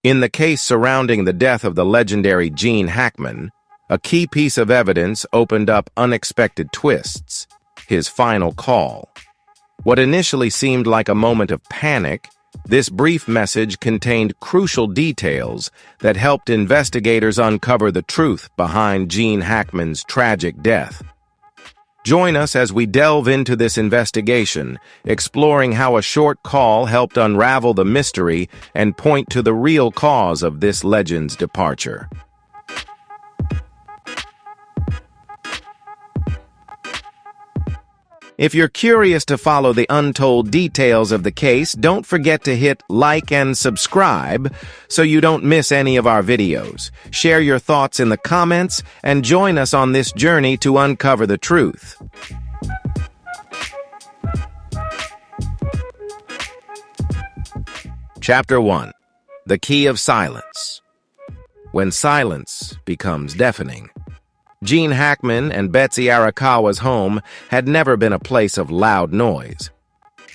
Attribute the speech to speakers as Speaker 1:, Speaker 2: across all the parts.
Speaker 1: In the case surrounding the death of the legendary Gene Hackman, a key piece of evidence opened up unexpected twists: his final call. What initially seemed like a moment of panic, this brief message contained crucial details that helped investigators uncover the truth behind Gene Hackman's tragic death. Join us as we delve into this investigation, exploring how a short call helped unravel the mystery and point to the real cause of this legend's departure. If you're curious to follow the untold details of the case, don't forget to hit like and subscribe so you don't miss any of our videos. Share your thoughts in the comments and join us on this journey to uncover the truth. Chapter 1. The Key of Silence. When silence becomes deafening. Gene Hackman and Betsy Arakawa's home had never been a place of loud noise.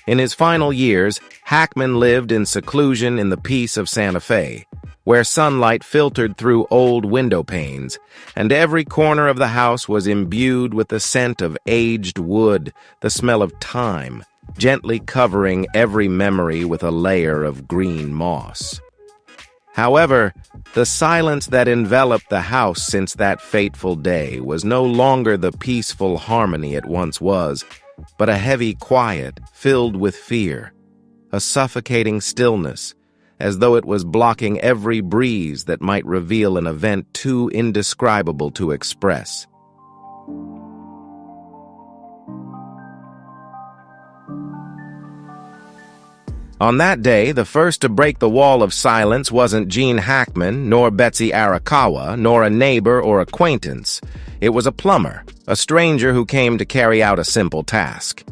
Speaker 1: In his final years, Hackman lived in seclusion in the peace of Santa Fe, where sunlight filtered through old window panes, and every corner of the house was imbued with the scent of aged wood, the smell of time, gently covering every memory with a layer of green moss. However, the silence that enveloped the house since that fateful day was no longer the peaceful harmony it once was, but a heavy quiet filled with fear, a suffocating stillness, as though it was blocking every breeze that might reveal an event too indescribable to express. On that day, the first to break the wall of silence wasn't Gene Hackman, nor Betsy Arakawa, nor a neighbor or acquaintance. It was a plumber, a stranger who came to carry out a simple task.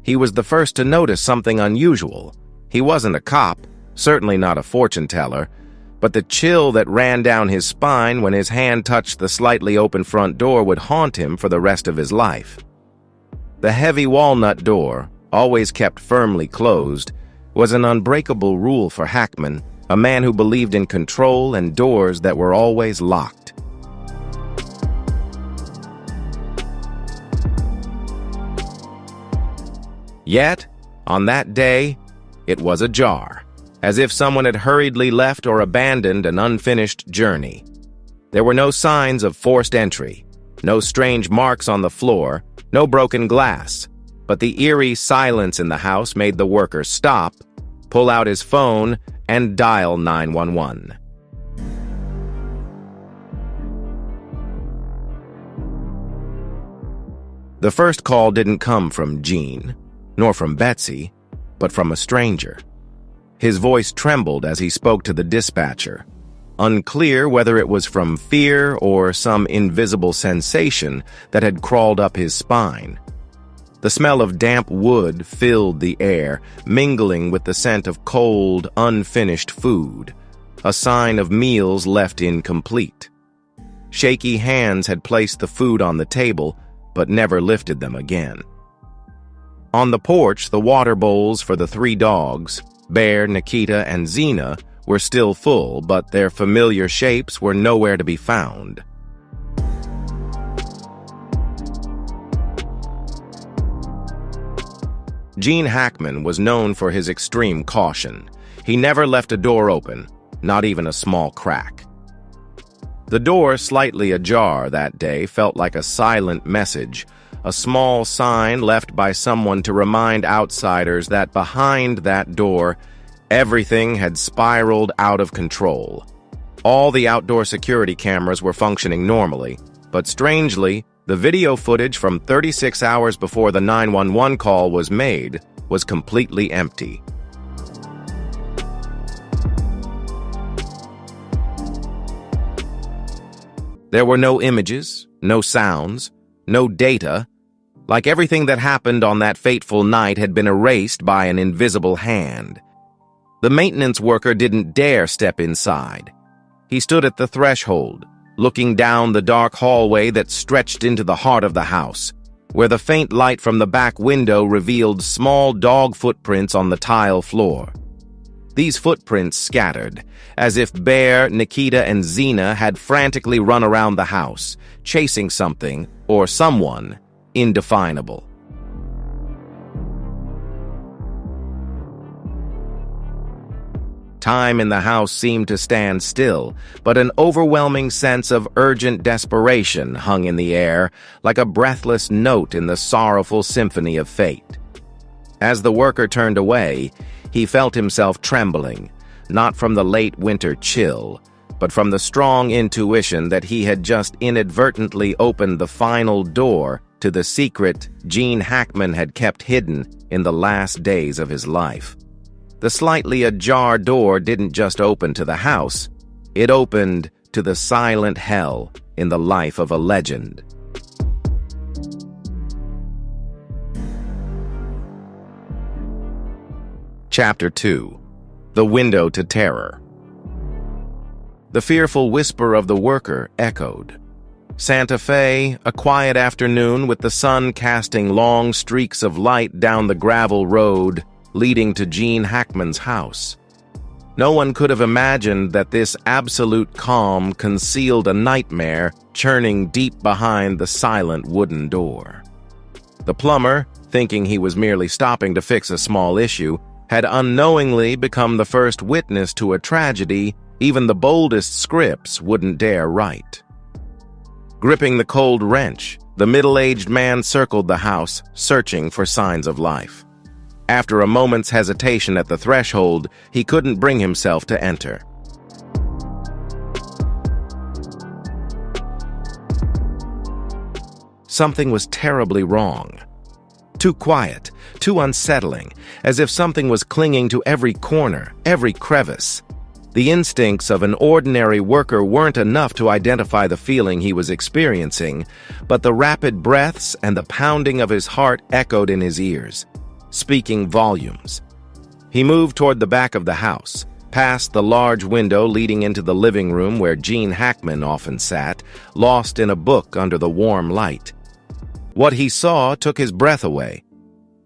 Speaker 1: He was the first to notice something unusual. He wasn't a cop, certainly not a fortune teller, but the chill that ran down his spine when his hand touched the slightly open front door would haunt him for the rest of his life. The heavy walnut door, always kept firmly closed, was an unbreakable rule for Hackman, a man who believed in control and doors that were always locked. Yet, on that day, it was ajar, as if someone had hurriedly left or abandoned an unfinished journey. There were no signs of forced entry, no strange marks on the floor, no broken glass. But the eerie silence in the house made the worker stop, pull out his phone, and dial 911. The first call didn't come from Gene, nor from Betsy, but from a stranger. His voice trembled as he spoke to the dispatcher, unclear whether it was from fear or some invisible sensation that had crawled up his spine. The smell of damp wood filled the air, mingling with the scent of cold, unfinished food, a sign of meals left incomplete. Shaky hands had placed the food on the table, but never lifted them again. On the porch, the water bowls for the 3 dogs, Bear, Nikita, and Xena, were still full, but their familiar shapes were nowhere to be found. Gene Hackman was known for his extreme caution. He never left a door open, not even a small crack. The door, slightly ajar that day, felt like a silent message, a small sign left by someone to remind outsiders that behind that door, everything had spiraled out of control. All the outdoor security cameras were functioning normally, but strangely, the video footage from 36 hours before the 911 call was made was completely empty. There were no images, no sounds, no data, like everything that happened on that fateful night had been erased by an invisible hand. The maintenance worker didn't dare step inside. He stood at the threshold, looking down the dark hallway that stretched into the heart of the house, where the faint light from the back window revealed small dog footprints on the tile floor. These footprints scattered, as if Bear, Nikita, and Xena had frantically run around the house, chasing something or someone indefinable. Time in the house seemed to stand still, but an overwhelming sense of urgent desperation hung in the air, like a breathless note in the sorrowful symphony of fate. As the worker turned away, he felt himself trembling, not from the late winter chill, but from the strong intuition that he had just inadvertently opened the final door to the secret Gene Hackman had kept hidden in the last days of his life. The slightly ajar door didn't just open to the house, it opened to the silent hell in the life of a legend. Chapter 2. The Window to Terror. The fearful whisper of the worker echoed. Santa Fe, a quiet afternoon with the sun casting long streaks of light down the gravel road leading to Gene Hackman's house. No one could have imagined that this absolute calm concealed a nightmare churning deep behind the silent wooden door. The plumber, thinking he was merely stopping to fix a small issue, had unknowingly become the first witness to a tragedy even the boldest scripts wouldn't dare write. Gripping the cold wrench, the middle-aged man circled the house, searching for signs of life. After a moment's hesitation at the threshold, he couldn't bring himself to enter. Something was terribly wrong. Too quiet, too unsettling, as if something was clinging to every corner, every crevice. The instincts of an ordinary worker weren't enough to identify the feeling he was experiencing, but the rapid breaths and the pounding of his heart echoed in his ears, speaking volumes. He moved toward the back of the house, past the large window leading into the living room where Gene Hackman often sat, lost in a book under the warm light. What he saw took his breath away.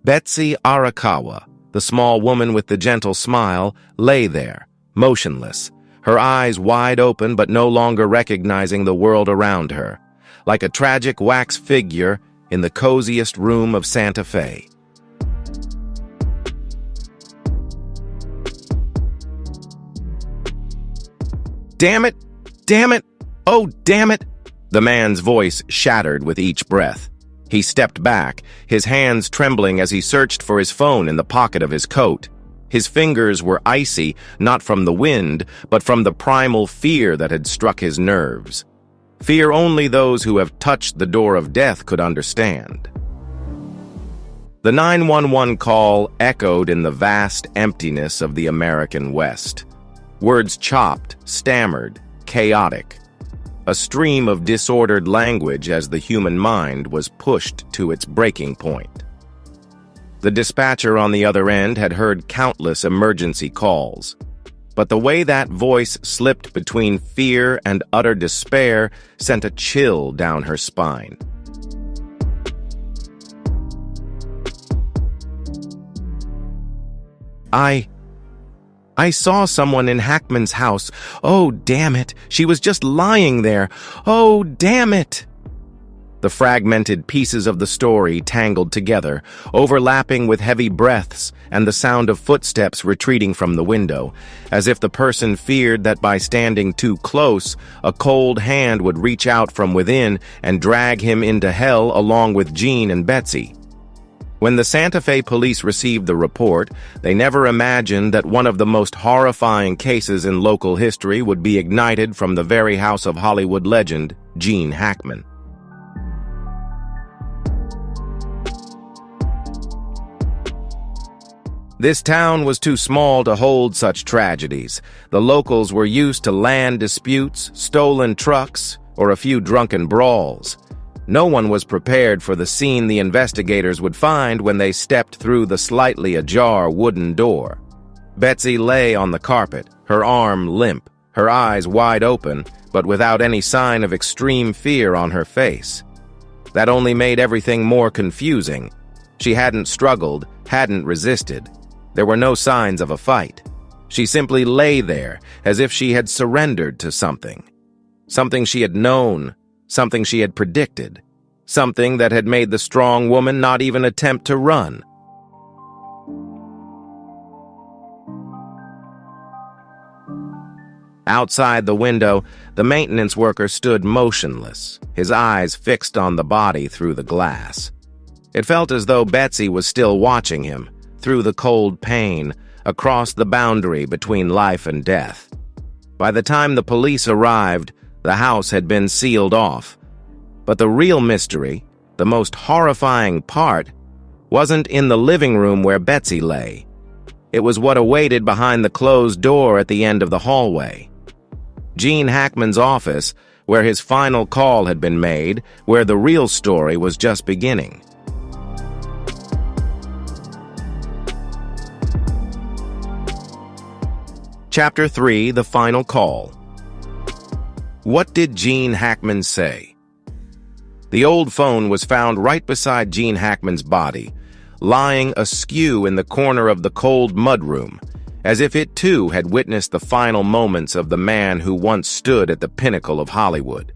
Speaker 1: Betsy Arakawa, the small woman with the gentle smile, lay there, motionless, her eyes wide open but no longer recognizing the world around her, like a tragic wax figure in the coziest room of Santa Fe. "Damn it! Damn it! Oh, damn it!" The man's voice shattered with each breath. He stepped back, his hands trembling as he searched for his phone in the pocket of his coat. His fingers were icy, not from the wind, but from the primal fear that had struck his nerves. Fear only those who have touched the door of death could understand. The 911 call echoed in the vast emptiness of the American West. Words chopped, stammered, chaotic. A stream of disordered language as the human mind was pushed to its breaking point. The dispatcher on the other end had heard countless emergency calls, but the way that voice slipped between fear and utter despair sent a chill down her spine. I saw someone in Hackman's house. Oh, damn it. She was just lying there. Oh, damn it. The fragmented pieces of the story tangled together, overlapping with heavy breaths and the sound of footsteps retreating from the window, as if the person feared that by standing too close, a cold hand would reach out from within and drag him into hell along with Gene and Betsy. When the Santa Fe police received the report, they never imagined that one of the most horrifying cases in local history would be ignited from the very house of Hollywood legend, Gene Hackman. This town was too small to hold such tragedies. The locals were used to land disputes, stolen trucks, or a few drunken brawls. No one was prepared for the scene the investigators would find when they stepped through the slightly ajar wooden door. Betsy lay on the carpet, her arm limp, her eyes wide open, but without any sign of extreme fear on her face. That only made everything more confusing. She hadn't struggled, hadn't resisted. There were no signs of a fight. She simply lay there, as if she had surrendered to something. Something she had known, something she had predicted, something that had made the strong woman not even attempt to run. Outside the window, the maintenance worker stood motionless, his eyes fixed on the body through the glass. It felt as though Betsy was still watching him, through the cold pain, across the boundary between life and death. By the time the police arrived, the house had been sealed off. But the real mystery, the most horrifying part, wasn't in the living room where Betsy lay. It was what awaited behind the closed door at the end of the hallway. Gene Hackman's office, where his final call had been made, where the real story was just beginning. Chapter 3, The Final Call. What did Gene Hackman say? The old phone was found right beside Gene Hackman's body, lying askew in the corner of the cold mudroom, as if it too had witnessed the final moments of the man who once stood at the pinnacle of Hollywood.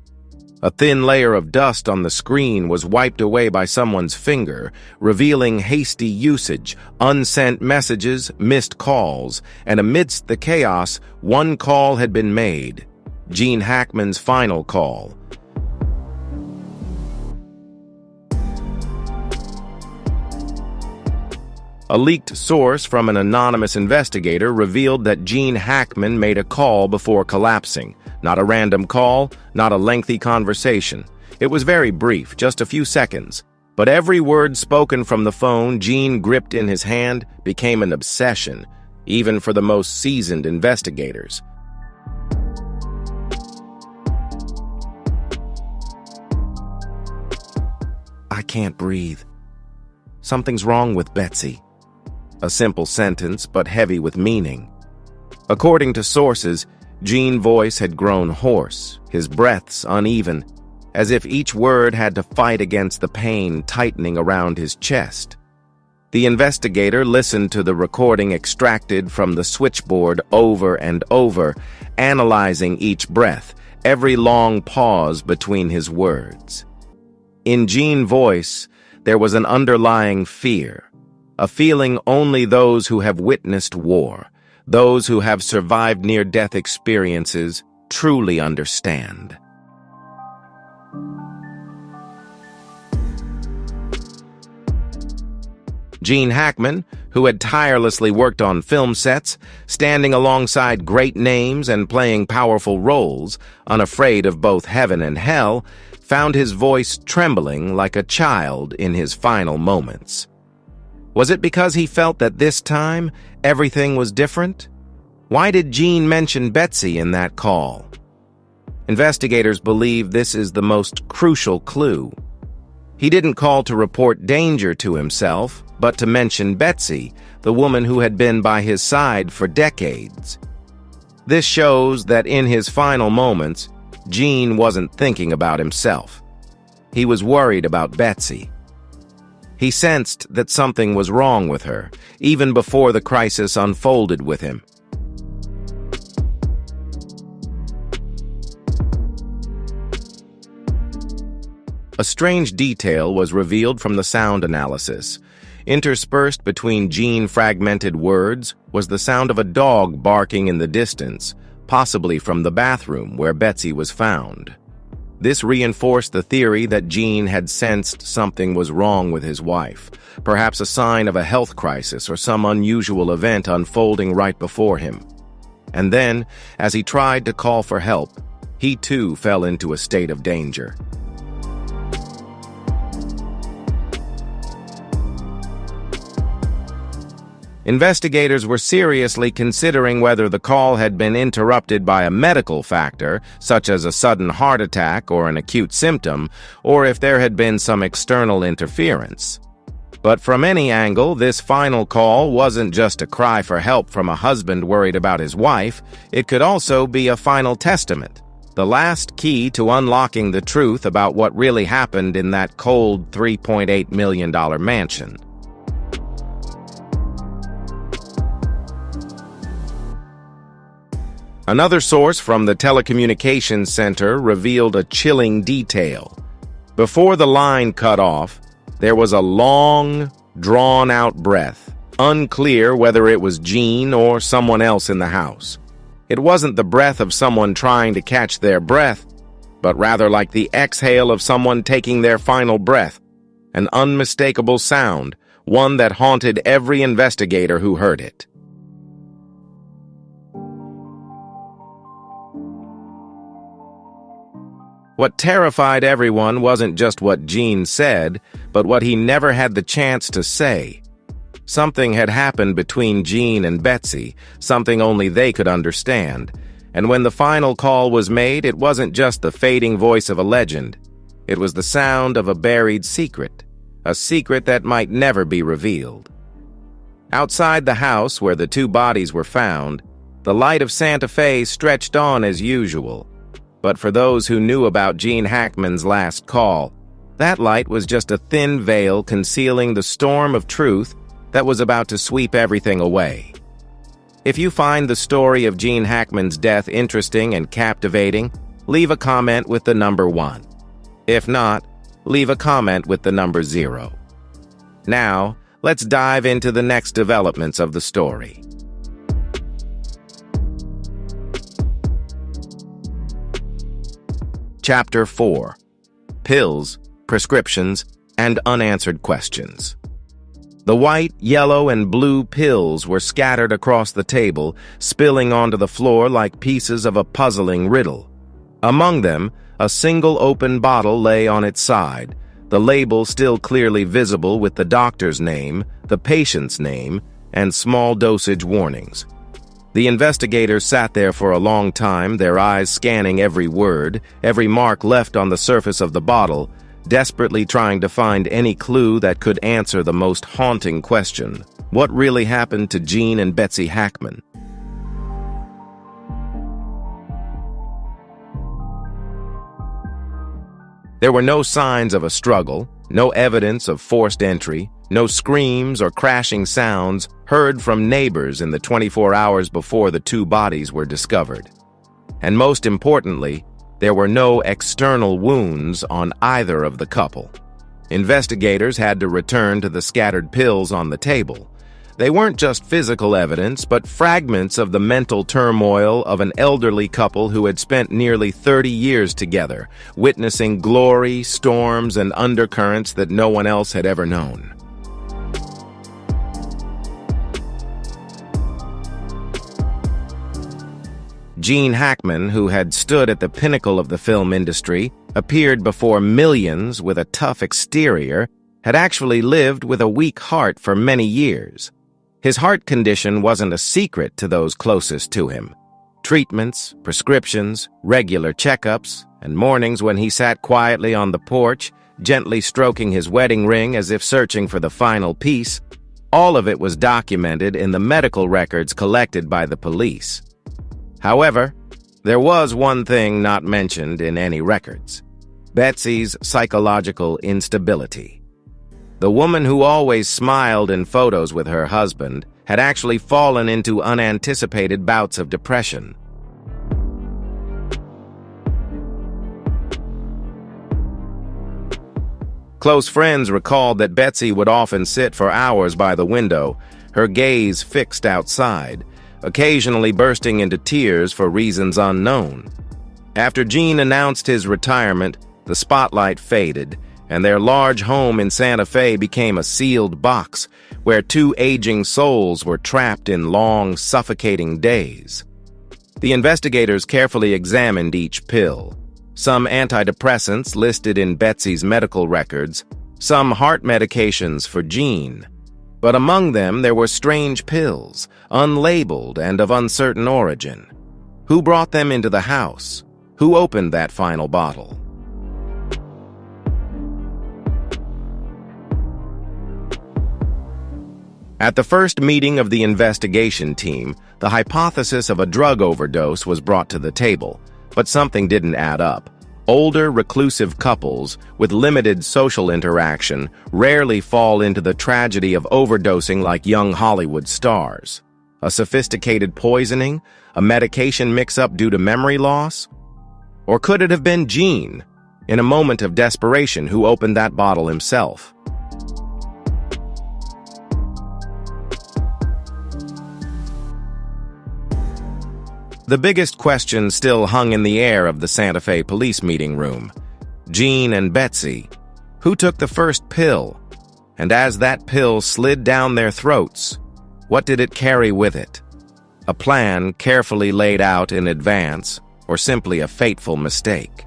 Speaker 1: A thin layer of dust on the screen was wiped away by someone's finger, revealing hasty usage, unsent messages, missed calls, and amidst the chaos, one call had been made. Gene Hackman's final call. A leaked source from an anonymous investigator revealed that Gene Hackman made a call before collapsing. Not a random call, not a lengthy conversation. It was very brief, just a few seconds. But every word spoken from the phone Gene gripped in his hand became an obsession, even for the most seasoned investigators. I can't breathe. Something's wrong with Betsy. A simple sentence, but heavy with meaning. According to sources, Gene's voice had grown hoarse, his breaths uneven, as if each word had to fight against the pain tightening around his chest. The investigator listened to the recording extracted from the switchboard over and over, analyzing each breath, every long pause between his words. In Gene's voice, there was an underlying fear, a feeling only those who have witnessed war, those who have survived near-death experiences, truly understand. Gene Hackman, who had tirelessly worked on film sets, standing alongside great names and playing powerful roles, unafraid of both heaven and hell, found his voice trembling like a child in his final moments. Was it because he felt that this time everything was different? Why did Gene mention Betsy in that call? Investigators believe this is the most crucial clue. He didn't call to report danger to himself, but to mention Betsy, the woman who had been by his side for decades. This shows that in his final moments, Gene wasn't thinking about himself. He was worried about Betsy. He sensed that something was wrong with her, even before the crisis unfolded with him. A strange detail was revealed from the sound analysis. Interspersed between Gene's fragmented words was the sound of a dog barking in the distance, possibly from the bathroom where Betsy was found. This reinforced the theory that Gene had sensed something was wrong with his wife, perhaps a sign of a health crisis or some unusual event unfolding right before him. And then, as he tried to call for help, he too fell into a state of danger. Investigators were seriously considering whether the call had been interrupted by a medical factor, such as a sudden heart attack or an acute symptom, or if there had been some external interference. But from any angle, this final call wasn't just a cry for help from a husband worried about his wife. It could also be a final testament, the last key to unlocking the truth about what really happened in that cold $3.8 million mansion. Another source from the telecommunications center revealed a chilling detail. Before the line cut off, there was a long, drawn-out breath, unclear whether it was Gene or someone else in the house. It wasn't the breath of someone trying to catch their breath, but rather like the exhale of someone taking their final breath, an unmistakable sound, one that haunted every investigator who heard it. What terrified everyone wasn't just what Gene said, but what he never had the chance to say. Something had happened between Gene and Betsy, something only they could understand. And when the final call was made, it wasn't just the fading voice of a legend. It was the sound of a buried secret, a secret that might never be revealed. Outside the house where the two bodies were found, the light of Santa Fe stretched on as usual. But for those who knew about Gene Hackman's last call, that light was just a thin veil concealing the storm of truth that was about to sweep everything away. If you find the story of Gene Hackman's death interesting and captivating, leave a comment with the number 1. If not, leave a comment with the number 0. Now, let's dive into the next developments of the story. Chapter 4. Pills, Prescriptions, and Unanswered Questions. The white, yellow, and blue pills were scattered across the table, spilling onto the floor like pieces of a puzzling riddle. Among them, a single open bottle lay on its side, the label still clearly visible with the doctor's name, the patient's name, and small dosage warnings. The investigators sat there for a long time, their eyes scanning every word, every mark left on the surface of the bottle, desperately trying to find any clue that could answer the most haunting question: what really happened to Gene and Betsy Hackman? There were no signs of a struggle, no evidence of forced entry, no screams or crashing sounds heard from neighbors in the 24 hours before the two bodies were discovered. And most importantly, there were no external wounds on either of the couple. Investigators had to return to the scattered pills on the table. They weren't just physical evidence, but fragments of the mental turmoil of an elderly couple who had spent nearly 30 years together, witnessing glory, storms, and undercurrents that no one else had ever known. Gene Hackman, who had stood at the pinnacle of the film industry, appeared before millions with a tough exterior, had actually lived with a weak heart for many years. His heart condition wasn't a secret to those closest to him. Treatments, prescriptions, regular checkups, and mornings when he sat quietly on the porch, gently stroking his wedding ring as if searching for the final piece, all of it was documented in the medical records collected by the police. However, there was one thing not mentioned in any records: Betsy's psychological instability. The woman who always smiled in photos with her husband had actually fallen into unanticipated bouts of depression. Close friends recalled that Betsy would often sit for hours by the window, her gaze fixed outside, occasionally bursting into tears for reasons unknown. After Gene announced his retirement, the spotlight faded, and their large home in Santa Fe became a sealed box where two aging souls were trapped in long, suffocating days. The investigators carefully examined each pill. Some antidepressants listed in Betsy's medical records, some heart medications for Gene. But among them there were strange pills, unlabeled and of uncertain origin. Who brought them into the house? Who opened that final bottle? At the first meeting of the investigation team, the hypothesis of a drug overdose was brought to the table, but something didn't add up. Older, reclusive couples with limited social interaction rarely fall into the tragedy of overdosing like young Hollywood stars. A sophisticated poisoning? A medication mix-up due to memory loss? Or could it have been Gene, in a moment of desperation, who opened that bottle himself? The biggest question still hung in the air of the Santa Fe police meeting room. Gene and Betsy. Who took the first pill? And as that pill slid down their throats, what did it carry with it? A plan carefully laid out in advance, or simply a fateful mistake?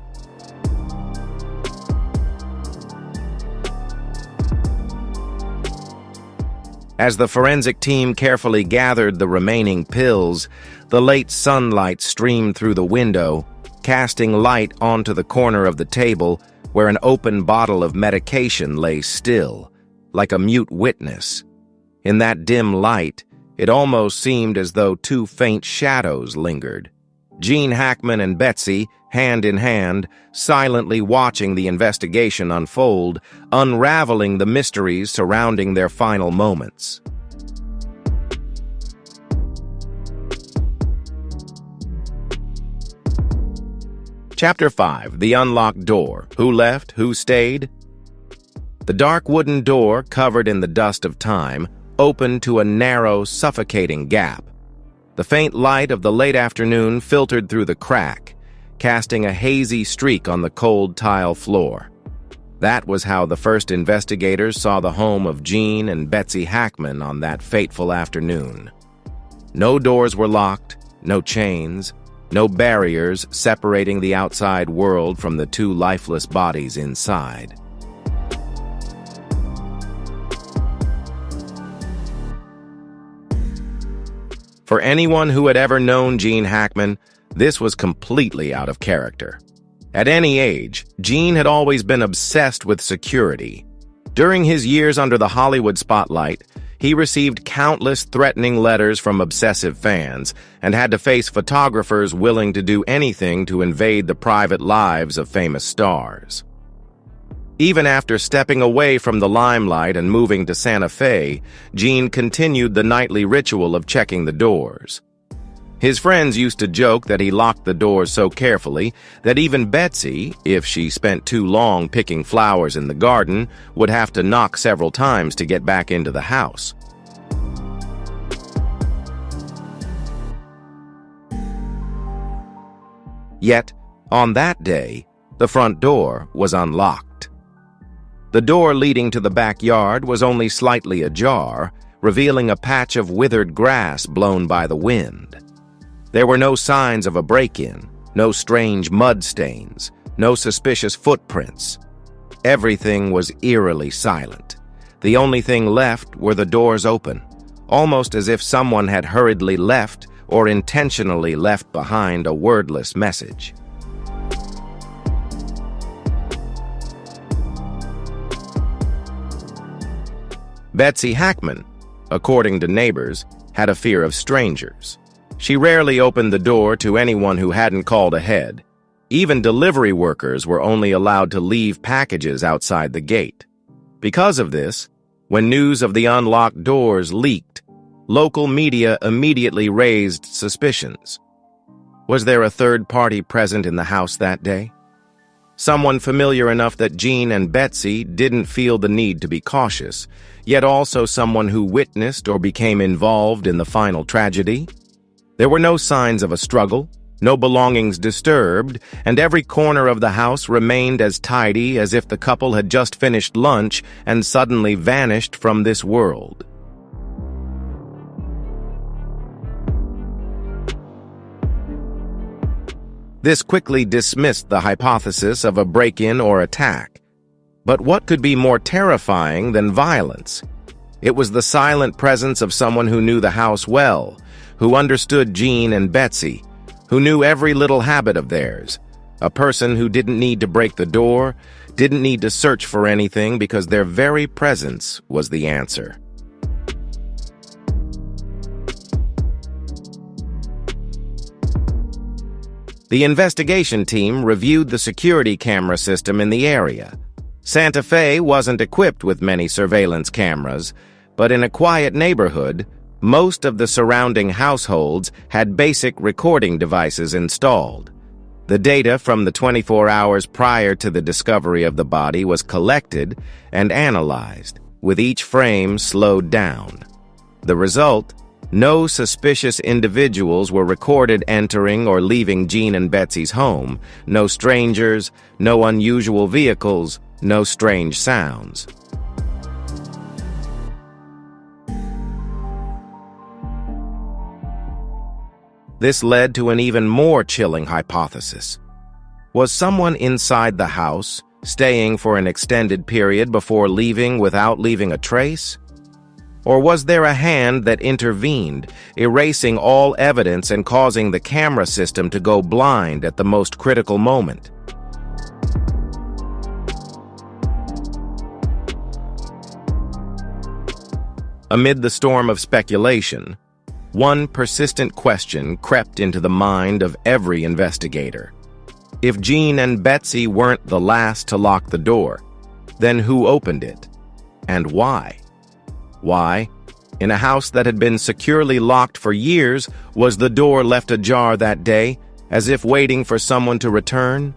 Speaker 1: As the forensic team carefully gathered the remaining pills, the late sunlight streamed through the window, casting light onto the corner of the table where an open bottle of medication lay still, like a mute witness. In that dim light, it almost seemed as though two faint shadows lingered. Gene Hackman and Betsy, hand in hand, silently watching the investigation unfold, unraveling the mysteries surrounding their final moments. Chapter 5. The Unlocked Door. Who left? Who stayed? The dark wooden door, covered in the dust of time, opened to a narrow, suffocating gap. The faint light of the late afternoon filtered through the crack, casting a hazy streak on the cold tile floor. That was how the first investigators saw the home of Gene and Betsy Hackman on that fateful afternoon. No doors were locked, no chains, no barriers separating the outside world from the two lifeless bodies inside. For anyone who had ever known Gene Hackman, this was completely out of character. At any age, Gene had always been obsessed with security. During his years under the Hollywood spotlight, he received countless threatening letters from obsessive fans and had to face photographers willing to do anything to invade the private lives of famous stars. Even after stepping away from the limelight and moving to Santa Fe, Gene continued the nightly ritual of checking the doors. His friends used to joke that he locked the doors so carefully that even Betsy, if she spent too long picking flowers in the garden, would have to knock several times to get back into the house. Yet, on that day, the front door was unlocked. The door leading to the backyard was only slightly ajar, revealing a patch of withered grass blown by the wind. There were no signs of a break-in, no strange mud stains, no suspicious footprints. Everything was eerily silent. The only thing left were the doors open, almost as if someone had hurriedly left or intentionally left behind a wordless message. Betsy Hackman, according to neighbors, had a fear of strangers. She rarely opened the door to anyone who hadn't called ahead. Even delivery workers were only allowed to leave packages outside the gate. Because of this, when news of the unlocked doors leaked, local media immediately raised suspicions. Was there a third party present in the house that day? Someone familiar enough that Gene and Betsy didn't feel the need to be cautious, yet also someone who witnessed or became involved in the final tragedy? There were no signs of a struggle, no belongings disturbed, and every corner of the house remained as tidy as if the couple had just finished lunch and suddenly vanished from this world. This quickly dismissed the hypothesis of a break-in or attack. But what could be more terrifying than violence? It was the silent presence of someone who knew the house well, who understood Gene and Betsy, who knew every little habit of theirs, a person who didn't need to break the door, didn't need to search for anything because their very presence was the answer. The investigation team reviewed the security camera system in the area. Santa Fe wasn't equipped with many surveillance cameras, but in a quiet neighborhood, Most of the surrounding households had basic recording devices installed. The data from the 24 hours prior to the discovery of the body was collected and analyzed, with each frame slowed down. The result: no suspicious individuals were recorded entering or leaving Gene and Betsy's home, no strangers, no unusual vehicles, no strange sounds. This led to an even more chilling hypothesis. Was someone inside the house, staying for an extended period before leaving without leaving a trace? Or was there a hand that intervened, erasing all evidence and causing the camera system to go blind at the most critical moment? Amid the storm of speculation, one persistent question crept into the mind of every investigator. If Gene and Betsy weren't the last to lock the door, then who opened it? And why? Why, in a house that had been securely locked for years, was the door left ajar that day, as if waiting for someone to return?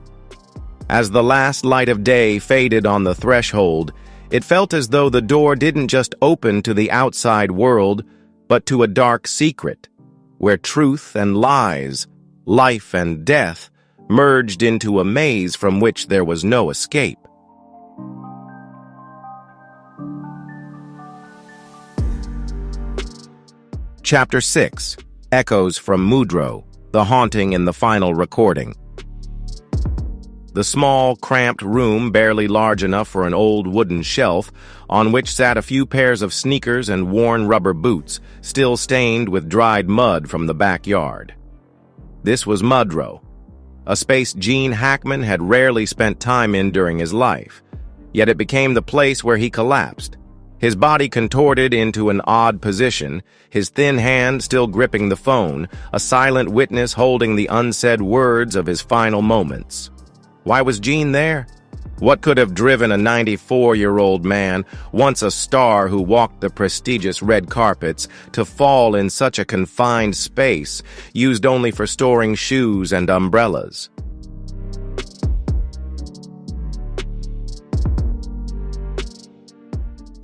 Speaker 1: As the last light of day faded on the threshold, it felt as though the door didn't just open to the outside world, but to a dark secret, where truth and lies, life and death, merged into a maze from which there was no escape. Chapter 6. Echoes from Mudro, the haunting in the final recording. The small, cramped room, barely large enough for an old wooden shelf, on which sat a few pairs of sneakers and worn rubber boots, still stained with dried mud from the backyard. This was Mudro, a space Gene Hackman had rarely spent time in during his life, yet it became the place where he collapsed. His body contorted into an odd position, his thin hand still gripping the phone, a silent witness holding the unsaid words of his final moments. Why was Gene there? What could have driven a 94-year-old man, once a star who walked the prestigious red carpets, to fall in such a confined space, used only for storing shoes and umbrellas?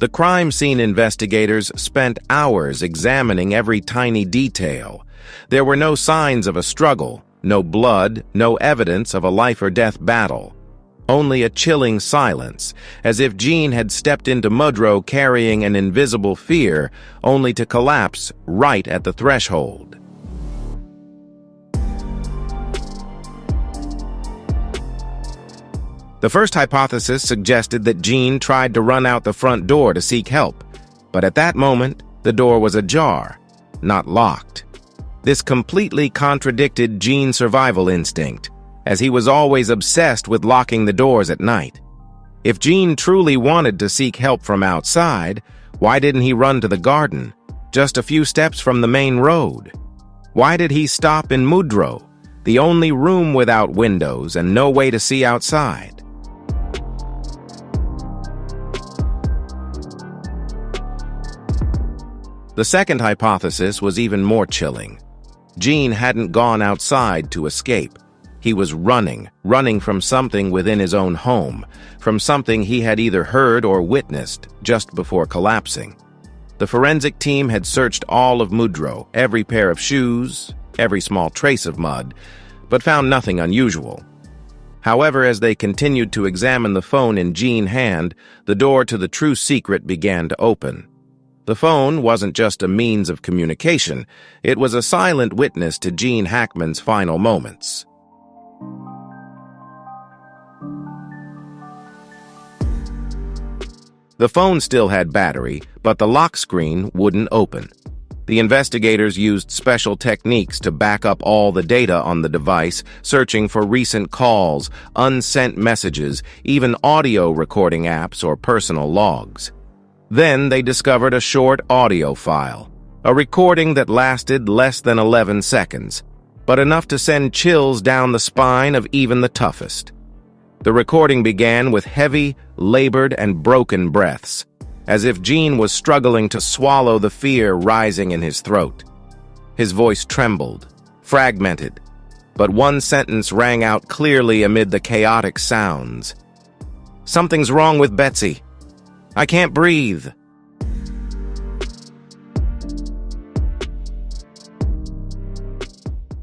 Speaker 1: The crime scene investigators spent hours examining every tiny detail. There were no signs of a struggle, no blood, no evidence of a life-or-death battle. Only a chilling silence, as if Gene had stepped into Mudro carrying an invisible fear, only to collapse right at the threshold. The first hypothesis suggested that Gene tried to run out the front door to seek help, but at that moment, the door was ajar, not locked. This completely contradicted Gene's survival instinct, as he was always obsessed with locking the doors at night. If Gene truly wanted to seek help from outside, why didn't he run to the garden, just a few steps from the main road? Why did he stop in Mudro, the only room without windows and no way to see outside? The second hypothesis was even more chilling. Gene hadn't gone outside to escape. He was running from something within his own home, from something he had either heard or witnessed just before collapsing. The forensic team had searched all of Mudro, every pair of shoes, every small trace of mud, but found nothing unusual. However, as they continued to examine the phone in Gene's hand, the door to the true secret began to open. The phone wasn't just a means of communication, it was a silent witness to Gene Hackman's final moments. The phone still had battery, but the lock screen wouldn't open. The investigators used special techniques to back up all the data on the device, searching for recent calls, unsent messages, even audio recording apps or personal logs. Then they discovered a short audio file, a recording that lasted less than 11 seconds, but enough to send chills down the spine of even the toughest. The recording began with heavy, labored, and broken breaths. as if Gene was struggling to swallow the fear rising in his throat. His voice trembled, fragmented, but one sentence rang out clearly amid the chaotic sounds. "Something's wrong with Betsy. I can't breathe."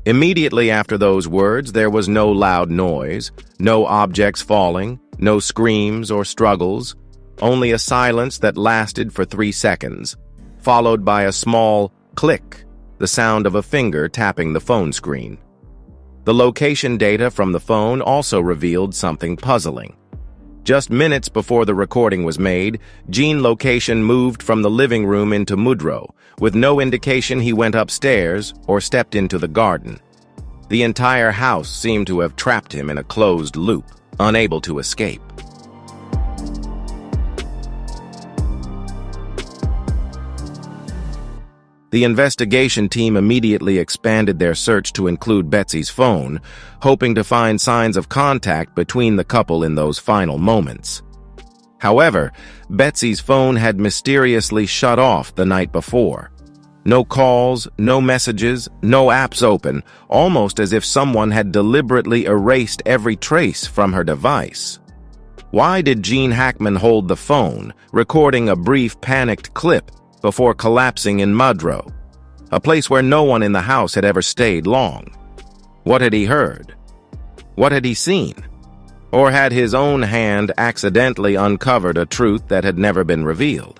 Speaker 1: Immediately after those words, there was no loud noise, no objects falling, no screams or struggles, only a silence that lasted for 3 seconds, followed by a small click, the sound of a finger tapping the phone screen. The location data from the phone also revealed something puzzling. Just minutes before the recording was made, Gene's location moved from the living room into mudro, with no indication he went upstairs or stepped into the garden. The entire house seemed to have trapped him in a closed loop, unable to escape. The investigation team immediately expanded their search to include Betsy's phone, hoping to find signs of contact between the couple in those final moments. However, Betsy's phone had mysteriously shut off the night before. No calls, no messages, no apps open, almost as if someone had deliberately erased every trace from her device. Why did Gene Hackman hold the phone, recording a brief panicked clip before collapsing in mudro, a place where no one in the house had ever stayed long? What had he heard? What had he seen? Or had his own hand accidentally uncovered a truth that had never been revealed?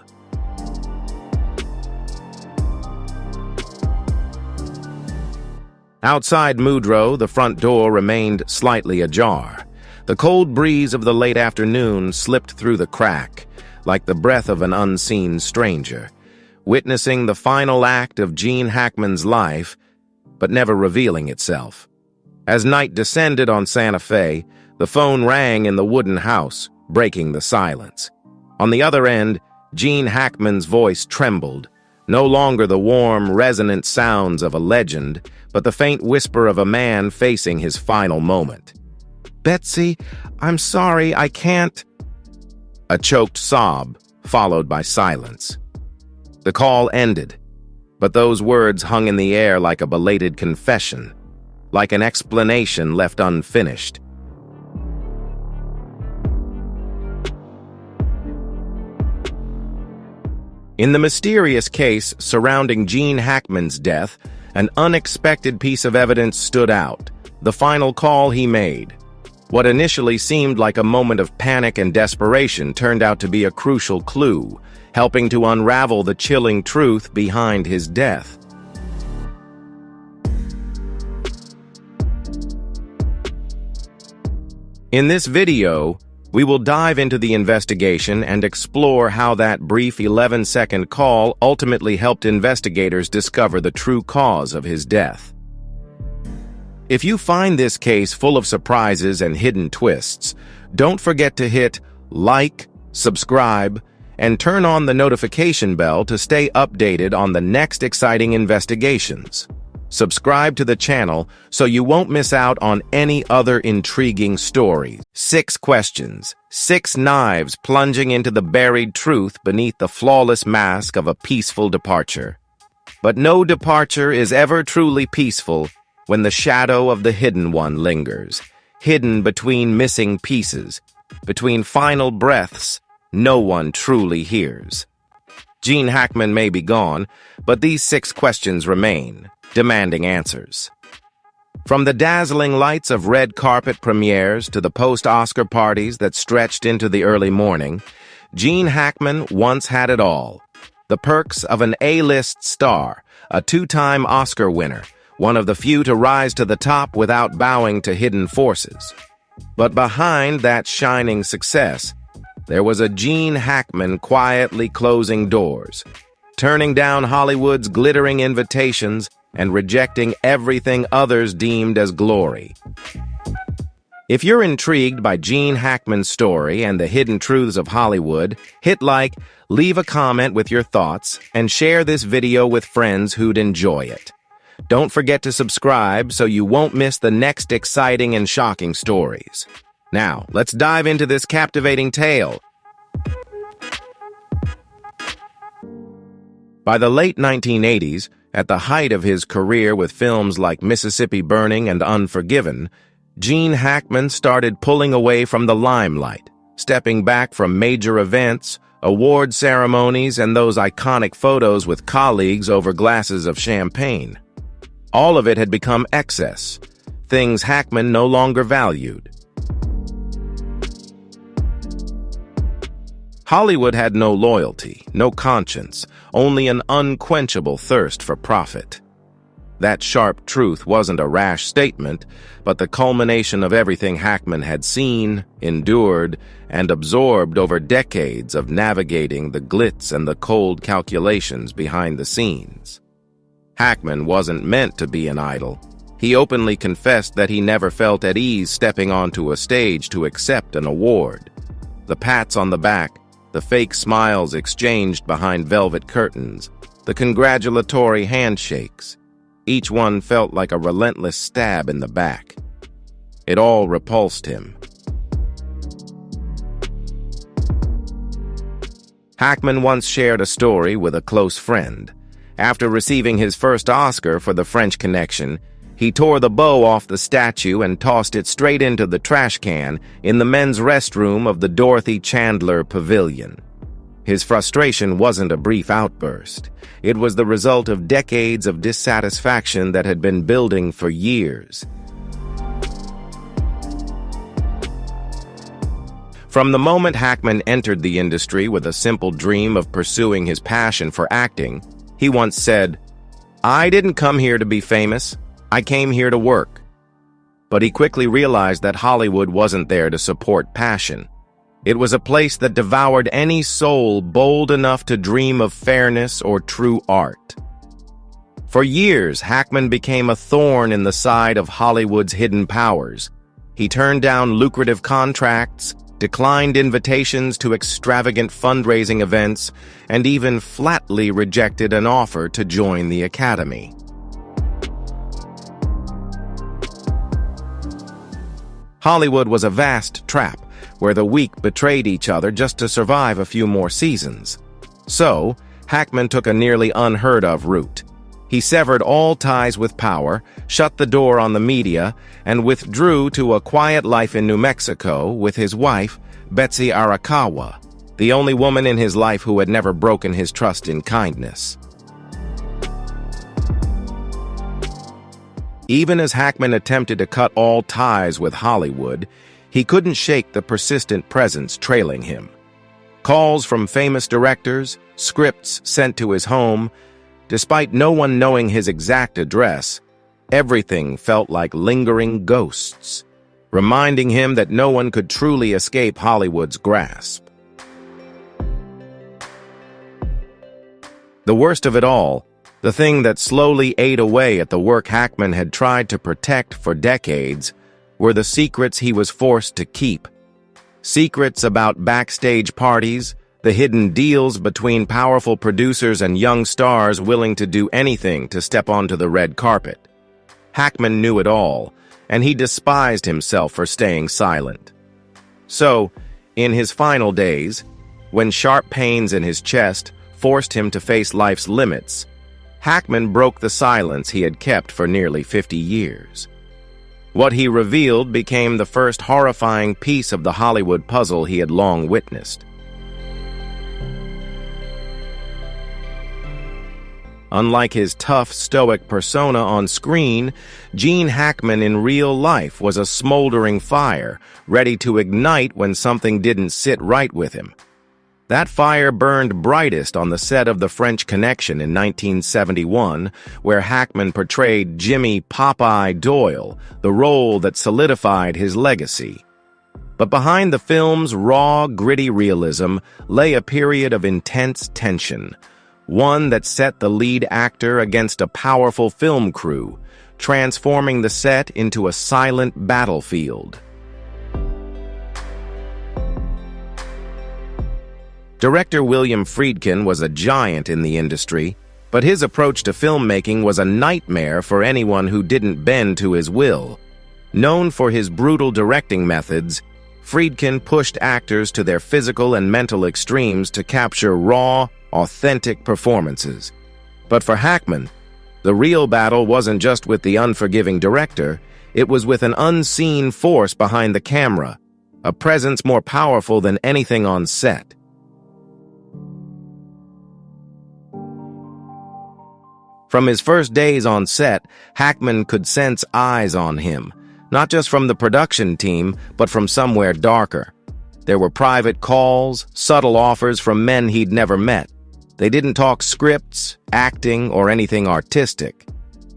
Speaker 1: Outside mudro, the front door remained slightly ajar. The cold breeze of the late afternoon slipped through the crack, like the breath of an unseen stranger, witnessing the final act of Gene Hackman's life, but never revealing itself. As night descended on Santa Fe, the phone rang in the wooden house, breaking the silence. On the other end, Gene Hackman's voice trembled, no longer the warm, resonant sounds of a legend, but the faint whisper of a man facing his final moment. "Betsy, I'm sorry, I can't." A choked sob, followed by silence. The call ended, but those words hung in the air like a belated confession, like an explanation left unfinished. In the mysterious case surrounding Gene Hackman's death, an unexpected piece of evidence stood out: the final call he made. What initially seemed like a moment of panic and desperation turned out to be a crucial clue, helping to unravel the chilling truth behind his death. In this video, we will dive into the investigation and explore how that brief 11-second call ultimately helped investigators discover the true cause of his death. If you find this case full of surprises and hidden twists, don't forget to hit like, subscribe, and turn on the notification bell to stay updated on the next exciting investigations. Subscribe to the channel so you won't miss out on any other intriguing stories. 6 questions, 6 knives plunging into the buried truth beneath the flawless mask of a peaceful departure. But no departure is ever truly peaceful when the shadow of the hidden one lingers, hidden between missing pieces, between final breaths no one truly hears. Gene Hackman may be gone, but these 6 questions remain, demanding answers. From the dazzling lights of red carpet premieres to the post-Oscar parties that stretched into the early morning, Gene Hackman once had it all. The perks of an A-list star, a 2-time Oscar winner, one of the few to rise to the top without bowing to hidden forces. But behind that shining success, there was a Gene Hackman quietly closing doors, turning down Hollywood's glittering invitations and rejecting everything others deemed as glory. If you're intrigued by Gene Hackman's story and the hidden truths of Hollywood, hit like, leave a comment with your thoughts, and share this video with friends who'd enjoy it. Don't forget to subscribe so you won't miss the next exciting and shocking stories. Now, let's dive into this captivating tale. By the late 1980s, at the height of his career with films like Mississippi Burning and Unforgiven, Gene Hackman started pulling away from the limelight, stepping back from major events, award ceremonies, and those iconic photos with colleagues over glasses of champagne. All of it had become excess, things Hackman no longer valued. Hollywood had no loyalty, no conscience, only an unquenchable thirst for profit. That sharp truth wasn't a rash statement, but the culmination of everything Hackman had seen, endured, and absorbed over decades of navigating the glitz and the cold calculations behind the scenes. Hackman wasn't meant to be an idol. He openly confessed that he never felt at ease stepping onto a stage to accept an award. The pats on the back, the fake smiles exchanged behind velvet curtains, the congratulatory handshakes. Each one felt like a relentless stab in the back. It all repulsed him. Hackman once shared a story with a close friend. After receiving his first Oscar for The French Connection, he tore the bow off the statue and tossed it straight into the trash can in the men's restroom of the Dorothy Chandler Pavilion. His frustration wasn't a brief outburst. It was the result of decades of dissatisfaction that had been building for years. From the moment Hackman entered the industry with a simple dream of pursuing his passion for acting, he once said, "I didn't come here to be famous. I came here to work." But he quickly realized that Hollywood wasn't there to support passion. It was a place that devoured any soul bold enough to dream of fairness or true art. For years, Hackman became a thorn in the side of Hollywood's hidden powers. He turned down lucrative contracts, declined invitations to extravagant fundraising events, and even flatly rejected an offer to join the Academy. Hollywood was a vast trap, where the weak betrayed each other just to survive a few more seasons. So, Hackman took a nearly unheard-of route. He severed all ties with power, shut the door on the media, and withdrew to a quiet life in New Mexico with his wife, Betsy Arakawa, the only woman in his life who had never broken his trust in kindness. Even as Hackman attempted to cut all ties with Hollywood, he couldn't shake the persistent presence trailing him. Calls from famous directors, scripts sent to his home. Despite no one knowing his exact address, everything felt like lingering ghosts, reminding him that no one could truly escape Hollywood's grasp. The worst of it all, the thing that slowly ate away at the work Hackman had tried to protect for decades, were the secrets he was forced to keep. Secrets about backstage parties, the hidden deals between powerful producers and young stars willing to do anything to step onto the red carpet. Hackman knew it all, and he despised himself for staying silent. So, in his final days, when sharp pains in his chest forced him to face life's limits, Hackman broke the silence he had kept for nearly 50 years. What he revealed became the first horrifying piece of the Hollywood puzzle he had long witnessed. Unlike his tough, stoic persona on screen, Gene Hackman in real life was a smoldering fire, ready to ignite when something didn't sit right with him. That fire burned brightest on the set of The French Connection in 1971, where Hackman portrayed Jimmy "Popeye" Doyle, the role that solidified his legacy. But behind the film's raw, gritty realism lay a period of intense tension, one that set the lead actor against a powerful film crew, transforming the set into a silent battlefield. Director William Friedkin was a giant in the industry, but his approach to filmmaking was a nightmare for anyone who didn't bend to his will. Known for his brutal directing methods, Friedkin pushed actors to their physical and mental extremes to capture raw, authentic performances. But for Hackman, the real battle wasn't just with the unforgiving director, it was with an unseen force behind the camera, a presence more powerful than anything on set. From his first days on set, Hackman could sense eyes on him, not just from the production team, but from somewhere darker. There were private calls, subtle offers from men he'd never met. They didn't talk scripts, acting, or anything artistic.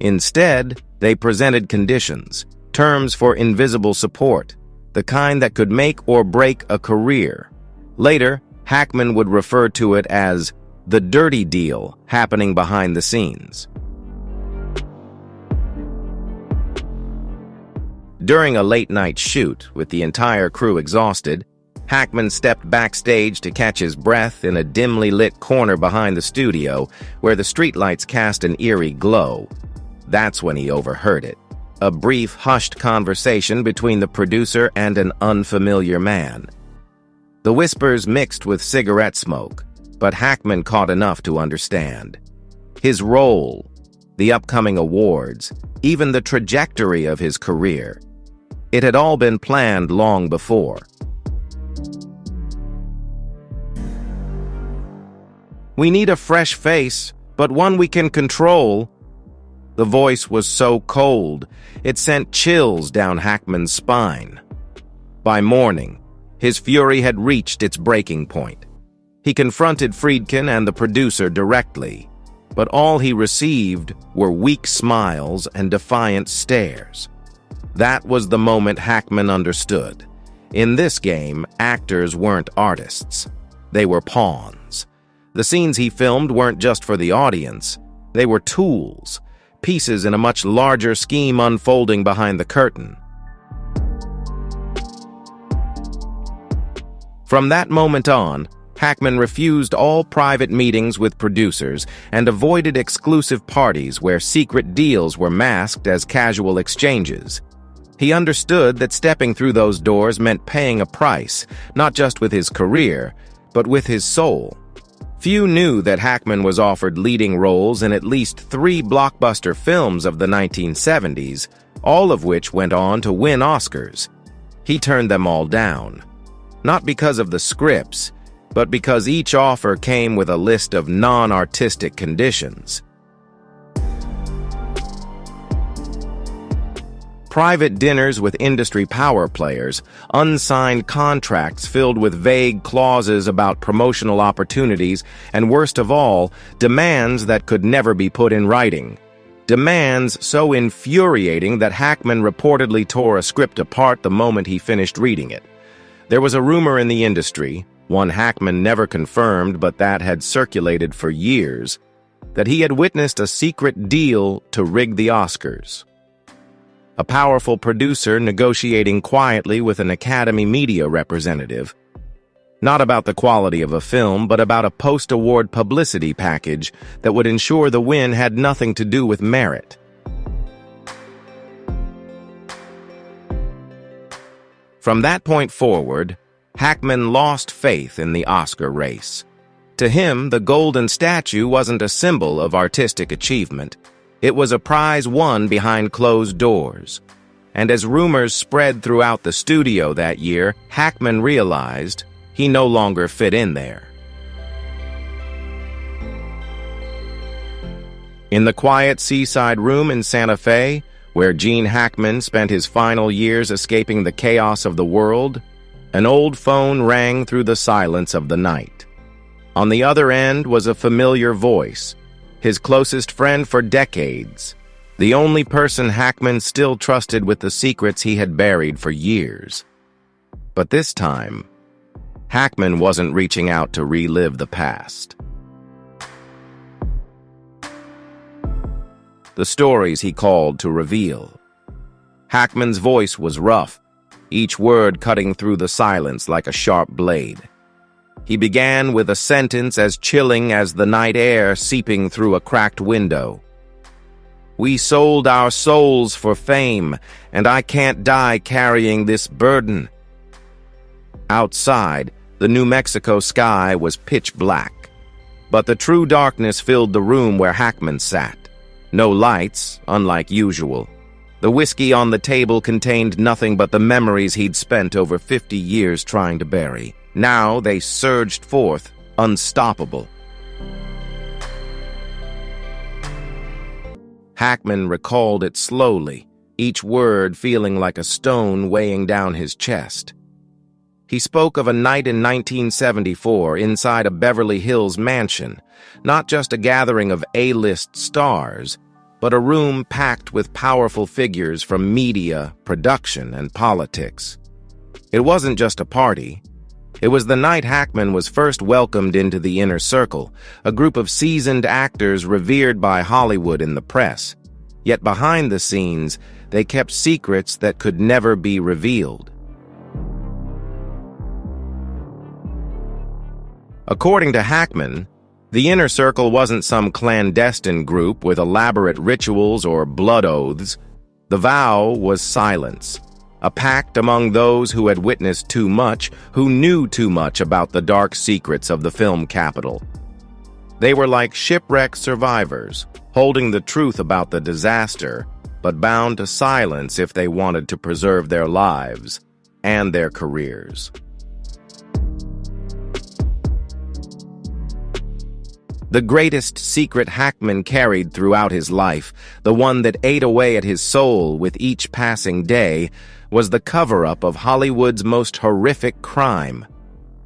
Speaker 1: Instead, they presented conditions, terms for invisible support, the kind that could make or break a career. Later, Hackman would refer to it as the dirty deal happening behind the scenes. During a late-night shoot, with the entire crew exhausted, Hackman stepped backstage to catch his breath in a dimly lit corner behind the studio where the streetlights cast an eerie glow. That's when he overheard it. A brief, hushed conversation between the producer and an unfamiliar man. The whispers mixed with cigarette smoke, but Hackman caught enough to understand. His role, the upcoming awards, even the trajectory of his career. It had all been planned long before. "We need a fresh face, but one we can control." The voice was so cold, it sent chills down Hackman's spine. By morning, his fury had reached its breaking point. He confronted Friedkin and the producer directly, but all he received were weak smiles and defiant stares. That was the moment Hackman understood. In this game, actors weren't artists. They were pawns. The scenes he filmed weren't just for the audience. They were tools, pieces in a much larger scheme unfolding behind the curtain. From that moment on, Hackman refused all private meetings with producers and avoided exclusive parties where secret deals were masked as casual exchanges. He understood that stepping through those doors meant paying a price, not just with his career, but with his soul. Few knew that Hackman was offered leading roles in at least 3 blockbuster films of the 1970s, all of which went on to win Oscars. He turned them all down. Not because of the scripts, but because each offer came with a list of non-artistic conditions. Private dinners with industry power players, unsigned contracts filled with vague clauses about promotional opportunities, and worst of all, demands that could never be put in writing. Demands so infuriating that Hackman reportedly tore a script apart the moment he finished reading it. There was a rumor in the industry, one Hackman never confirmed but that had circulated for years, that he had witnessed a secret deal to rig the Oscars. A powerful producer negotiating quietly with an Academy media representative. Not about the quality of a film, but about a post-award publicity package that would ensure the win had nothing to do with merit. From that point forward, Hackman lost faith in the Oscar race. To him, the golden statue wasn't a symbol of artistic achievement. It was a prize won behind closed doors. And as rumors spread throughout the studio that year, Hackman realized he no longer fit in there. In the quiet seaside room in Santa Fe, where Gene Hackman spent his final years escaping the chaos of the world, an old phone rang through the silence of the night. On the other end was a familiar voice, his closest friend for decades, the only person Hackman still trusted with the secrets he had buried for years. But this time, Hackman wasn't reaching out to relive the past. The stories he called to reveal. Hackman's voice was rough, each word cutting through the silence like a sharp blade. He began with a sentence as chilling as the night air seeping through a cracked window. "We sold our souls for fame, and I can't die carrying this burden." Outside, the New Mexico sky was pitch black. But the true darkness filled the room where Hackman sat. No lights, unlike usual. The whiskey on the table contained nothing but the memories he'd spent over 50 years trying to bury. Now they surged forth, unstoppable. Hackman recalled it slowly, each word feeling like a stone weighing down his chest. He spoke of a night in 1974 inside a Beverly Hills mansion, not just a gathering of A-list stars, but a room packed with powerful figures from media, production, and politics. It wasn't just a party. It was the night Hackman was first welcomed into the inner circle, a group of seasoned actors revered by Hollywood and the press. Yet behind the scenes, they kept secrets that could never be revealed. According to Hackman, the inner circle wasn't some clandestine group with elaborate rituals or blood oaths. The vow was silence, a pact among those who had witnessed too much, who knew too much about the dark secrets of the film capital. They were like shipwreck survivors, holding the truth about the disaster, but bound to silence if they wanted to preserve their lives and their careers. The greatest secret Hackman carried throughout his life, the one that ate away at his soul with each passing day, was the cover-up of Hollywood's most horrific crime.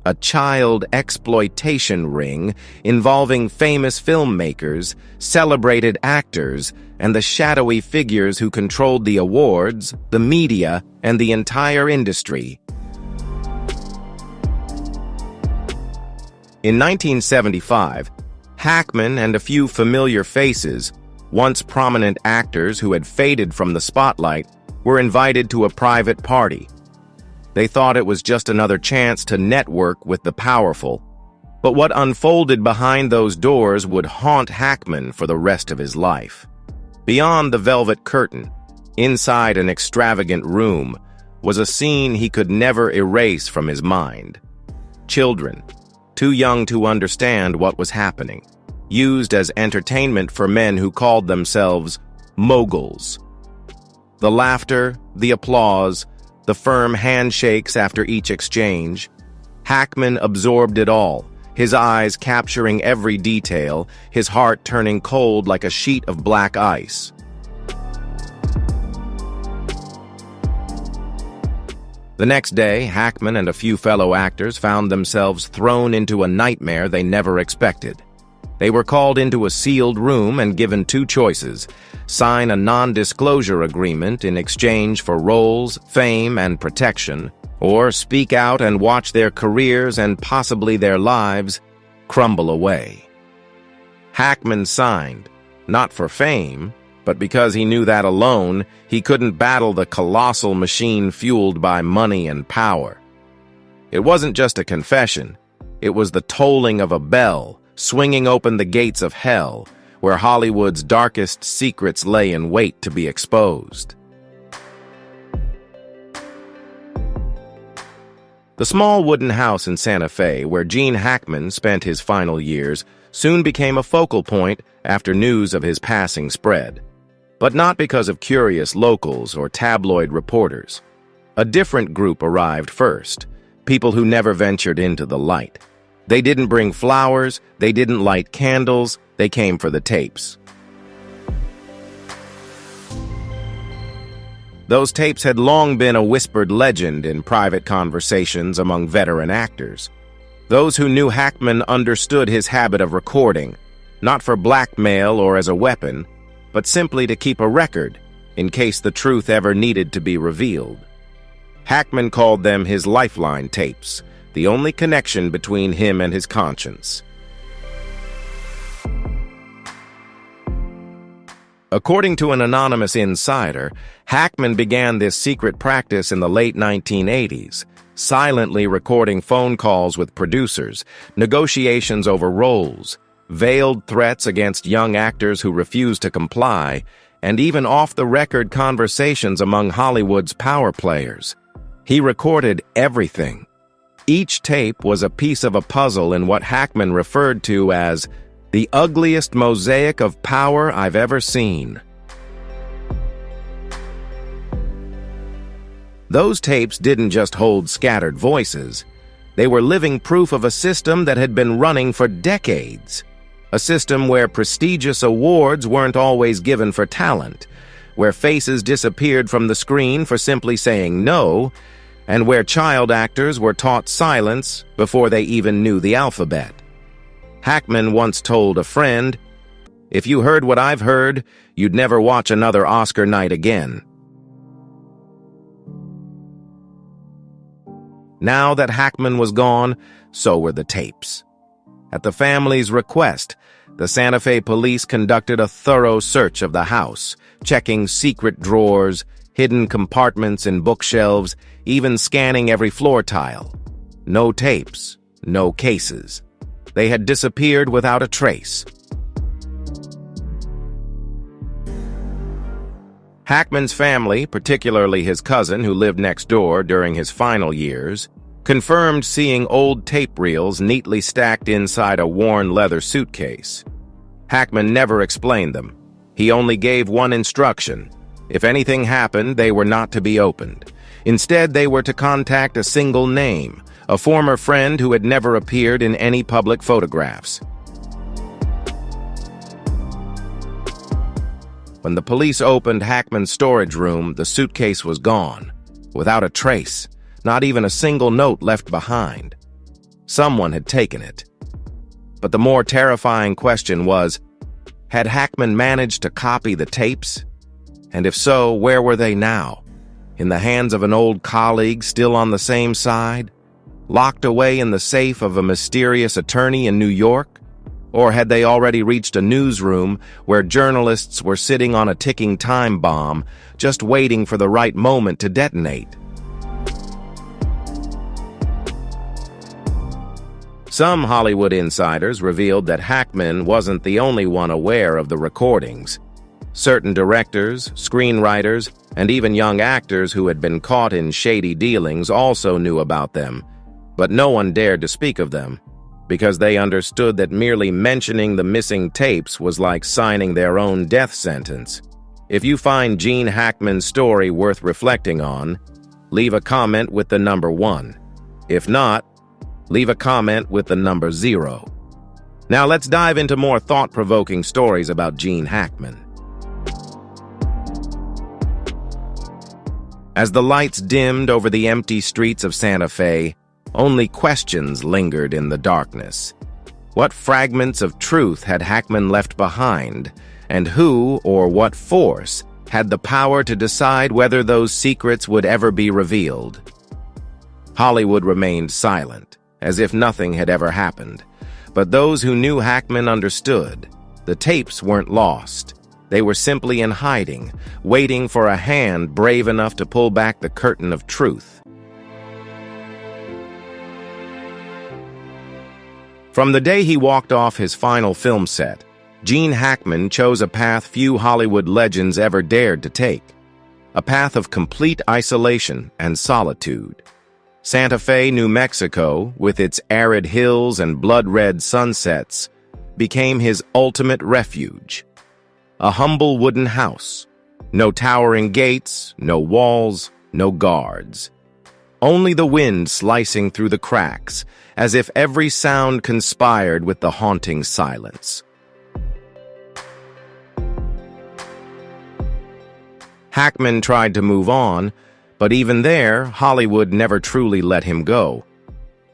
Speaker 1: A child exploitation ring involving famous filmmakers, celebrated actors, and the shadowy figures who controlled the awards, the media, and the entire industry. In 1975, Hackman and a few familiar faces, once prominent actors who had faded from the spotlight, were invited to a private party. They thought it was just another chance to network with the powerful. But what unfolded behind those doors would haunt Hackman for the rest of his life. Beyond the velvet curtain, inside an extravagant room, was a scene he could never erase from his mind. Children, too young to understand what was happening, used as entertainment for men who called themselves moguls. The laughter, the applause, the firm handshakes after each exchange. Hackman absorbed it all, his eyes capturing every detail, his heart turning cold like a sheet of black ice. The next day, Hackman and a few fellow actors found themselves thrown into a nightmare they never expected. They were called into a sealed room and given two choices: sign a non-disclosure agreement in exchange for roles, fame, and protection, or speak out and watch their careers and possibly their lives crumble away. Hackman signed, not for fame, but because he knew that alone, he couldn't battle the colossal machine fueled by money and power. It wasn't just a confession. It was the tolling of a bell, swinging open the gates of hell, where Hollywood's darkest secrets lay in wait to be exposed. The small wooden house in Santa Fe, where Gene Hackman spent his final years, soon became a focal point after news of his passing spread. But not because of curious locals or tabloid reporters. A different group arrived first, people who never ventured into the light. They didn't bring flowers, they didn't light candles, they came for the tapes. Those tapes had long been a whispered legend in private conversations among veteran actors. Those who knew Hackman understood his habit of recording, not for blackmail or as a weapon, but simply to keep a record in case the truth ever needed to be revealed. Hackman called them his lifeline tapes, the only connection between him and his conscience. According to an anonymous insider, Hackman began this secret practice in the late 1980s, silently recording phone calls with producers, negotiations over roles, veiled threats against young actors who refused to comply, and even off-the-record conversations among Hollywood's power players. He recorded everything. Each tape was a piece of a puzzle in what Hackman referred to as the ugliest mosaic of power I've ever seen. Those tapes didn't just hold scattered voices. They were living proof of a system that had been running for decades. A system where prestigious awards weren't always given for talent, where faces disappeared from the screen for simply saying no, and where child actors were taught silence before they even knew the alphabet. Hackman once told a friend, "If you heard what I've heard, you'd never watch another Oscar night again." Now that Hackman was gone, so were the tapes. At the family's request, the Santa Fe police conducted a thorough search of the house, checking secret drawers, hidden compartments in bookshelves, even scanning every floor tile. No tapes, no cases. They had disappeared without a trace. Hackman's family, particularly his cousin who lived next door during his final years, confirmed seeing old tape reels neatly stacked inside a worn leather suitcase. Hackman never explained them. He only gave one instruction. If anything happened, they were not to be opened. Instead, they were to contact a single name, a former friend who had never appeared in any public photographs. When the police opened Hackman's storage room, the suitcase was gone, without a trace, not even a single note left behind. Someone had taken it. But the more terrifying question was, had Hackman managed to copy the tapes? And if so, where were they now? In the hands of an old colleague still on the same side? Locked away in the safe of a mysterious attorney in New York? Or had they already reached a newsroom where journalists were sitting on a ticking time bomb, just waiting for the right moment to detonate? Some Hollywood insiders revealed that Hackman wasn't the only one aware of the recordings. Certain directors, screenwriters, and even young actors who had been caught in shady dealings also knew about them, but no one dared to speak of them, because they understood that merely mentioning the missing tapes was like signing their own death sentence. If you find Gene Hackman's story worth reflecting on, leave a comment with the number 1. If not, leave a comment with the number 0. Now let's dive into more thought-provoking stories about Gene Hackman. As the lights dimmed over the empty streets of Santa Fe, only questions lingered in the darkness. What fragments of truth had Hackman left behind, and who or what force had the power to decide whether those secrets would ever be revealed? Hollywood remained silent, as if nothing had ever happened. But those who knew Hackman understood. The tapes weren't lost. They were simply in hiding, waiting for a hand brave enough to pull back the curtain of truth. From the day he walked off his final film set, Gene Hackman chose a path few Hollywood legends ever dared to take. A path of complete isolation and solitude. Santa Fe, New Mexico, with its arid hills and blood-red sunsets, became his ultimate refuge. A humble wooden house. No towering gates, no walls, no guards. Only the wind slicing through the cracks, as if every sound conspired with the haunting silence. Hackman tried to move on, but even there, Hollywood never truly let him go.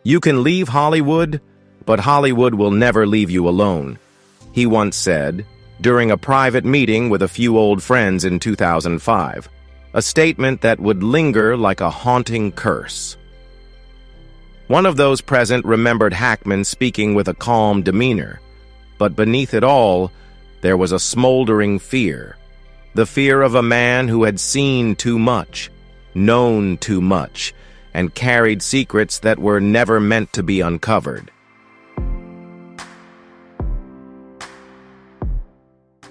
Speaker 1: You can leave Hollywood, but Hollywood will never leave you alone, he once said during a private meeting with a few old friends in 2005, a statement that would linger like a haunting curse. One of those present remembered Hackman speaking with a calm demeanor, but beneath it all, there was a smoldering fear. The fear of a man who had seen too much, known too much, and carried secrets that were never meant to be uncovered.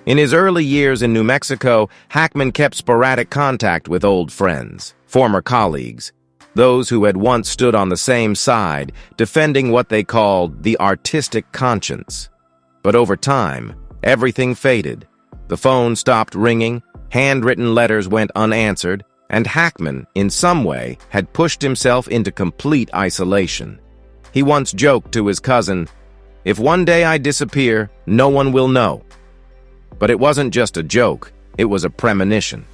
Speaker 1: In his early years in New Mexico, Hackman kept sporadic contact with old friends, former colleagues. those who had once stood on the same side, defending what they called the artistic conscience. But over time, everything faded. The phone stopped ringing, handwritten letters went unanswered, and Hackman, in some way, had pushed himself into complete isolation. He once joked to his cousin, "If one day I disappear, no one will know." But it wasn't just a joke, it was a premonition.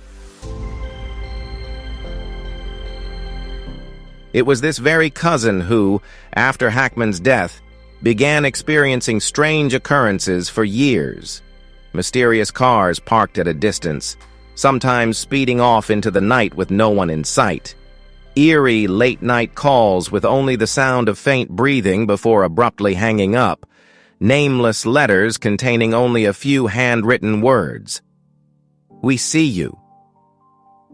Speaker 1: It was this very cousin who, after Hackman's death, began experiencing strange occurrences for years. Mysterious cars parked at a distance, sometimes speeding off into the night with no one in sight. Eerie late-night calls with only the sound of faint breathing before abruptly hanging up. Nameless letters containing only a few handwritten words. "We see you."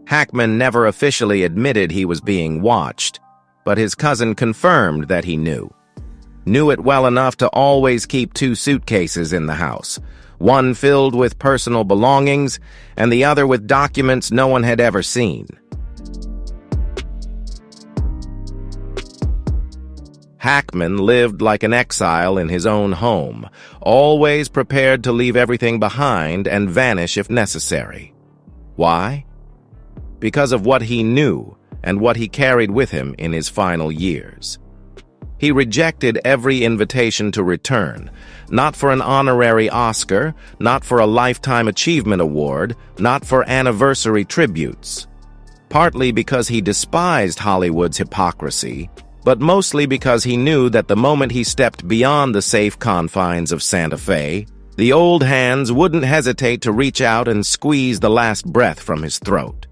Speaker 1: Hackman never officially admitted he was being watched, but his cousin confirmed that he knew it well enough to always keep 2 suitcases in the house, one filled with personal belongings and the other with documents no one had ever seen. Hackman lived like an exile in his own home, always prepared to leave everything behind and vanish if necessary. Why? Because of what he knew and what he carried with him in his final years. He rejected every invitation to return, not for an honorary Oscar, not for a Lifetime Achievement Award, not for anniversary tributes. Partly because he despised Hollywood's hypocrisy, but mostly because he knew that the moment he stepped beyond the safe confines of Santa Fe, the old hands wouldn't hesitate to reach out and squeeze the last breath from his throat.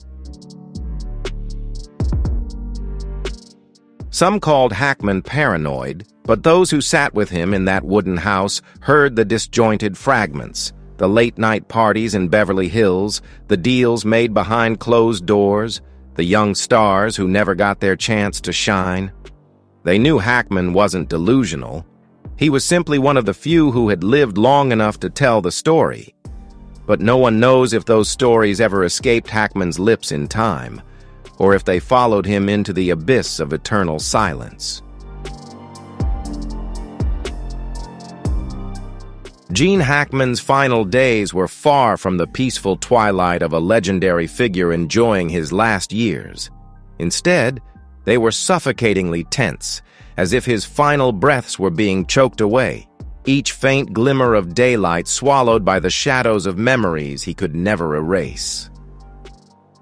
Speaker 1: Some called Hackman paranoid, but those who sat with him in that wooden house heard the disjointed fragments, the late-night parties in Beverly Hills, the deals made behind closed doors, the young stars who never got their chance to shine. They knew Hackman wasn't delusional. He was simply one of the few who had lived long enough to tell the story. But no one knows if those stories ever escaped Hackman's lips in time, or if they followed him into the abyss of eternal silence. Gene Hackman's final days were far from the peaceful twilight of a legendary figure enjoying his last years. Instead, they were suffocatingly tense, as if his final breaths were being choked away, each faint glimmer of daylight swallowed by the shadows of memories he could never erase.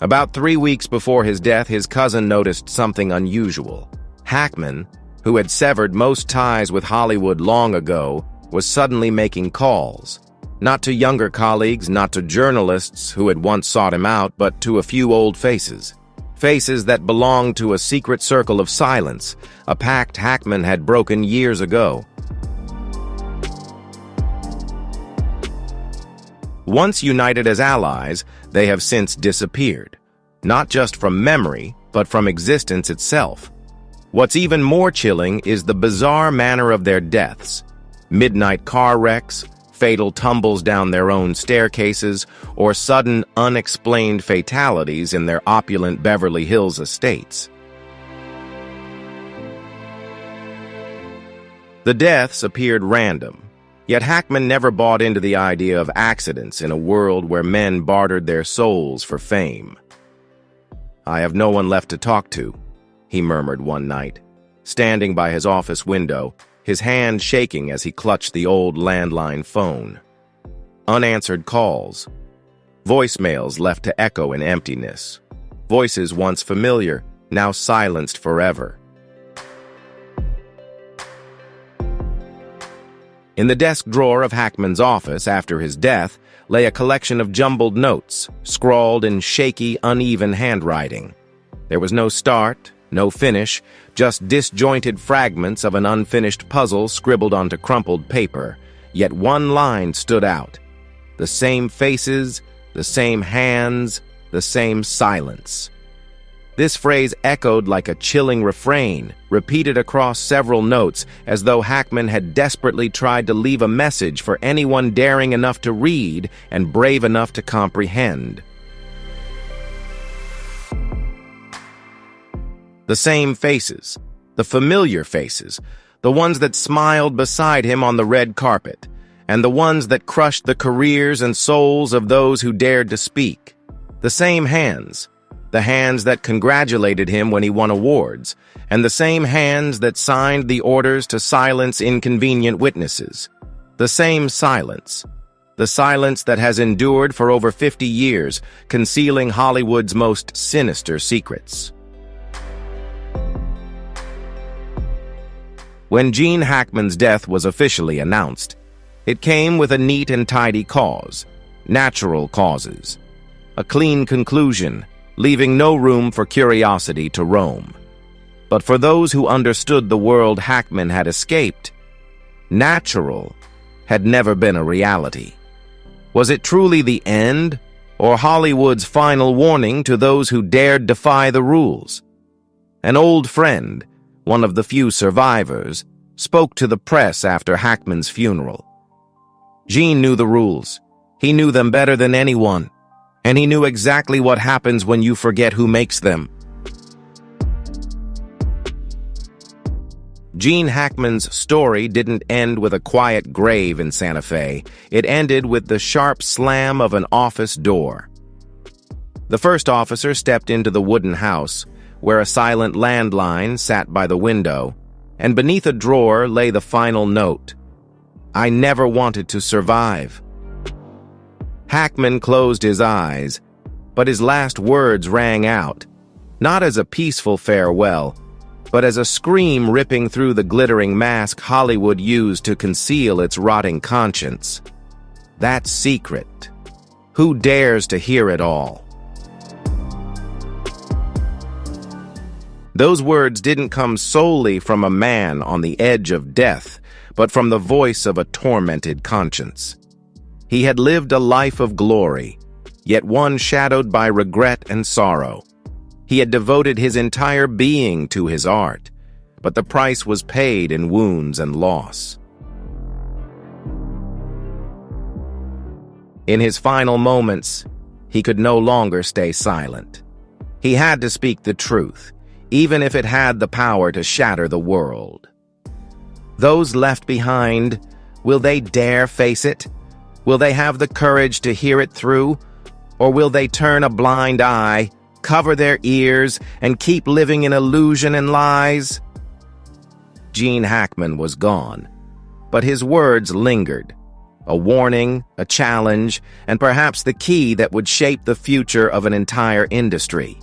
Speaker 1: About 3 weeks before his death, his cousin noticed something unusual. Hackman, who had severed most ties with Hollywood long ago, was suddenly making calls. Not to younger colleagues, not to journalists who had once sought him out, but to a few old faces. Faces that belonged to a secret circle of silence, a pact Hackman had broken years ago. Once united as allies, they have since disappeared, not just from memory, but from existence itself. What's even more chilling is the bizarre manner of their deaths. Midnight car wrecks, fatal tumbles down their own staircases, or sudden, unexplained fatalities in their opulent Beverly Hills estates. The deaths appeared random, yet Hackman never bought into the idea of accidents in a world where men bartered their souls for fame. "I have no one left to talk to," he murmured one night, standing by his office window, his hand shaking as he clutched the old landline phone. Unanswered calls. Voicemails left to echo in emptiness. Voices once familiar, now silenced forever. In the desk drawer of Hackman's office after his death lay a collection of jumbled notes, scrawled in shaky, uneven handwriting. There was no start, no finish, just disjointed fragments of an unfinished puzzle scribbled onto crumpled paper, yet one line stood out. The same faces, the same hands, the same silence. This phrase echoed like a chilling refrain, repeated across several notes, as though Hackman had desperately tried to leave a message for anyone daring enough to read and brave enough to comprehend. The same faces, the familiar faces, the ones that smiled beside him on the red carpet, and the ones that crushed the careers and souls of those who dared to speak. The same hands, the hands that congratulated him when he won awards, and the same hands that signed the orders to silence inconvenient witnesses. The same silence, the silence that has endured for over 50 years, concealing Hollywood's most sinister secrets. When Gene Hackman's death was officially announced, it came with a neat and tidy cause, natural causes, a clean conclusion, leaving no room for curiosity to roam. But for those who understood the world Hackman had escaped, natural had never been a reality. Was it truly the end, or Hollywood's final warning to those who dared defy the rules? An old friend, one of the few survivors, spoke to the press after Hackman's funeral. Gene knew the rules. He knew them better than anyone, and he knew exactly what happens when you forget who makes them. Gene Hackman's story didn't end with a quiet grave in Santa Fe. It ended with the sharp slam of an office door. The first officer stepped into the wooden house, where a silent landline sat by the window, and beneath a drawer lay the final note: "I never wanted to survive." Hackman closed his eyes, but his last words rang out, not as a peaceful farewell, but as a scream ripping through the glittering mask Hollywood used to conceal its rotting conscience. That secret. Who dares to hear it all? Those words didn't come solely from a man on the edge of death, but from the voice of a tormented conscience. He had lived a life of glory, yet one shadowed by regret and sorrow. He had devoted his entire being to his art, but the price was paid in wounds and loss. In his final moments, he could no longer stay silent. He had to speak the truth, even if it had the power to shatter the world. Those left behind, will they dare face it? Will they have the courage to hear it through? Or will they turn a blind eye, cover their ears, and keep living in illusion and lies? Gene Hackman was gone, but his words lingered. A warning, a challenge, and perhaps the key that would shape the future of an entire industry.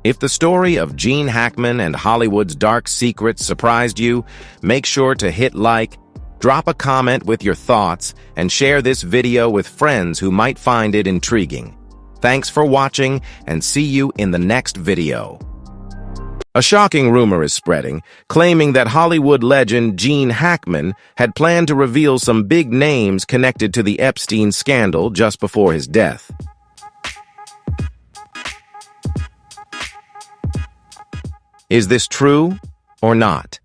Speaker 1: If the story of Gene Hackman and Hollywood's dark secrets surprised you, make sure to hit like, drop a comment with your thoughts, and share this video with friends who might find it intriguing. Thanks for watching, and see you in the next video. A shocking rumor is spreading, claiming that Hollywood legend Gene Hackman had planned to reveal some big names connected to the Epstein scandal just before his death. Is this true or not?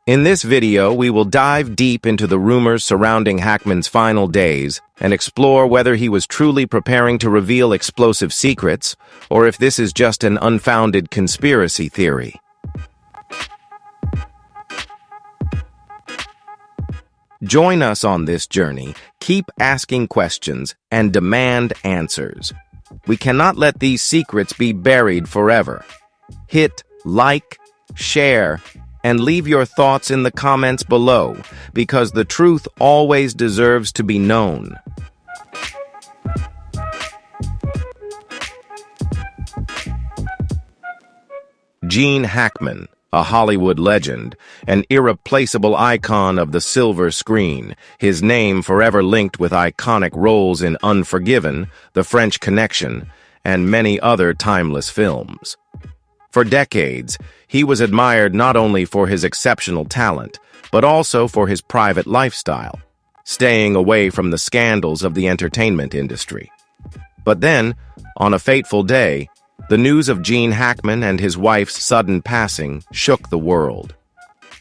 Speaker 1: In this video, we will dive deep into the rumors surrounding Hackman's final days and explore whether he was truly preparing to reveal explosive secrets or if this is just an unfounded conspiracy theory. Join us on this journey. Keep asking questions and demand answers. We cannot let these secrets be buried forever. Hit like, share, and leave your thoughts in the comments below, because the truth always deserves to be known. Gene Hackman, a Hollywood legend, an irreplaceable icon of the silver screen, his name forever linked with iconic roles in Unforgiven, The French Connection, and many other timeless films. For decades, he was admired not only for his exceptional talent, but also for his private lifestyle, staying away from the scandals of the entertainment industry. But then, on a fateful day, the news of Gene Hackman and his wife's sudden passing shook the world.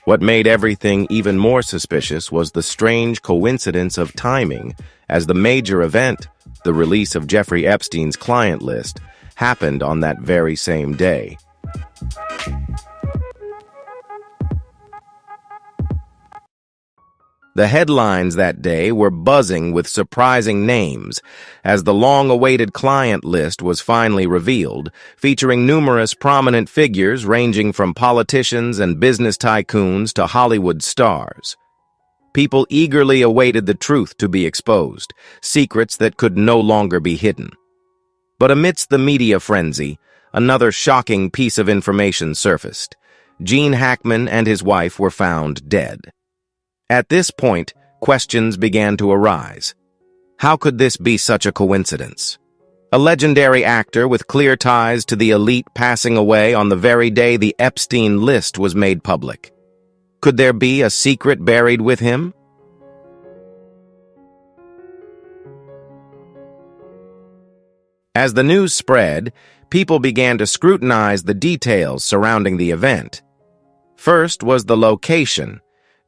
Speaker 1: What made everything even more suspicious was the strange coincidence of timing, as the major event, the release of Jeffrey Epstein's client list, happened on that very same day. The headlines that day were buzzing with surprising names, as the long-awaited client list was finally revealed, featuring numerous prominent figures ranging from politicians and business tycoons to Hollywood stars. People eagerly awaited the truth to be exposed, secrets that could no longer be hidden. But amidst the media frenzy, another shocking piece of information surfaced. Gene Hackman and his wife were found dead. At this point, questions began to arise. How could this be such a coincidence? A legendary actor with clear ties to the elite passing away on the very day the Epstein list was made public. Could there be a secret buried with him? As the news spread, people began to scrutinize the details surrounding the event. First was the location.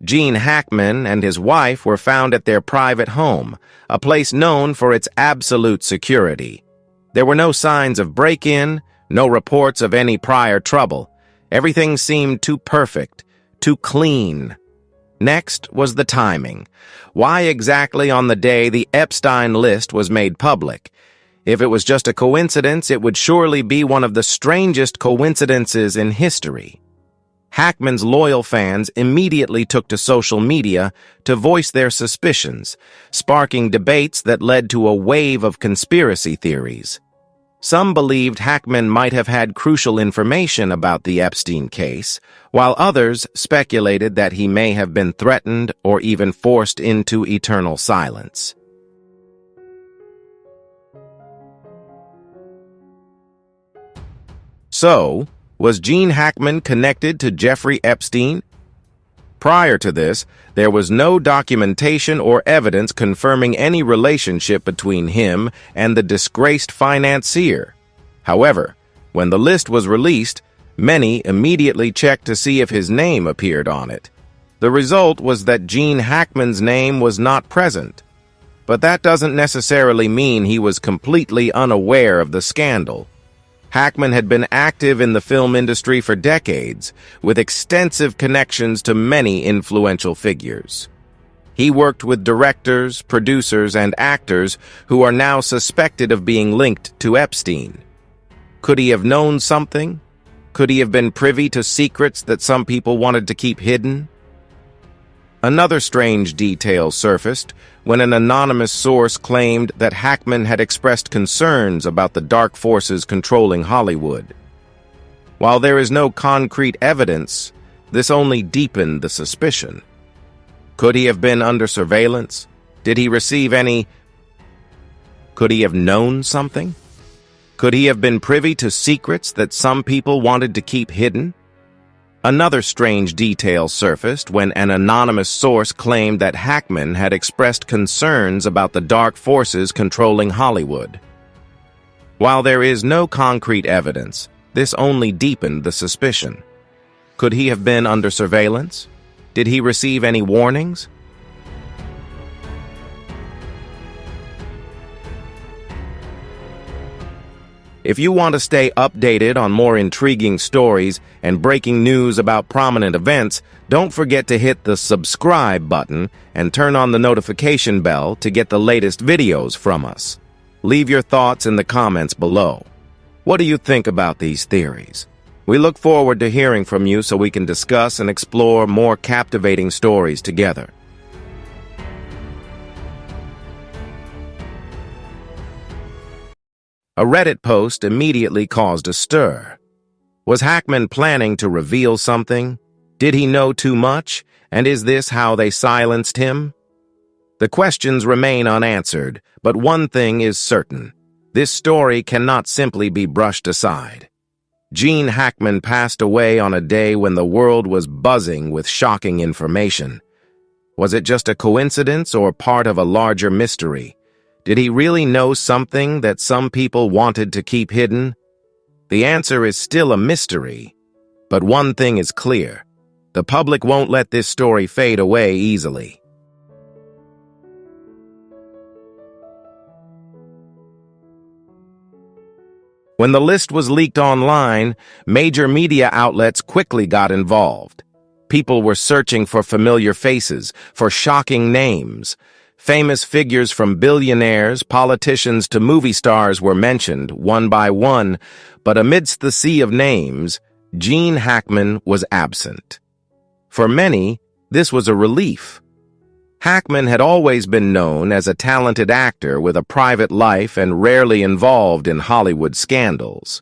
Speaker 1: Gene Hackman and his wife were found at their private home, a place known for its absolute security. There were no signs of break-in, no reports of any prior trouble. Everything seemed too perfect, too clean. Next was the timing. Why exactly on the day the Epstein list was made public? If it was just a coincidence, it would surely be one of the strangest coincidences in history. Hackman's loyal fans immediately took to social media to voice their suspicions, sparking debates that led to a wave of conspiracy theories. Some believed Hackman might have had crucial information about the Epstein case, while others speculated that he may have been threatened or even forced into eternal silence. So, was Gene Hackman connected to Jeffrey Epstein? Prior to this, there was no documentation or evidence confirming any relationship between him and the disgraced financier. However, when the list was released, many immediately checked to see if his name appeared on it. The result was that Gene Hackman's name was not present. But that doesn't necessarily mean he was completely unaware of the scandal. Hackman had been active in the film industry for decades, with extensive connections to many influential figures. He worked with directors, producers, and actors who are now suspected of being linked to Epstein. Could he have known something? Could he have been privy to secrets that some people wanted to keep hidden? Another strange detail surfaced when an anonymous source claimed that Hackman had expressed concerns about the dark forces controlling Hollywood. While there is no concrete evidence, this only deepened the suspicion. Could he have been under surveillance? Did he receive any? Could he have known something? Could he have been privy to secrets that some people wanted to keep hidden? Another strange detail surfaced when an anonymous source claimed that Hackman had expressed concerns about the dark forces controlling Hollywood. While there is no concrete evidence, this only deepened the suspicion. Could he have been under surveillance? Did he receive any warnings? If you want to stay updated on more intriguing stories and breaking news about prominent events, don't forget to hit the subscribe button and turn on the notification bell to get the latest videos from us. Leave your thoughts in the comments below. What do you think about these theories? We look forward to hearing from you so we can discuss and explore more captivating stories together. A Reddit post immediately caused a stir. Was Hackman planning to reveal something? Did he know too much? And is this how they silenced him? The questions remain unanswered, but one thing is certain. This story cannot simply be brushed aside. Gene Hackman passed away on a day when the world was buzzing with shocking information. Was it just a coincidence or part of a larger mystery? Did he really know something that some people wanted to keep hidden? The answer is still a mystery. But one thing is clear. The public won't let this story fade away easily. When the list was leaked online, major media outlets quickly got involved. People were searching for familiar faces, for shocking names. Famous figures from billionaires, politicians to movie stars were mentioned, one by one, but amidst the sea of names, Gene Hackman was absent. For many, this was a relief. Hackman had always been known as a talented actor with a private life and rarely involved in Hollywood scandals.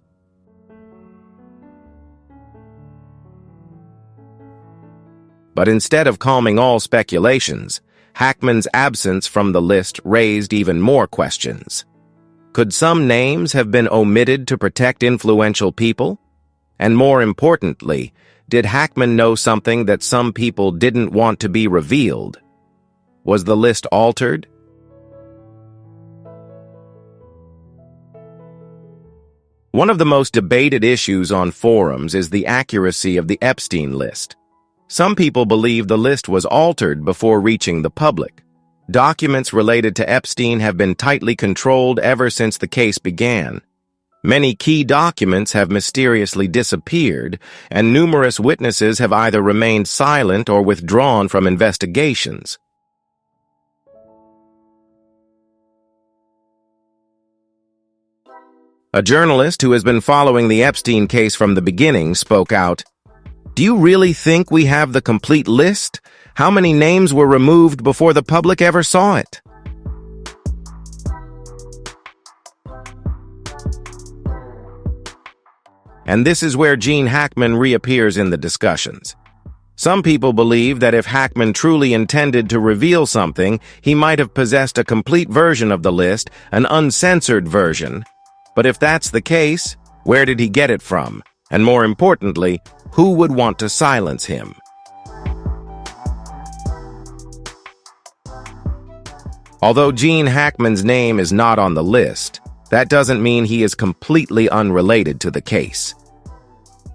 Speaker 1: But instead of calming all speculations, Hackman's absence from the list raised even more questions. Could some names have been omitted to protect influential people? And more importantly, did Hackman know something that some people didn't want to be revealed? Was the list altered? One of the most debated issues on forums is the accuracy of the Epstein list. Some people believe the list was altered before reaching the public. Documents related to Epstein have been tightly controlled ever since the case began. Many key documents have mysteriously disappeared, and numerous witnesses have either remained silent or withdrawn from investigations. A journalist who has been following the Epstein case from the beginning spoke out, "Do you really think we have the complete list? How many names were removed before the public ever saw it?" And this is where Gene Hackman reappears in the discussions. Some people believe that if Hackman truly intended to reveal something, he might have possessed a complete version of the list, an uncensored version. But if that's the case, where did he get it from? And more importantly, who would want to silence him? Although Gene Hackman's name is not on the list, that doesn't mean he is completely unrelated to the case.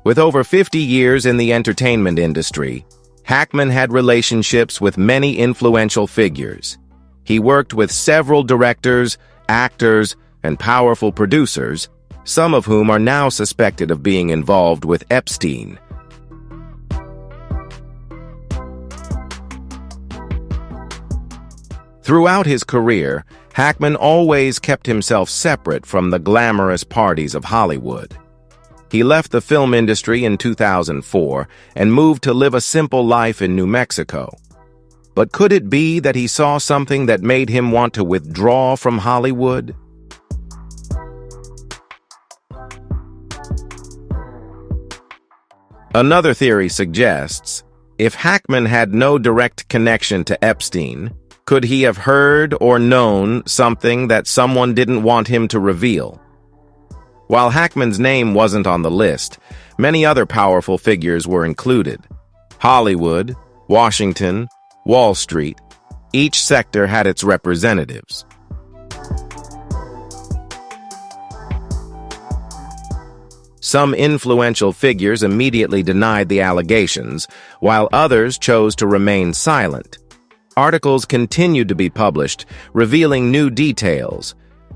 Speaker 1: With over 50 years in the entertainment industry, Hackman had relationships with many influential figures. He worked with several directors, actors, and powerful producers, some of whom are now suspected of being involved with Epstein. Throughout his career, Hackman always kept himself separate from the glamorous parties of Hollywood. He left the film industry in 2004 and moved to live a simple life in New Mexico. But could it be that he saw something that made him want to withdraw from Hollywood? Another theory suggests, if Hackman had no direct connection to Epstein, could he have heard or known something that someone didn't want him to reveal? While Hackman's name wasn't on the list, many other powerful figures were included. Hollywood, Washington, Wall Street, each sector had its representatives. Some influential figures immediately denied the allegations, while others chose to remain silent. Articles continued to be published, revealing new details,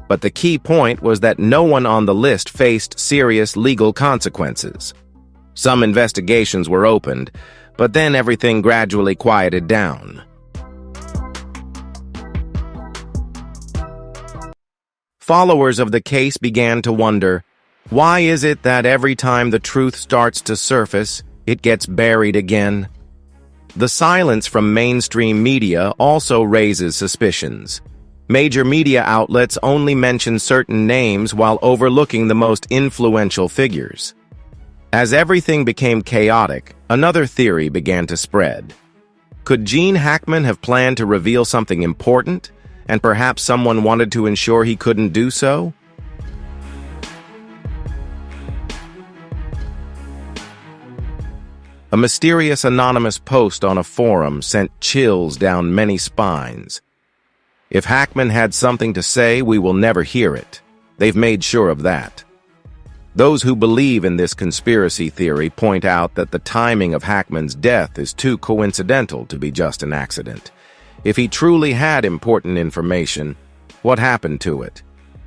Speaker 1: but the key point was that no one on the list faced serious legal consequences. Some investigations were opened, but then everything gradually quieted down. Followers of the case began to wonder, why is it that every time the truth starts to surface, it gets buried again? The silence from mainstream media also raises suspicions. Major media outlets only mention certain names while overlooking the most influential figures. As everything became chaotic, another theory began to spread. Could Gene Hackman have planned to reveal something important, and perhaps someone wanted to ensure he couldn't do so? A mysterious anonymous post on a forum sent chills down many spines. If Hackman had something to say, we will never hear it. They've made sure of that. Those who believe in this conspiracy theory point out that the timing of Hackman's death is too coincidental to be just an accident. If he truly had important information, what happened to it?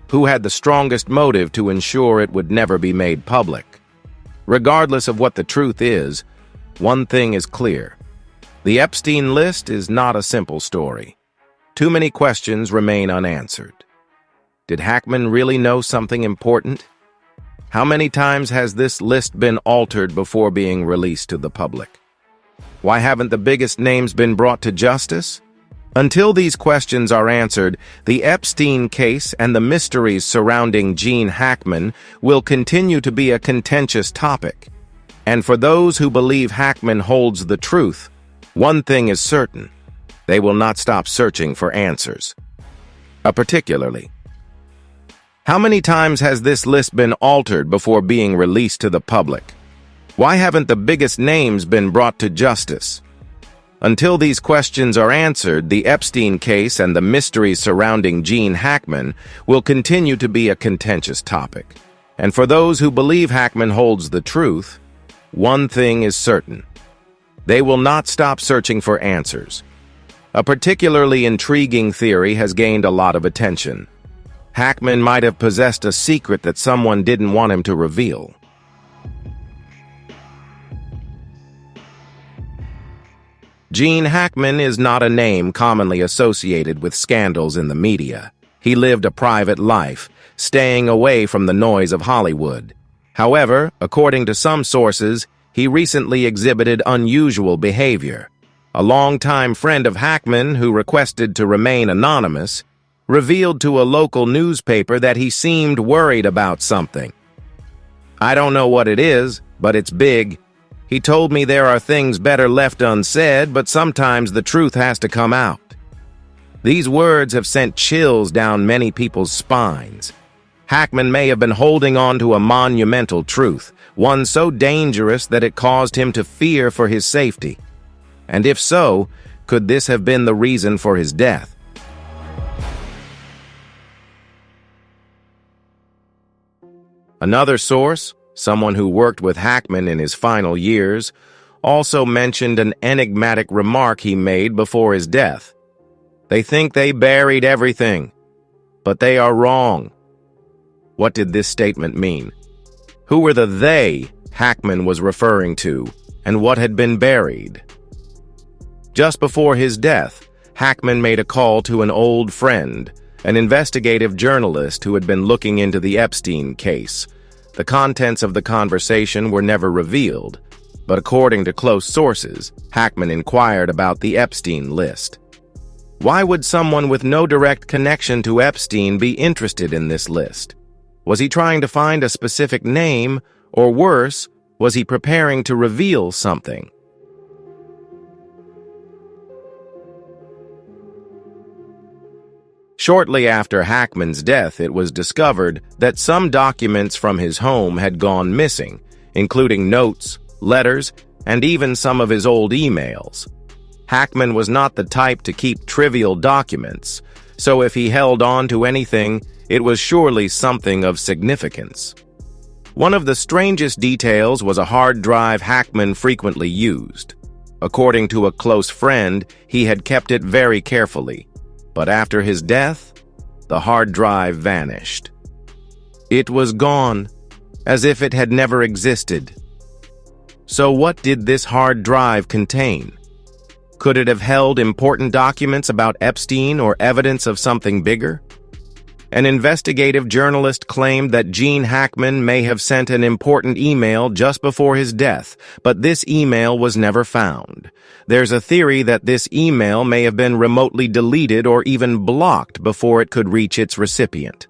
Speaker 1: Who had the strongest motive to ensure it would never be made public? Regardless of what the truth is, one thing is clear. The Epstein list is not a simple story. Too many questions remain unanswered. Did Hackman really know something important? How many times has this list been altered before being released to the public? Why haven't the biggest names been brought to justice? Until these questions are answered, the Epstein case and the mysteries surrounding Gene Hackman will continue to be a contentious topic. And for those who believe Hackman holds the truth, one thing is certain: they will not stop searching for answers. Particularly, how many times has this list been altered before being released to the public? Why haven't the biggest names been brought to justice? Until these questions are answered, the Epstein case and the mysteries surrounding Gene Hackman will continue to be a contentious topic. And for those who believe Hackman holds the truth, one thing is certain: they will not stop searching for answers. A particularly intriguing theory has gained a lot of attention. Hackman might have possessed a secret that someone didn't want him to reveal. Gene Hackman is not a name commonly associated with scandals in the media. He lived a private life, staying away from the noise of Hollywood. However, according to some sources, he recently exhibited unusual behavior. A longtime friend of Hackman, who requested to remain anonymous, revealed to a local newspaper that he seemed worried about something. "I don't know what it is, but it's big. He told me there are things better left unsaid, but sometimes the truth has to come out." These words have sent chills down many people's spines. Hackman may have been holding on to a monumental truth, one so dangerous that it caused him to fear for his safety. And if so, could this have been the reason for his death? Another source, someone who worked with Hackman in his final years, also mentioned an enigmatic remark he made before his death. "They think they buried everything, but they are wrong." What did this statement mean? Who were the "they" Hackman was referring to, and what had been buried? Just before his death, Hackman made a call to an old friend, an investigative journalist who had been looking into the Epstein case. The contents of the conversation were never revealed, but according to close sources, Hackman inquired about the Epstein list. Why would someone with no direct connection to Epstein be interested in this list? Was he trying to find a specific name, or worse, was he preparing to reveal something? Shortly after Hackman's death, it was discovered that some documents from his home had gone missing, including notes, letters, and even some of his old emails. Hackman was not the type to keep trivial documents, so if he held on to anything, it was surely something of significance. One of the strangest details was a hard drive Hackman frequently used. According to a close friend, he had kept it very carefully. But after his death, the hard drive vanished. It was gone, as if it had never existed. So what did this hard drive contain? Could it have held important documents about Epstein or evidence of something bigger? An investigative journalist claimed that Gene Hackman may have sent an important email just before his death, but this email was never found. There's a theory that this email may have been remotely deleted or even blocked before it could reach its recipient.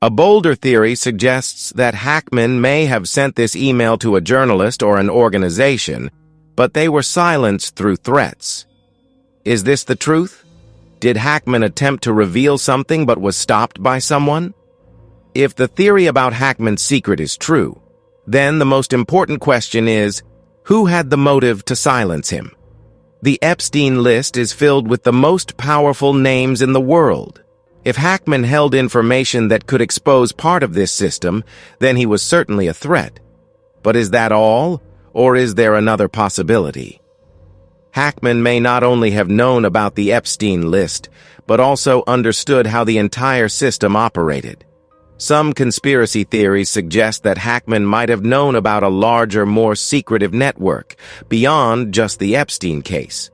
Speaker 1: A bolder theory suggests that Hackman may have sent this email to a journalist or an organization, but they were silenced through threats. Is this the truth? Did Hackman attempt to reveal something but was stopped by someone? If the theory about Hackman's secret is true, then the most important question is, who had the motive to silence him? The Epstein list is filled with the most powerful names in the world. If Hackman held information that could expose part of this system, then he was certainly a threat. But is that all, or is there another possibility? Hackman may not only have known about the Epstein list, but also understood how the entire system operated. Some conspiracy theories suggest that Hackman might have known about a larger, more secretive network, beyond just the Epstein case.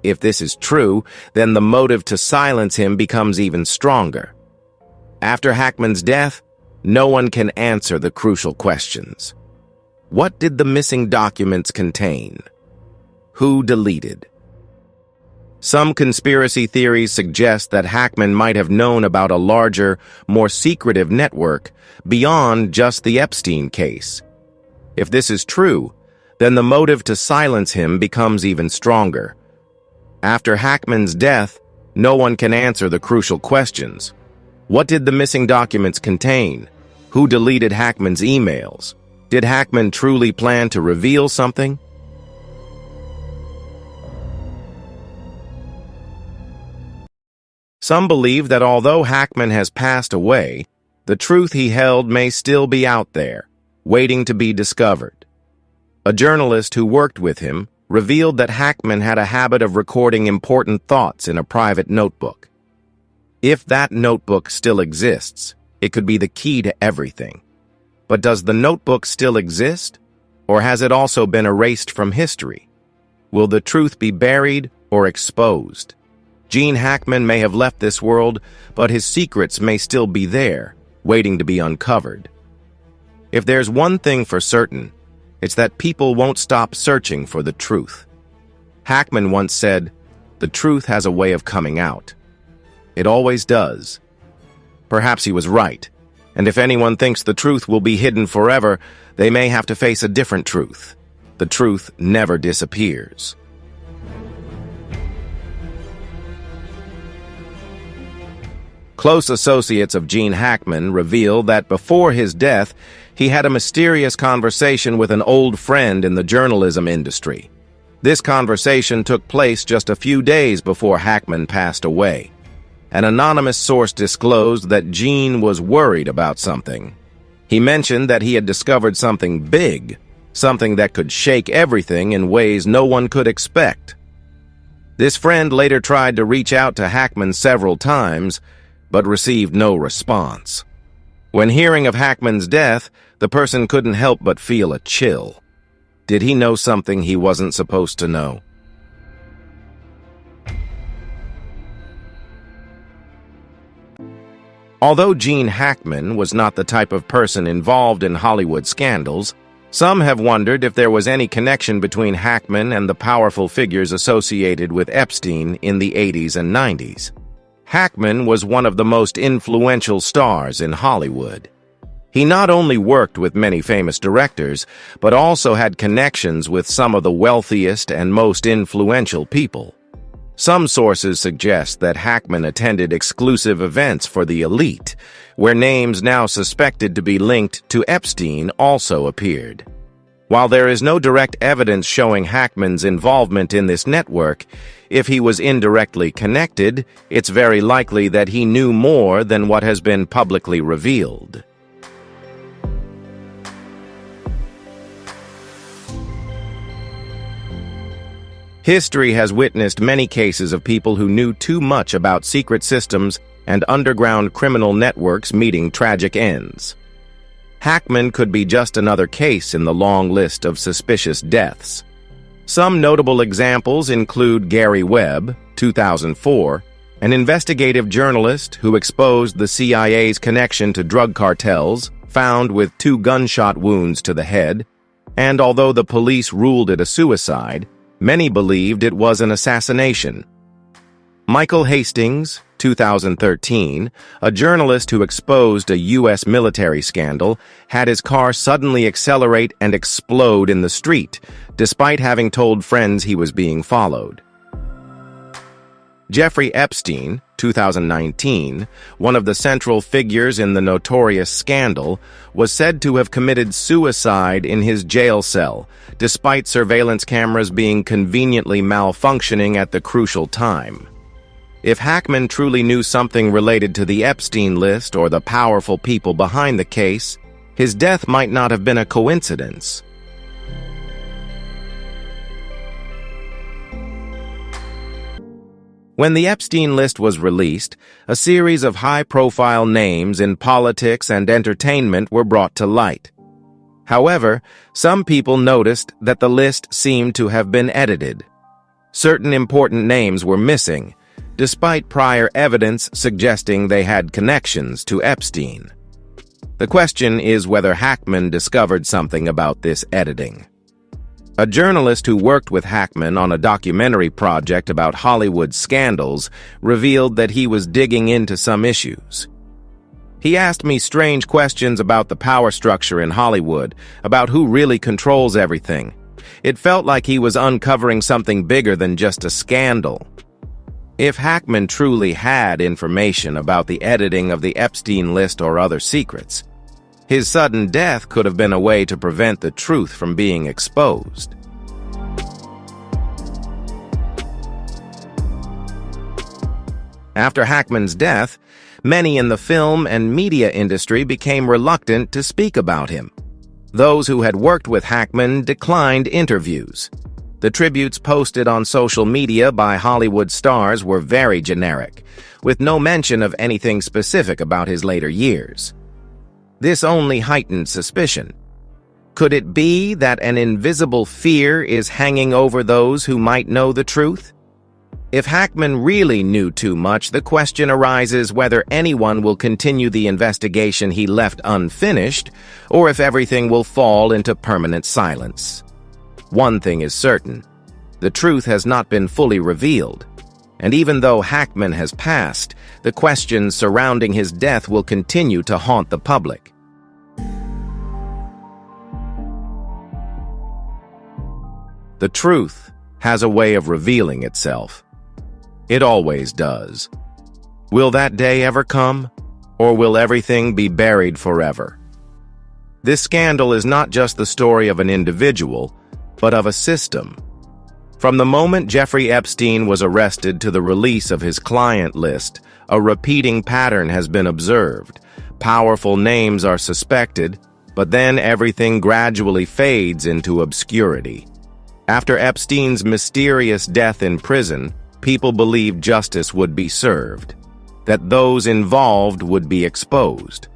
Speaker 1: If this is true, then the motive to silence him becomes even stronger. After Hackman's death, no one can answer the crucial questions. What did the missing documents contain? Who deleted? Some conspiracy theories suggest that Hackman might have known about a larger, more secretive network beyond just the Epstein case. If this is true, then the motive to silence him becomes even stronger. After Hackman's death, no one can answer the crucial questions. What did the missing documents contain? Who deleted Hackman's emails? Did Hackman truly plan to reveal something? Some believe that although Hackman has passed away, the truth he held may still be out there, waiting to be discovered. A journalist who worked with him revealed that Hackman had a habit of recording important thoughts in a private notebook. If that notebook still exists, it could be the key to everything. But does the notebook still exist, or has it also been erased from history? Will the truth be buried or exposed? Gene Hackman may have left this world, but his secrets may still be there, waiting to be uncovered. If there's one thing for certain, it's that people won't stop searching for the truth. Hackman once said, "The truth has a way of coming out. It always does." Perhaps he was right, and if anyone thinks the truth will be hidden forever, they may have to face a different truth. The truth never disappears. Close associates of Gene Hackman reveal that before his death, he had a mysterious conversation with an old friend in the journalism industry. This conversation took place just a few days before Hackman passed away. An anonymous source disclosed that Gene was worried about something. He mentioned that he had discovered something big, something that could shake everything in ways no one could expect. This friend later tried to reach out to Hackman several times, but received no response. When hearing of Hackman's death, the person couldn't help but feel a chill. Did he know something he wasn't supposed to know? Although Gene Hackman was not the type of person involved in Hollywood scandals, some have wondered if there was any connection between Hackman and the powerful figures associated with Epstein in the 80s and 90s. Hackman was one of the most influential stars in Hollywood. He not only worked with many famous directors, but also had connections with some of the wealthiest and most influential people. Some sources suggest that Hackman attended exclusive events for the elite, where names now suspected to be linked to Epstein also appeared. While there is no direct evidence showing Hackman's involvement in this network, if he was indirectly connected, it's very likely that he knew more than what has been publicly revealed. History has witnessed many cases of people who knew too much about secret systems and underground criminal networks meeting tragic ends. Hackman could be just another case in the long list of suspicious deaths. Some notable examples include Gary Webb, 2004, an investigative journalist who exposed the CIA's connection to drug cartels, found with 2 gunshot wounds to the head, and although the police ruled it a suicide, many believed it was an assassination. Michael Hastings, 2013, a journalist who exposed a U.S. military scandal, had his car suddenly accelerate and explode in the street, despite having told friends he was being followed. Jeffrey Epstein, 2019, one of the central figures in the notorious scandal, was said to have committed suicide in his jail cell, despite surveillance cameras being conveniently malfunctioning at the crucial time. If Hackman truly knew something related to the Epstein list or the powerful people behind the case, his death might not have been a coincidence. When the Epstein list was released, a series of high-profile names in politics and entertainment were brought to light. However, some people noticed that the list seemed to have been edited. Certain important names were missing, despite prior evidence suggesting they had connections to Epstein. The question is whether Hackman discovered something about this editing. A journalist who worked with Hackman on a documentary project about Hollywood scandals revealed that he was digging into some issues. He asked me strange questions about the power structure in Hollywood, about who really controls everything. It felt like he was uncovering something bigger than just a scandal. If Hackman truly had information about the editing of the Epstein list or other secrets, his sudden death could have been a way to prevent the truth from being exposed. After Hackman's death, many in the film and media industry became reluctant to speak about him. Those who had worked with Hackman declined interviews. The tributes posted on social media by Hollywood stars were very generic, with no mention of anything specific about his later years. This only heightened suspicion. Could it be that an invisible fear is hanging over those who might know the truth? If Hackman really knew too much, the question arises whether anyone will continue the investigation he left unfinished, or if everything will fall into permanent silence. One thing is certain: the truth has not been fully revealed, and even though Hackman has passed, the questions surrounding his death will continue to haunt the public. The truth has a way of revealing itself. It always does. Will that day ever come, or will everything be buried forever? This scandal is not just the story of an individual, but of a system. From the moment Jeffrey Epstein was arrested to the release of his client list, a repeating pattern has been observed. Powerful names are suspected, but then everything gradually fades into obscurity. After Epstein's mysterious death in prison, people believed justice would be served, that those involved would be exposed.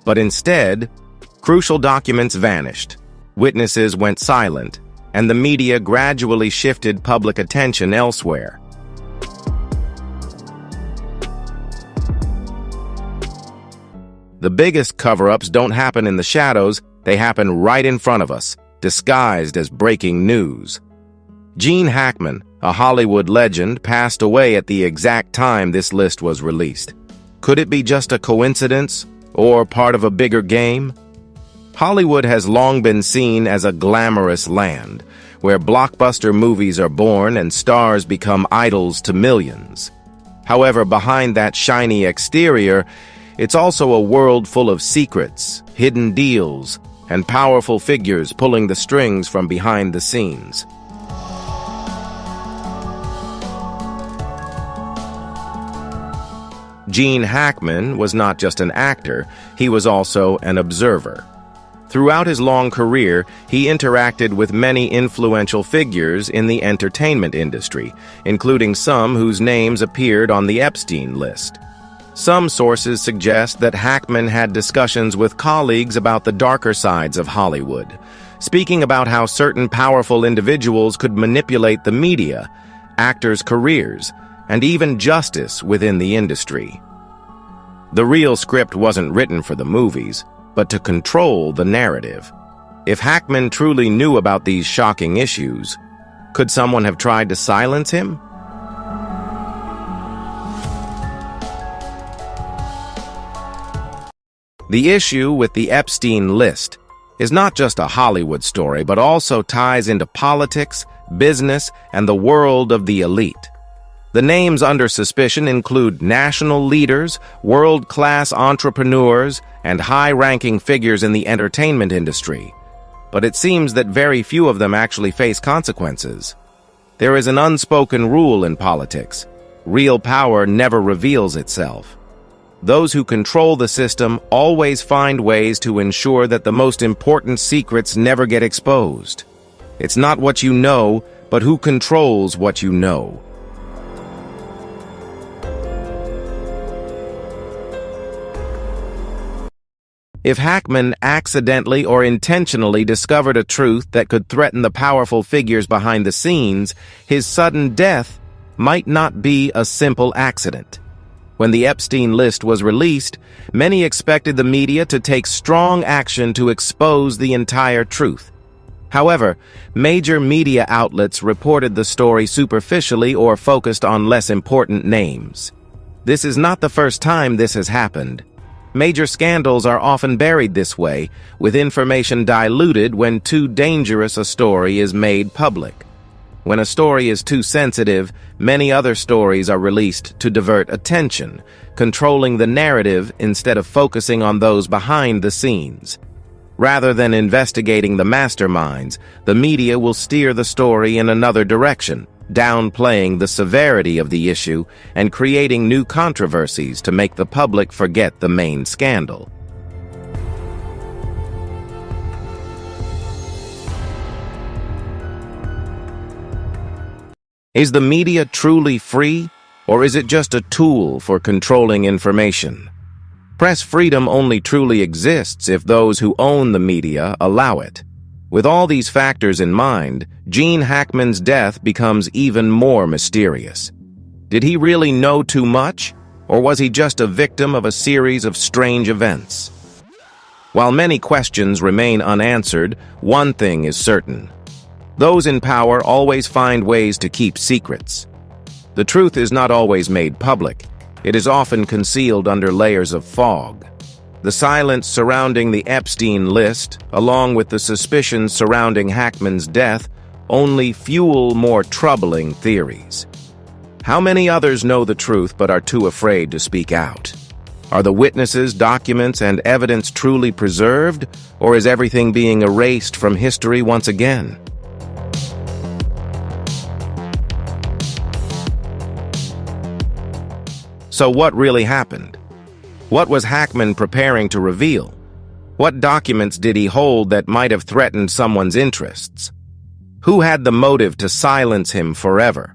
Speaker 1: But instead, crucial documents vanished, witnesses went silent, and the media gradually shifted public attention elsewhere. The biggest cover-ups don't happen in the shadows, they happen right in front of us, disguised as breaking news. Gene Hackman, a Hollywood legend, passed away at the exact time this list was released. Could it be just a coincidence, or part of a bigger game? Hollywood has long been seen as a glamorous land, where blockbuster movies are born and stars become idols to millions. However, behind that shiny exterior, it's also a world full of secrets, hidden deals, and powerful figures pulling the strings from behind the scenes. Gene Hackman was not just an actor, he was also an observer. Throughout his long career, he interacted with many influential figures in the entertainment industry, including some whose names appeared on the Epstein list. Some sources suggest that Hackman had discussions with colleagues about the darker sides of Hollywood, speaking about how certain powerful individuals could manipulate the media, actors' careers, and even justice within the industry. The real script wasn't written for the movies, but to control the narrative. If Hackman truly knew about these shocking issues, could someone have tried to silence him? The issue with the Epstein list is not just a Hollywood story, but also ties into politics, business, and the world of the elite. The names under suspicion include national leaders, world-class entrepreneurs, and high-ranking figures in the entertainment industry. But it seems that very few of them actually face consequences. There is an unspoken rule in politics: real power never reveals itself. Those who control the system always find ways to ensure that the most important secrets never get exposed. It's not what you know, but who controls what you know. If Hackman accidentally or intentionally discovered a truth that could threaten the powerful figures behind the scenes, his sudden death might not be a simple accident. When the Epstein list was released, many expected the media to take strong action to expose the entire truth. However, major media outlets reported the story superficially or focused on less important names. This is not the first time this has happened. Major scandals are often buried this way, with information diluted when too dangerous a story is made public. When a story is too sensitive, many other stories are released to divert attention, controlling the narrative instead of focusing on those behind the scenes. Rather than investigating the masterminds, the media will steer the story in another direction, downplaying the severity of the issue and creating new controversies to make the public forget the main scandal. Is the media truly free, or is it just a tool for controlling information? Press freedom only truly exists if those who own the media allow it. With all these factors in mind, Gene Hackman's death becomes even more mysterious. Did he really know too much, or was he just a victim of a series of strange events? While many questions remain unanswered, one thing is certain. Those in power always find ways to keep secrets. The truth is not always made public. It is often concealed under layers of fog. The silence surrounding the Epstein list, along with the suspicions surrounding Hackman's death, only fuel more troubling theories. How many others know the truth but are too afraid to speak out? Are the witnesses, documents, and evidence truly preserved, or is everything being erased from history once again? So what really happened? What was Hackman preparing to reveal? What documents did he hold that might have threatened someone's interests? Who had the motive to silence him forever?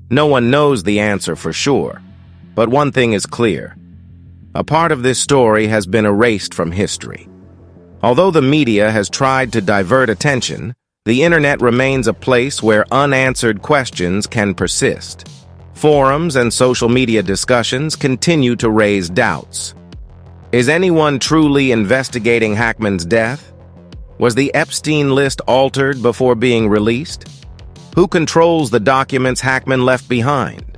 Speaker 1: No one knows the answer for sure, but one thing is clear. A part of this story has been erased from history. Although the media has tried to divert attention, the internet remains a place where unanswered questions can persist. Forums and social media discussions continue to raise doubts. Is anyone truly investigating Hackman's death? Was the Epstein list altered before being released? Who controls the documents Hackman left behind?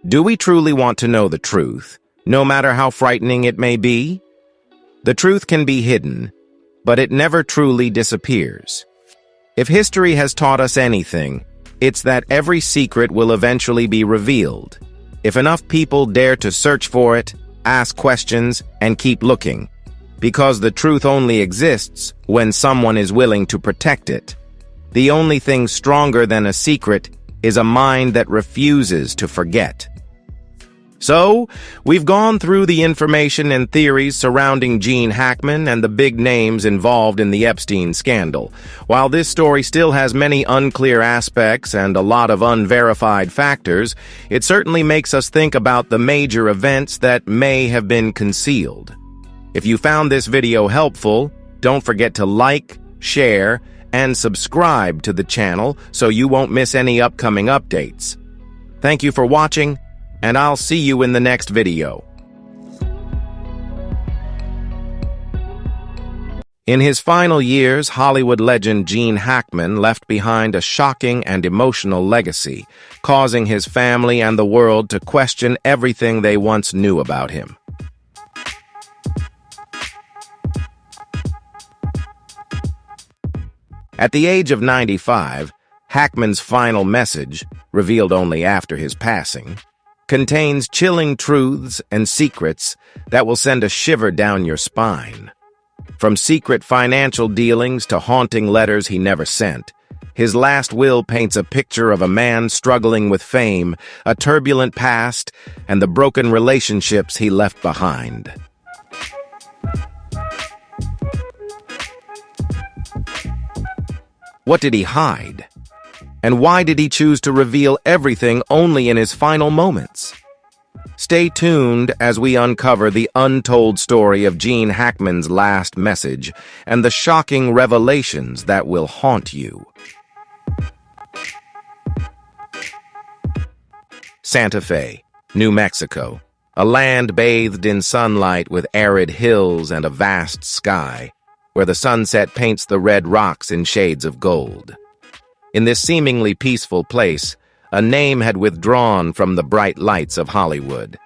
Speaker 1: Do we truly want to know the truth, no matter how frightening it may be? The truth can be hidden, but it never truly disappears. If history has taught us anything, it's that every secret will eventually be revealed. If enough people dare to search for it, ask questions, and keep looking. Because the truth only exists when someone is willing to protect it. The only thing stronger than a secret is a mind that refuses to forget. So, we've gone through the information and theories surrounding Gene Hackman and the big names involved in the Epstein scandal. While this story still has many unclear aspects and a lot of unverified factors, it certainly makes us think about the major events that may have been concealed. If you found this video helpful, don't forget to like, share, and subscribe to the channel so you won't miss any upcoming updates. Thank you for watching, and I'll see you in the next video. In his final years, Hollywood legend Gene Hackman left behind a shocking and emotional legacy, causing his family and the world to question everything they once knew about him. At the age of 95, Hackman's final message, revealed only after his passing, contains chilling truths and secrets that will send a shiver down your spine. From secret financial dealings to haunting letters he never sent, his last will paints a picture of a man struggling with fame, a turbulent past, and the broken relationships he left behind. What did he hide? And why did he choose to reveal everything only in his final moments? Stay tuned as we uncover the untold story of Gene Hackman's last message and the shocking revelations that will haunt you. Santa Fe, New Mexico, a land bathed in sunlight with arid hills and a vast sky, where the sunset paints the red rocks in shades of gold. In this seemingly peaceful place, a name had withdrawn from the bright lights of Hollywood.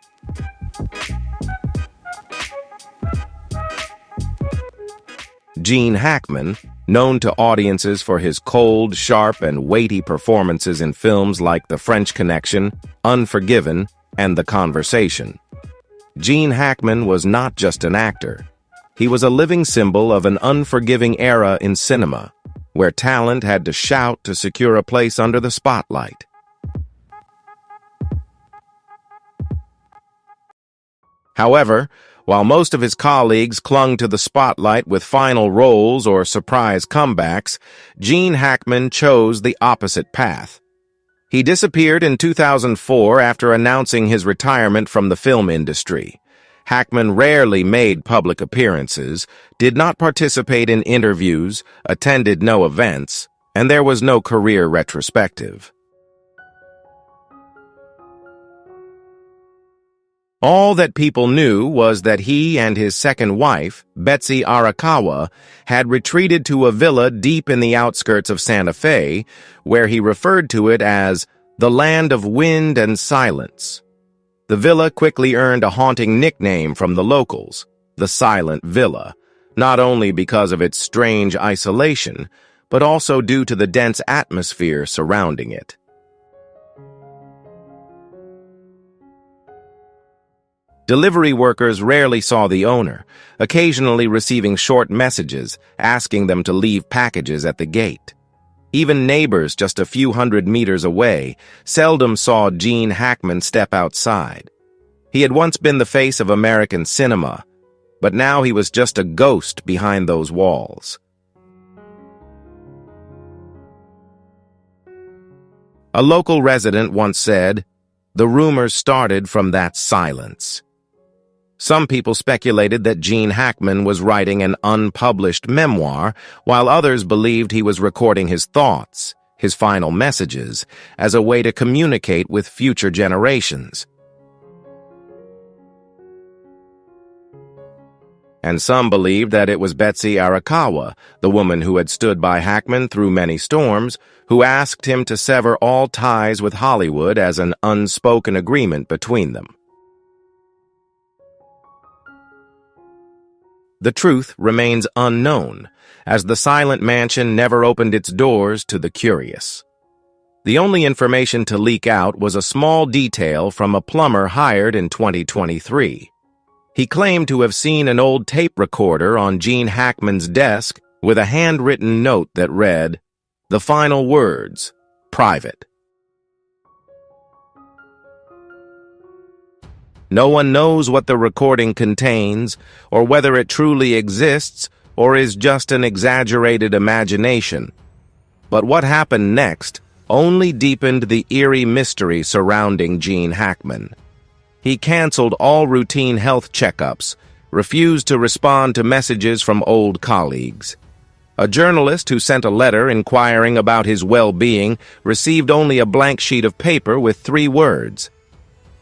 Speaker 1: Gene Hackman, known to audiences for his cold, sharp, and weighty performances in films like The French Connection, Unforgiven, and The Conversation. Gene Hackman was not just an actor. He was a living symbol of an unforgiving era in cinema, where talent had to shout to secure a place under the spotlight. However, while most of his colleagues clung to the spotlight with final roles or surprise comebacks, Gene Hackman chose the opposite path. He disappeared in 2004 after announcing his retirement from the film industry. Hackman rarely made public appearances, did not participate in interviews, attended no events, and there was no career retrospective. All that people knew was that he and his second wife, Betsy Arakawa, had retreated to a villa deep in the outskirts of Santa Fe, where he referred to it as the land of wind and silence. The villa quickly earned a haunting nickname from the locals, the Silent Villa, not only because of its strange isolation, but also due to the dense atmosphere surrounding it. Delivery workers rarely saw the owner, occasionally receiving short messages asking them to leave packages at the gate. Even neighbors just a few hundred meters away seldom saw Gene Hackman step outside. He had once been the face of American cinema, but now he was just a ghost behind those walls. A local resident once said, "The rumors started from that silence." Some people speculated that Gene Hackman was writing an unpublished memoir, while others believed he was recording his thoughts, his final messages, as a way to communicate with future generations. And some believed that it was Betsy Arakawa, the woman who had stood by Hackman through many storms, who asked him to sever all ties with Hollywood as an unspoken agreement between them. The truth remains unknown, as the silent mansion never opened its doors to the curious. The only information to leak out was a small detail from a plumber hired in 2023. He claimed to have seen an old tape recorder on Gene Hackman's desk with a handwritten note that read, "The final words, private." No one knows what the recording contains, or whether it truly exists, or is just an exaggerated imagination. But what happened next only deepened the eerie mystery surrounding Gene Hackman. He canceled all routine health checkups, refused to respond to messages from old colleagues. A journalist who sent a letter inquiring about his well-being received only a blank sheet of paper with 3 words,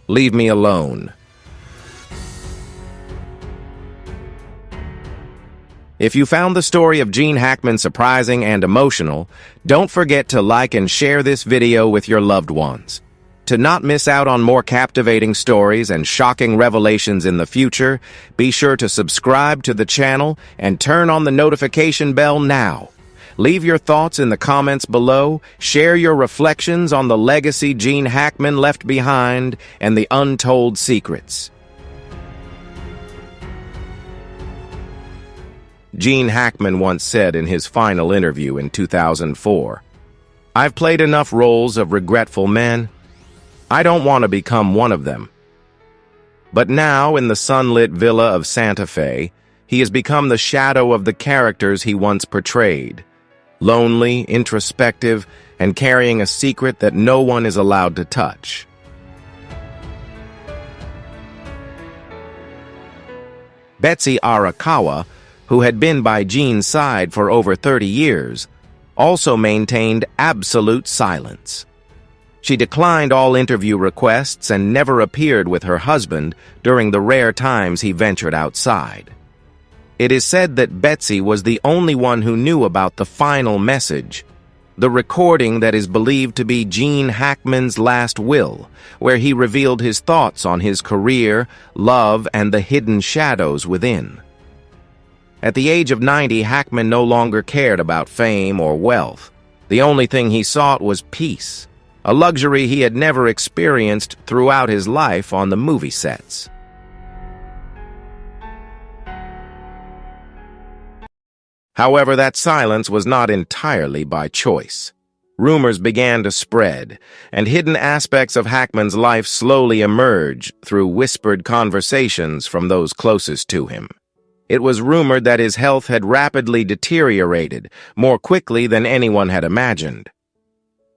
Speaker 1: "Leave me alone." If you found the story of Gene Hackman surprising and emotional, don't forget to like and share this video with your loved ones. To not miss out on more captivating stories and shocking revelations in the future, be sure to subscribe to the channel and turn on the notification bell now. Leave your thoughts in the comments below, share your reflections on the legacy Gene Hackman left behind and the untold secrets. Gene Hackman once said in his final interview in 2004, "I've played enough roles of regretful men. I don't want to become one of them." But now, in the sunlit villa of Santa Fe, he has become the shadow of the characters he once portrayed. Lonely, introspective, and carrying a secret that no one is allowed to touch. Betsy Arakawa, who had been by Gene's side for over 30 years, also maintained absolute silence. She declined all interview requests and never appeared with her husband during the rare times he ventured outside. It is said that Betsy was the only one who knew about the final message, the recording that is believed to be Gene Hackman's last will, where he revealed his thoughts on his career, love, and the hidden shadows within. At the age of 90, Hackman no longer cared about fame or wealth. The only thing he sought was peace, a luxury he had never experienced throughout his life on the movie sets. However, that silence was not entirely by choice. Rumors began to spread, and hidden aspects of Hackman's life slowly emerged through whispered conversations from those closest to him. It was rumored that his health had rapidly deteriorated, more quickly than anyone had imagined.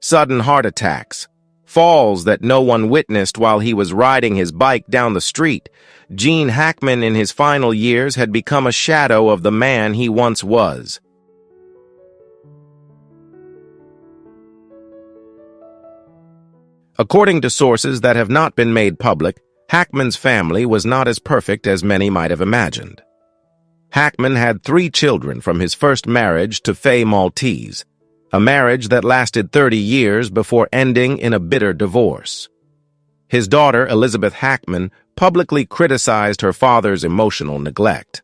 Speaker 1: Sudden heart attacks, falls that no one witnessed while he was riding his bike down the street. Gene Hackman in his final years had become a shadow of the man he once was. According to sources that have not been made public, Hackman's family was not as perfect as many might have imagined. Hackman had 3 children from his first marriage to Faye Maltese, a marriage that lasted 30 years before ending in a bitter divorce. His daughter, Elizabeth Hackman, publicly criticized her father's emotional neglect.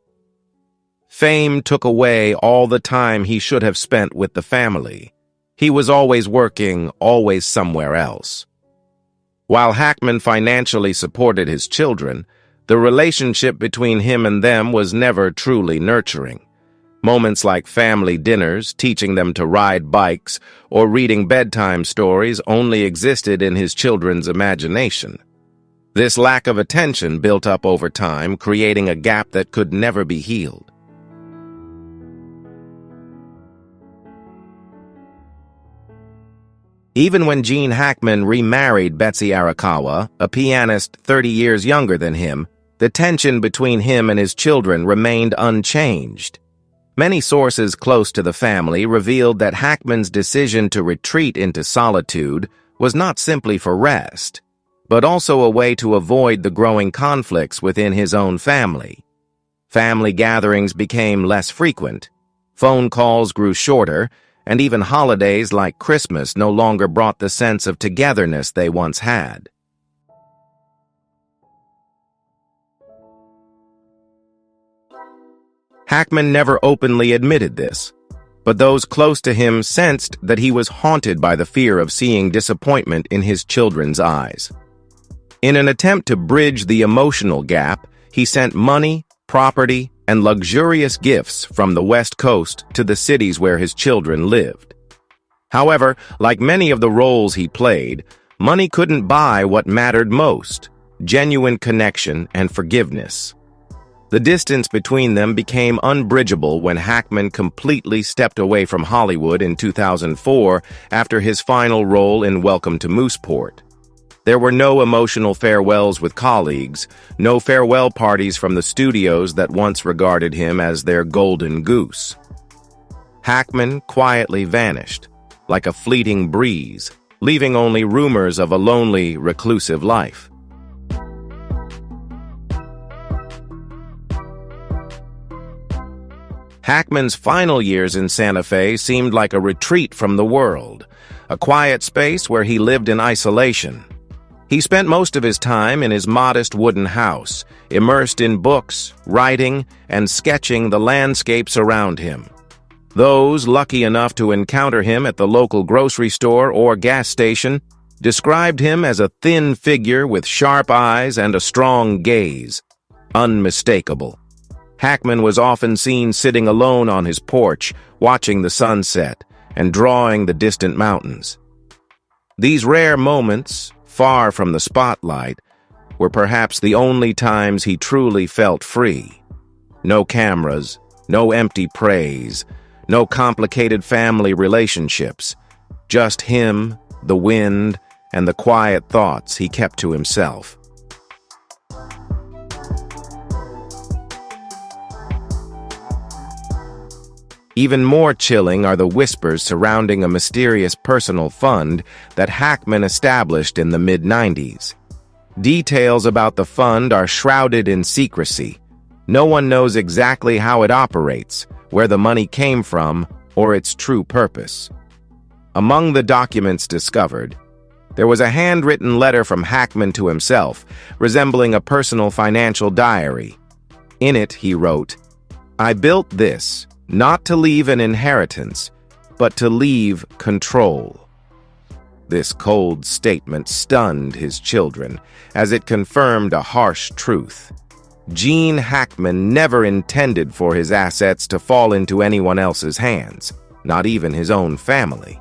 Speaker 1: Fame took away all the time he should have spent with the family. He was always working, always somewhere else. While Hackman financially supported his children, the relationship between him and them was never truly nurturing. Moments like family dinners, teaching them to ride bikes, or reading bedtime stories only existed in his children's imagination. This lack of attention built up over time, creating a gap that could never be healed. Even when Gene Hackman remarried Betsy Arakawa, a pianist 30 years younger than him, the tension between him and his children remained unchanged. Many sources close to the family revealed that Hackman's decision to retreat into solitude was not simply for rest, but also a way to avoid the growing conflicts within his own family. Family gatherings became less frequent, phone calls grew shorter, and even holidays like Christmas no longer brought the sense of togetherness they once had. Hackman never openly admitted this, but those close to him sensed that he was haunted by the fear of seeing disappointment in his children's eyes. In an attempt to bridge the emotional gap, he sent money, property, and luxurious gifts from the West Coast to the cities where his children lived. However, like many of the roles he played, money couldn't buy what mattered most: genuine connection and forgiveness. The distance between them became unbridgeable when Hackman completely stepped away from Hollywood in 2004 after his final role in Welcome to Mooseport. There were no emotional farewells with colleagues, no farewell parties from the studios that once regarded him as their golden goose. Hackman quietly vanished, like a fleeting breeze, leaving only rumors of a lonely, reclusive life. Hackman's final years in Santa Fe seemed like a retreat from the world, a quiet space where he lived in isolation. He spent most of his time in his modest wooden house, immersed in books, writing, and sketching the landscapes around him. Those lucky enough to encounter him at the local grocery store or gas station described him as a thin figure with sharp eyes and a strong gaze, unmistakable. Hackman was often seen sitting alone on his porch, watching the sunset and drawing the distant mountains. These rare moments, far from the spotlight, were perhaps the only times he truly felt free. No cameras, no empty praise, no complicated family relationships, just him, the wind, and the quiet thoughts he kept to himself. Even more chilling are the whispers surrounding a mysterious personal fund that Hackman established in the mid-90s. Details about the fund are shrouded in secrecy. No one knows exactly how it operates, where the money came from, or its true purpose. Among the documents discovered, there was a handwritten letter from Hackman to himself, resembling a personal financial diary. In it, he wrote, "I built this, not to leave an inheritance, but to leave control." This cold statement stunned his children, as it confirmed a harsh truth. Gene Hackman never intended for his assets to fall into anyone else's hands, not even his own family.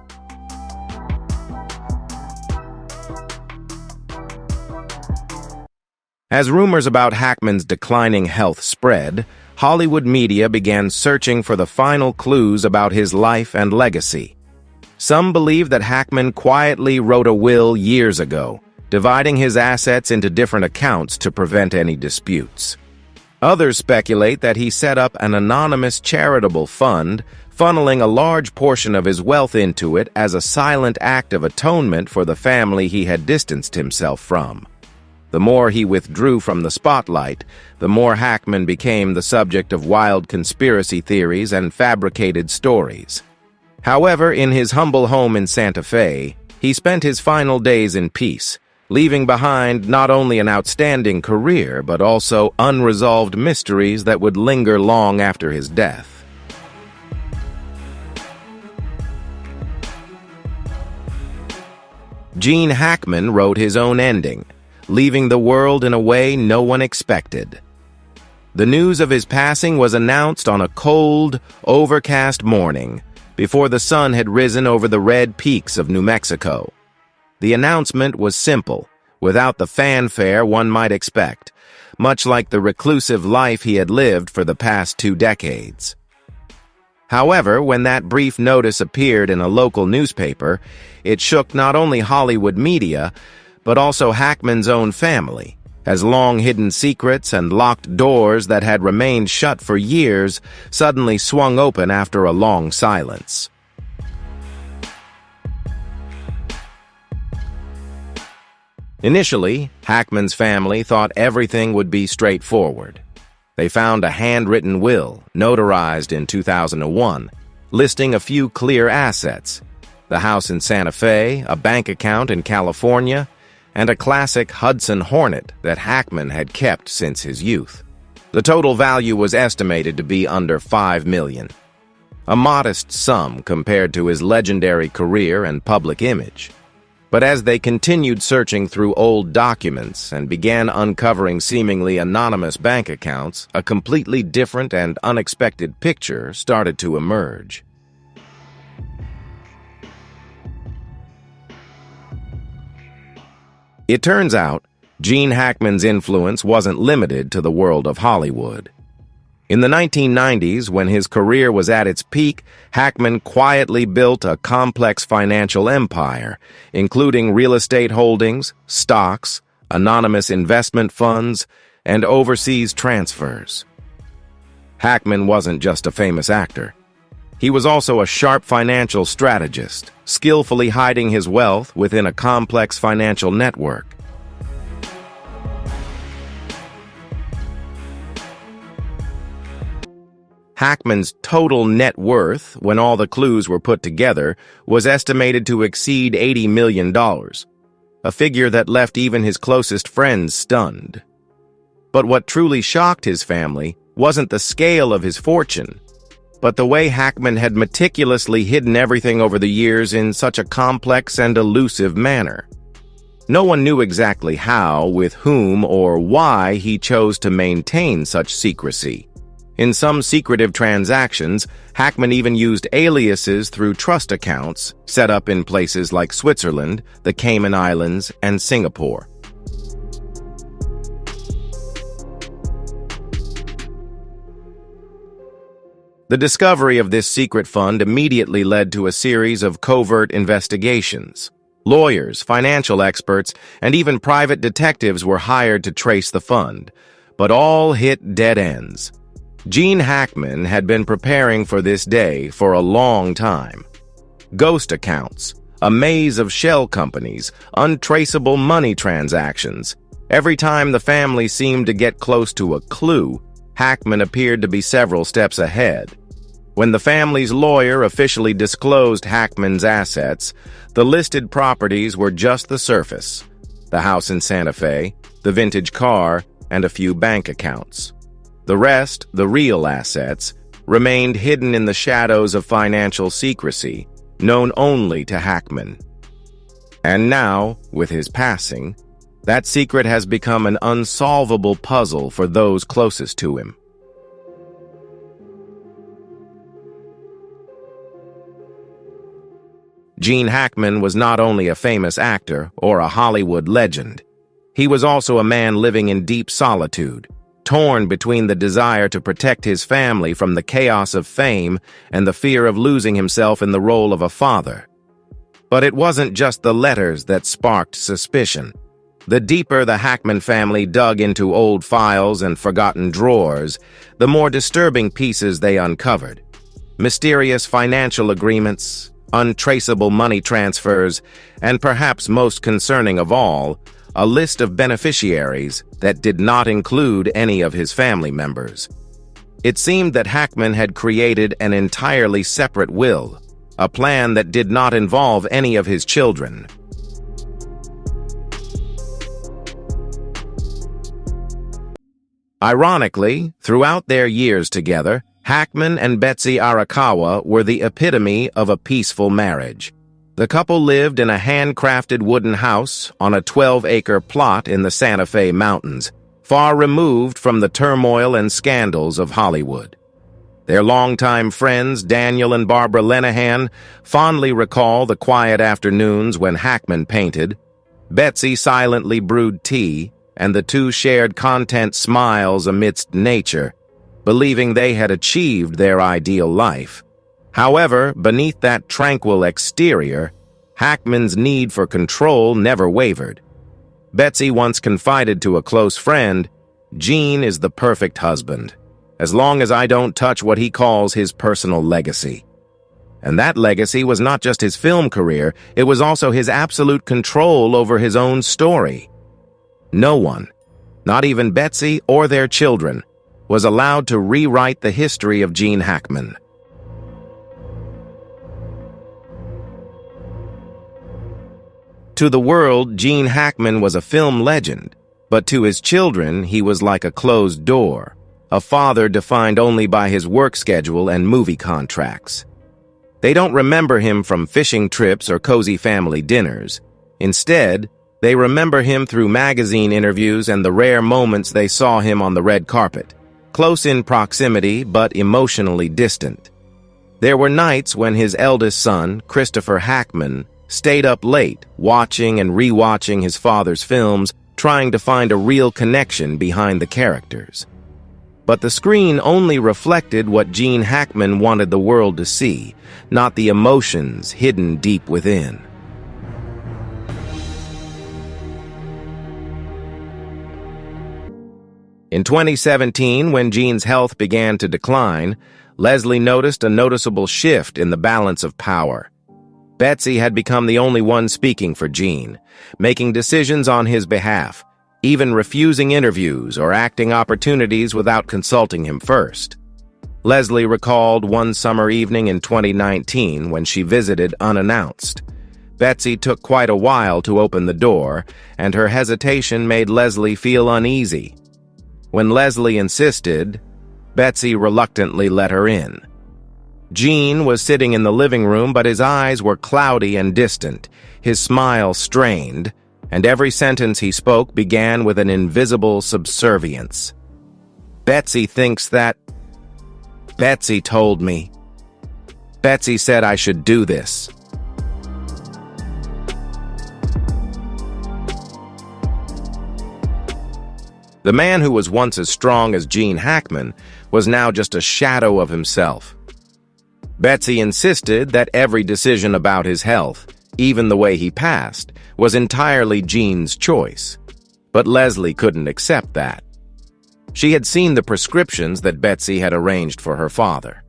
Speaker 1: As rumors about Hackman's declining health spread, Hollywood media began searching for the final clues about his life and legacy. Some believe that Hackman quietly wrote a will years ago, dividing his assets into different accounts to prevent any disputes. Others speculate that he set up an anonymous charitable fund, funneling a large portion of his wealth into it as a silent act of atonement for the family he had distanced himself from. The more he withdrew from the spotlight, the more Hackman became the subject of wild conspiracy theories and fabricated stories. However, in his humble home in Santa Fe, he spent his final days in peace, leaving behind not only an outstanding career, but also unresolved mysteries that would linger long after his death. Gene Hackman wrote his own ending, leaving the world in a way no one expected. The news of his passing was announced on a cold, overcast morning, before the sun had risen over the red peaks of New Mexico. The announcement was simple, without the fanfare one might expect, much like the reclusive life he had lived for the past 2 decades. However, when that brief notice appeared in a local newspaper, it shook not only Hollywood media, but also Hackman's own family, as long-hidden secrets and locked doors that had remained shut for years suddenly swung open after a long silence. Initially, Hackman's family thought everything would be straightforward. They found a handwritten will, notarized in 2001, listing a few clear assets: the house in Santa Fe, a bank account in California, and a classic Hudson Hornet that Hackman had kept since his youth. The total value was estimated to be under $5 million, a modest sum compared to his legendary career and public image. But as they continued searching through old documents and began uncovering seemingly anonymous bank accounts, a completely different and unexpected picture started to emerge. It turns out, Gene Hackman's influence wasn't limited to the world of Hollywood. In the 1990s, when his career was at its peak, Hackman quietly built a complex financial empire, including real estate holdings, stocks, anonymous investment funds, and overseas transfers. Hackman wasn't just a famous actor. He was also a sharp financial strategist, skillfully hiding his wealth within a complex financial network. Hackman's total net worth, when all the clues were put together, was estimated to exceed $80 million, a figure that left even his closest friends stunned. But what truly shocked his family wasn't the scale of his fortune, but the way Hackman had meticulously hidden everything over the years in such a complex and elusive manner. No one knew exactly how, with whom, or why he chose to maintain such secrecy. In some secretive transactions, Hackman even used aliases through trust accounts set up in places like Switzerland, the Cayman Islands, and Singapore. The discovery of this secret fund immediately led to a series of covert investigations. Lawyers, financial experts, and even private detectives were hired to trace the fund, but all hit dead ends. Gene Hackman had been preparing for this day for a long time. Ghost accounts, a maze of shell companies, untraceable money transactions. Every time the family seemed to get close to a clue, Hackman appeared to be several steps ahead. When the family's lawyer officially disclosed Hackman's assets, the listed properties were just the surface: the house in Santa Fe, the vintage car, and a few bank accounts. The rest, the real assets, remained hidden in the shadows of financial secrecy, known only to Hackman. And now, with his passing, that secret has become an unsolvable puzzle for those closest to him. Gene Hackman was not only a famous actor or a Hollywood legend. He was also a man living in deep solitude, torn between the desire to protect his family from the chaos of fame and the fear of losing himself in the role of a father. But it wasn't just the letters that sparked suspicion. The deeper the Hackman family dug into old files and forgotten drawers, the more disturbing pieces they uncovered. Mysterious financial agreements, untraceable money transfers, and perhaps most concerning of all, a list of beneficiaries that did not include any of his family members. It seemed that Hackman had created an entirely separate will, a plan that did not involve any of his children. Ironically, throughout their years together, Hackman and Betsy Arakawa were the epitome of a peaceful marriage. The couple lived in a handcrafted wooden house on a 12-acre plot in the Santa Fe Mountains, far removed from the turmoil and scandals of Hollywood. Their longtime friends, Daniel and Barbara Lenahan, fondly recall the quiet afternoons when Hackman painted. Betsy silently brewed tea, and the two shared content smiles amidst nature, believing they had achieved their ideal life. However, beneath that tranquil exterior, Hackman's need for control never wavered. Betsy once confided to a close friend, "Gene is the perfect husband, as long as I don't touch what he calls his personal legacy." And that legacy was not just his film career, it was also his absolute control over his own story. No one, not even Betsy or their children, was allowed to rewrite the history of Gene Hackman. To the world, Gene Hackman was a film legend, but to his children, he was like a closed door, a father defined only by his work schedule and movie contracts. They don't remember him from fishing trips or cozy family dinners. Instead, they remember him through magazine interviews and the rare moments they saw him on the red carpet, close in proximity but emotionally distant. There were nights when his eldest son, Christopher Hackman, stayed up late, watching and rewatching his father's films, trying to find a real connection behind the characters. But the screen only reflected what Gene Hackman wanted the world to see, not the emotions hidden deep within. In 2017, when Gene's health began to decline, Leslie noticed a noticeable shift in the balance of power. Betsy had become the only one speaking for Gene, making decisions on his behalf, even refusing interviews or acting opportunities without consulting him first. Leslie recalled one summer evening in 2019 when she visited unannounced. Betsy took quite a while to open the door, and her hesitation made Leslie feel uneasy. When Leslie insisted, Betsy reluctantly let her in. Gene was sitting in the living room, but his eyes were cloudy and distant, his smile strained, and every sentence he spoke began with an invisible subservience. "Betsy thinks that... Betsy told me. Betsy said I should do this." The man who was once as strong as Gene Hackman was now just a shadow of himself. Betsy insisted that every decision about his health, even the way he passed, was entirely Gene's choice. But Leslie couldn't accept that. She had seen the prescriptions that Betsy had arranged for her father.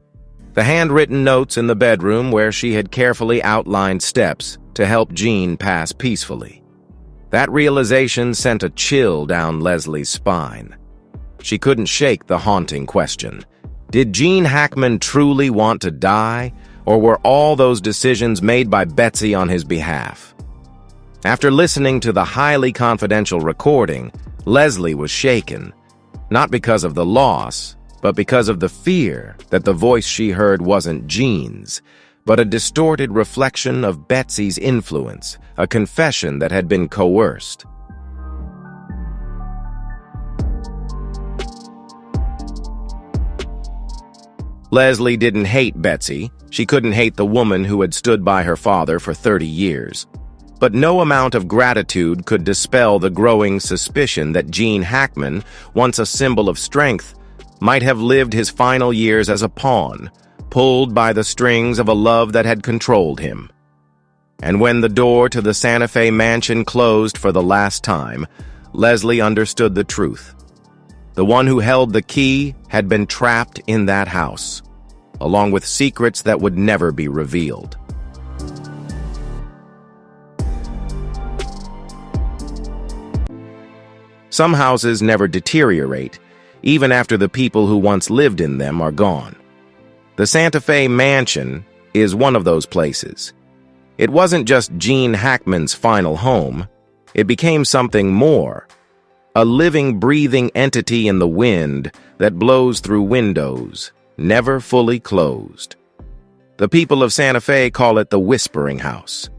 Speaker 1: The handwritten notes in the bedroom where she had carefully outlined steps to help Gene pass peacefully. That realization sent a chill down Leslie's spine. She couldn't shake the haunting question. Did Gene Hackman truly want to die, or were all those decisions made by Betsy on his behalf? After listening to the highly confidential recording, Leslie was shaken, not because of the loss, but because of the fear that the voice she heard wasn't Gene's, but a distorted reflection of Betsy's influence, a confession that had been coerced. Leslie didn't hate Betsy. She couldn't hate the woman who had stood by her father for 30 years. But no amount of gratitude could dispel the growing suspicion that Gene Hackman, once a symbol of strength, might have lived his final years as a pawn, pulled by the strings of a love that had controlled him. And when the door to the Santa Fe mansion closed for the last time, Leslie understood the truth. The one who held the key had been trapped in that house, along with secrets that would never be revealed. Some houses never deteriorate, even after the people who once lived in them are gone. The Santa Fe mansion is one of those places. It wasn't just Gene Hackman's final home. It became something more. A living, breathing entity in the wind that blows through windows, never fully closed. The people of Santa Fe call it the Whispering House.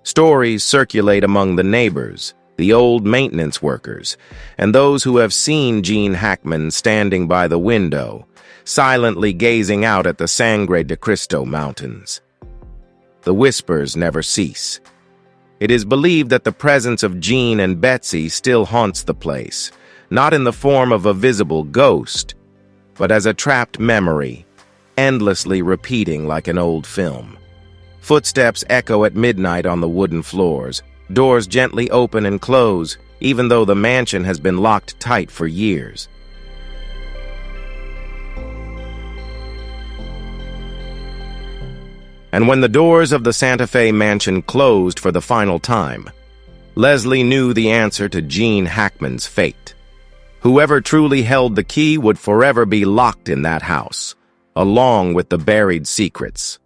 Speaker 1: Stories circulate among the neighbors, the old maintenance workers, and those who have seen Gene Hackman standing by the window, silently gazing out at the Sangre de Cristo Mountains. The whispers never cease. It is believed that the presence of Gene and Betsy still haunts the place, not in the form of a visible ghost, but as a trapped memory, endlessly repeating like an old film. Footsteps echo at midnight on the wooden floors. Doors gently open and close, even though the mansion has been locked tight for years. And when the doors of the Santa Fe mansion closed for the final time, Leslie knew the answer to Gene Hackman's fate. Whoever truly held the key would forever be locked in that house, along with the buried secrets.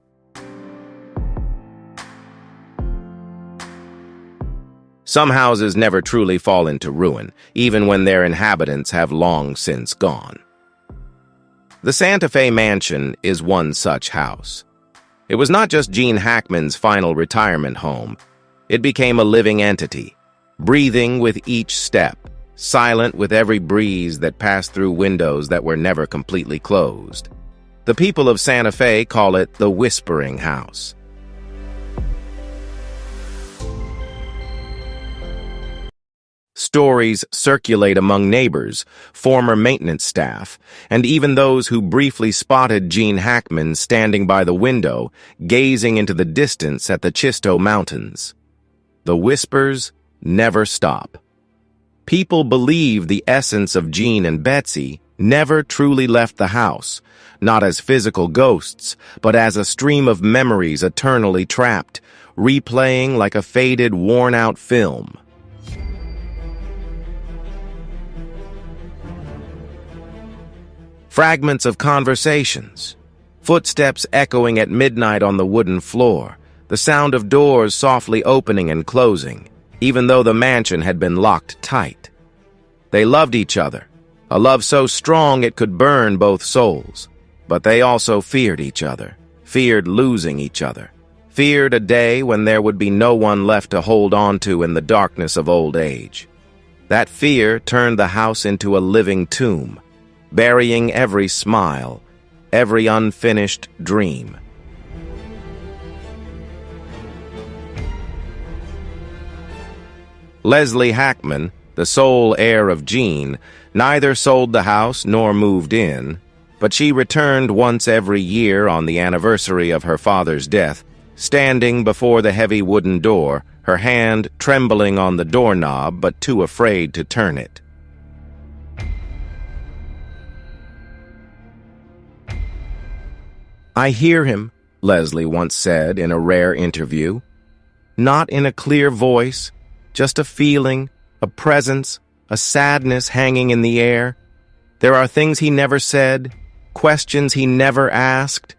Speaker 1: Some houses never truly fall into ruin, even when their inhabitants have long since gone. The Santa Fe mansion is one such house. It was not just Gene Hackman's final retirement home. It became a living entity, breathing with each step, silent with every breeze that passed through windows that were never completely closed. The people of Santa Fe call it the Whispering House. Stories circulate among neighbors, former maintenance staff, and even those who briefly spotted Gene Hackman standing by the window, gazing into the distance at the Chisto Mountains. The whispers never stop. People believe the essence of Gene and Betsy never truly left the house, not as physical ghosts, but as a stream of memories eternally trapped, replaying like a faded, worn-out film. Fragments of conversations, footsteps echoing at midnight on the wooden floor, the sound of doors softly opening and closing, even though the mansion had been locked tight. They loved each other, a love so strong it could burn both souls. But they also feared each other, feared losing each other, feared a day when there would be no one left to hold on to in the darkness of old age. That fear turned the house into a living tomb, burying every smile, every unfinished dream. Leslie Hackman, the sole heir of Gene, neither sold the house nor moved in, but she returned once every year on the anniversary of her father's death, standing before the heavy wooden door, her hand trembling on the doorknob but too afraid to turn it. "I hear him," Leslie once said in a rare interview. "Not in a clear voice, just a feeling, a presence, a sadness hanging in the air. There are things he never said, questions he never asked,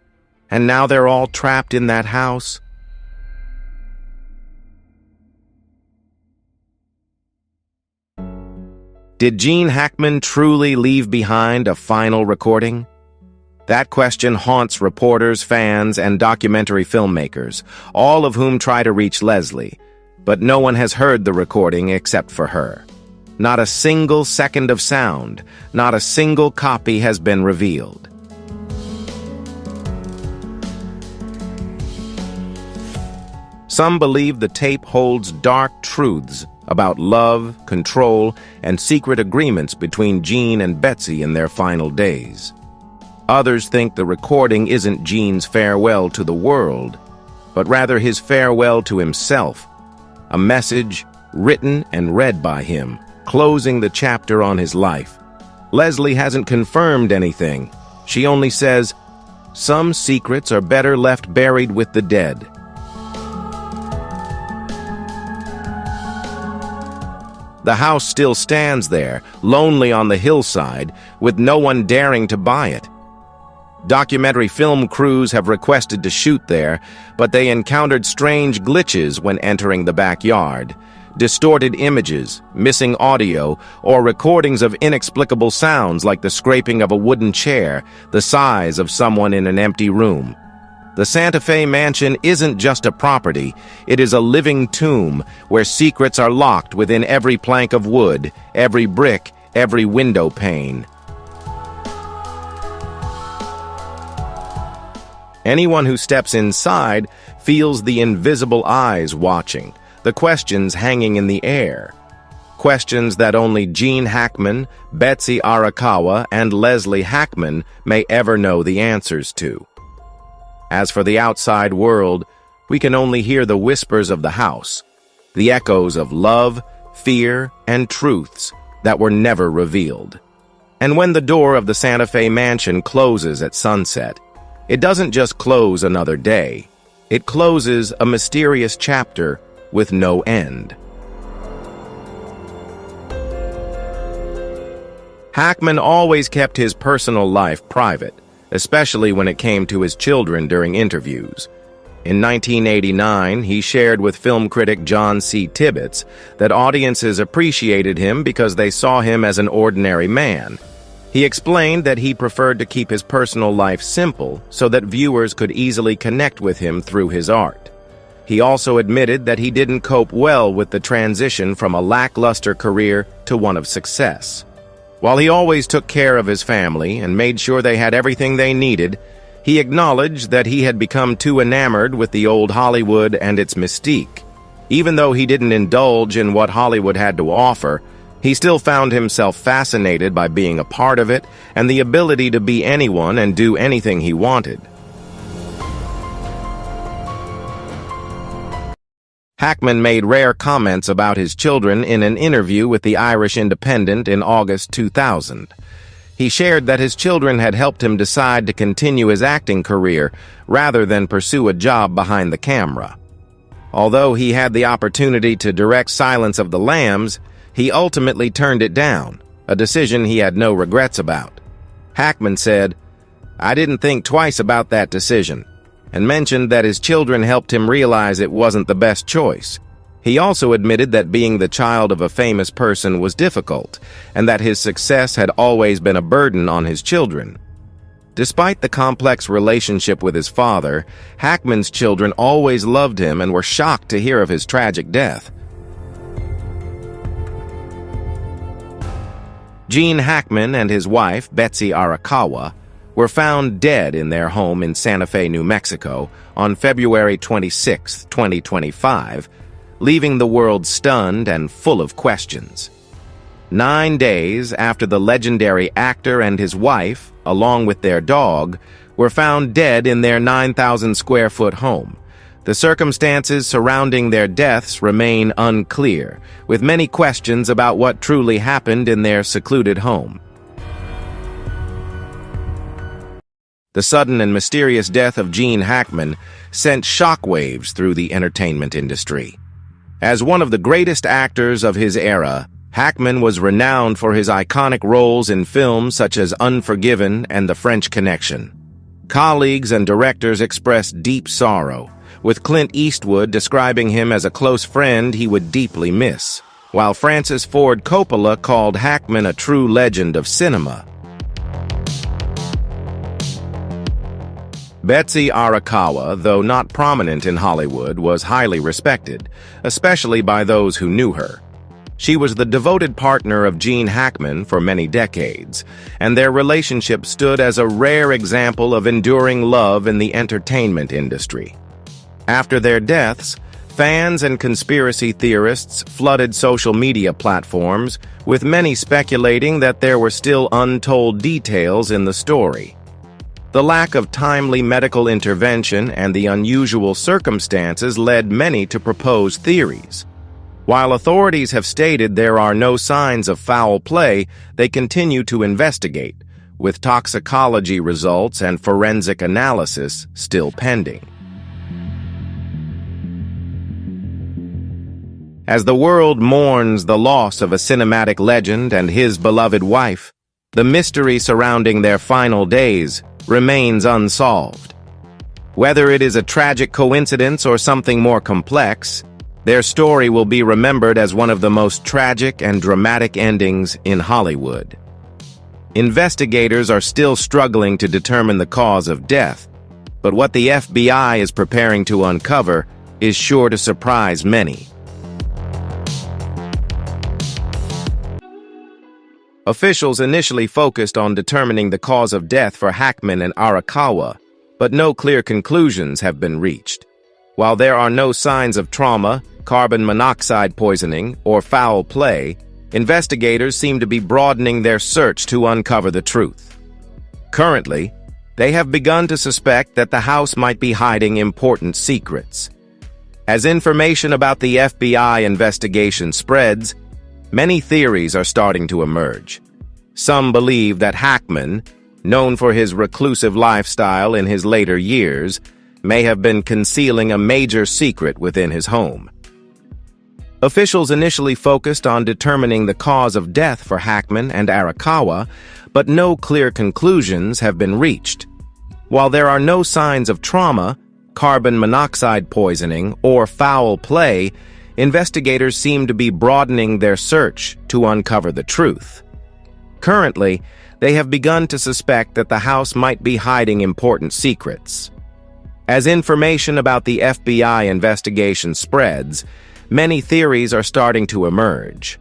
Speaker 1: and now they're all trapped in that house." Did Gene Hackman truly leave behind a final recording? That question haunts reporters, fans, and documentary filmmakers, all of whom try to reach Leslie, but no one has heard the recording except for her. Not a single second of sound, not a single copy has been revealed. Some believe the tape holds dark truths about love, control, and secret agreements between Gene and Betsy in their final days. Others think the recording isn't Gene's farewell to the world, but rather his farewell to himself, a message written and read by him, closing the chapter on his life. Leslie hasn't confirmed anything. She only says, "Some secrets are better left buried with the dead." The house still stands there, lonely on the hillside, with no one daring to buy it. Documentary film crews have requested to shoot there, but they encountered strange glitches when entering the backyard. Distorted images, missing audio, or recordings of inexplicable sounds like the scraping of a wooden chair, the sighs of someone in an empty room. The Santa Fe mansion isn't just a property, it is a living tomb where secrets are locked within every plank of wood, every brick, every window pane. Anyone who steps inside feels the invisible eyes watching, the questions hanging in the air. Questions that only Gene Hackman, Betsy Arakawa, and Leslie Hackman may ever know the answers to. As for the outside world, we can only hear the whispers of the house, the echoes of love, fear, and truths that were never revealed. And when the door of the Santa Fe mansion closes at sunset, it doesn't just close another day. It closes a mysterious chapter with no end. Hackman always kept his personal life private, especially when it came to his children during interviews. In 1989, he shared with film critic John C. Tibbets that audiences appreciated him because they saw him as an ordinary man. He explained that he preferred to keep his personal life simple so that viewers could easily connect with him through his art. He also admitted that he didn't cope well with the transition from a lackluster career to one of success. While he always took care of his family and made sure they had everything they needed, he acknowledged that he had become too enamored with the old Hollywood and its mystique. Even though he didn't indulge in what Hollywood had to offer, he still found himself fascinated by being a part of it and the ability to be anyone and do anything he wanted. Hackman made rare comments about his children in an interview with the Irish Independent in August 2000. He shared that his children had helped him decide to continue his acting career rather than pursue a job behind the camera. Although he had the opportunity to direct Silence of the Lambs, he ultimately turned it down, a decision he had no regrets about. Hackman said, "I didn't think twice about that decision," and mentioned that his children helped him realize it wasn't the best choice. He also admitted that being the child of a famous person was difficult, and that his success had always been a burden on his children. Despite the complex relationship with his father, Hackman's children always loved him and were shocked to hear of his tragic death. Gene Hackman and his wife, Betsy Arakawa, were found dead in their home in Santa Fe, New Mexico, on February 26, 2025, leaving the world stunned and full of questions. 9 days after the legendary actor and his wife, along with their dog, were found dead in their 9,000-square-foot home, the circumstances surrounding their deaths remain unclear, with many questions about what truly happened in their secluded home. The sudden and mysterious death of Gene Hackman sent shockwaves through the entertainment industry. As one of the greatest actors of his era, Hackman was renowned for his iconic roles in films such as Unforgiven and The French Connection. Colleagues and directors expressed deep sorrow, with Clint Eastwood describing him as a close friend he would deeply miss, while Francis Ford Coppola called Hackman a true legend of cinema. Betsy Arakawa, though not prominent in Hollywood, was highly respected, especially by those who knew her. She was the devoted partner of Gene Hackman for many decades, and their relationship stood as a rare example of enduring love in the entertainment industry. After their deaths, fans and conspiracy theorists flooded social media platforms, with many speculating that there were still untold details in the story. The lack of timely medical intervention and the unusual circumstances led many to propose theories. While authorities have stated there are no signs of foul play, they continue to investigate, with toxicology results and forensic analysis still pending. As the world mourns the loss of a cinematic legend and his beloved wife, the mystery surrounding their final days remains unsolved. Whether it is a tragic coincidence or something more complex, their story will be remembered as one of the most tragic and dramatic endings in Hollywood. Investigators are still struggling to determine the cause of death, but what the FBI is preparing to uncover is sure to surprise many. Officials initially focused on determining the cause of death for Hackman and Arakawa, but no clear conclusions have been reached. While there are no signs of trauma, carbon monoxide poisoning, or foul play, investigators seem to be broadening their search to uncover the truth. Currently, they have begun to suspect that the house might be hiding important secrets. As information about the FBI investigation spreads, many theories are starting to emerge. Some believe that Hackman, known for his reclusive lifestyle in his later years, may have been concealing a major secret within his home. Officials initially focused on determining the cause of death for Hackman and Arakawa, but no clear conclusions have been reached. While there are no signs of trauma, carbon monoxide poisoning, or foul play, investigators seem to be broadening their search to uncover the truth. Currently, they have begun to suspect that the house might be hiding important secrets. As information about the FBI investigation spreads, many theories are starting to emerge.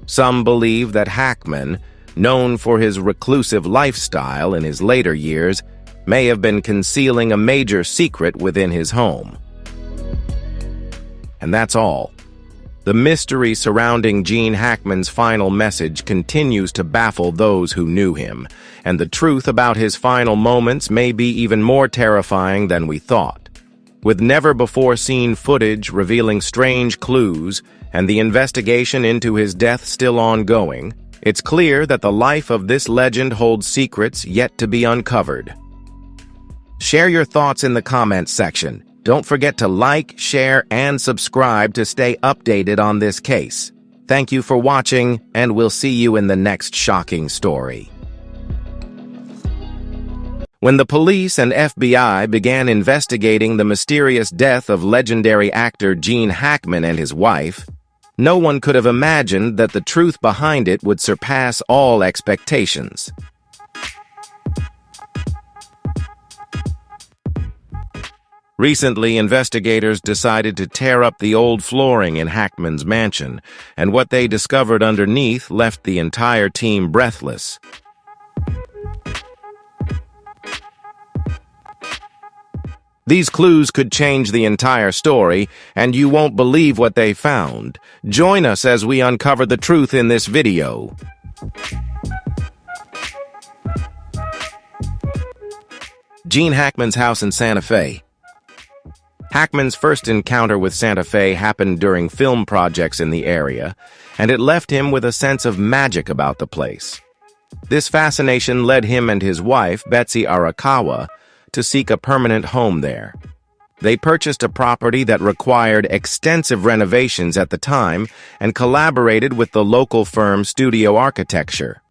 Speaker 1: Some believe that Hackman, known for his reclusive lifestyle in his later years, may have been concealing a major secret within his home. And that's all. The mystery surrounding Gene Hackman's final message continues to baffle those who knew him, and the truth about his final moments may be even more terrifying than we thought. With never-before-seen footage revealing strange clues and the investigation into his death still ongoing, it's clear that the life of this legend holds secrets yet to be uncovered. Share your thoughts in the comments section. Don't forget to like, share, and subscribe to stay updated on this case. Thank you for watching, and we'll see you in the next shocking story. When the police and FBI began investigating the mysterious death of legendary actor Gene Hackman and his wife, no one could have imagined that the truth behind it would surpass all expectations. Recently, investigators decided to tear up the old flooring in Hackman's mansion, and what they discovered underneath left the entire team breathless. These clues could change the entire story, and you won't believe what they found. Join us as we uncover the truth in this video. Gene Hackman's house in Santa Fe. Hackman's first encounter with Santa Fe happened during film projects in the area, and it left him with a sense of magic about the place. This fascination led him and his wife, Betsy Arakawa, to seek a permanent home there. They purchased a property that required extensive renovations at the time and collaborated with the local firm Studio Architecture.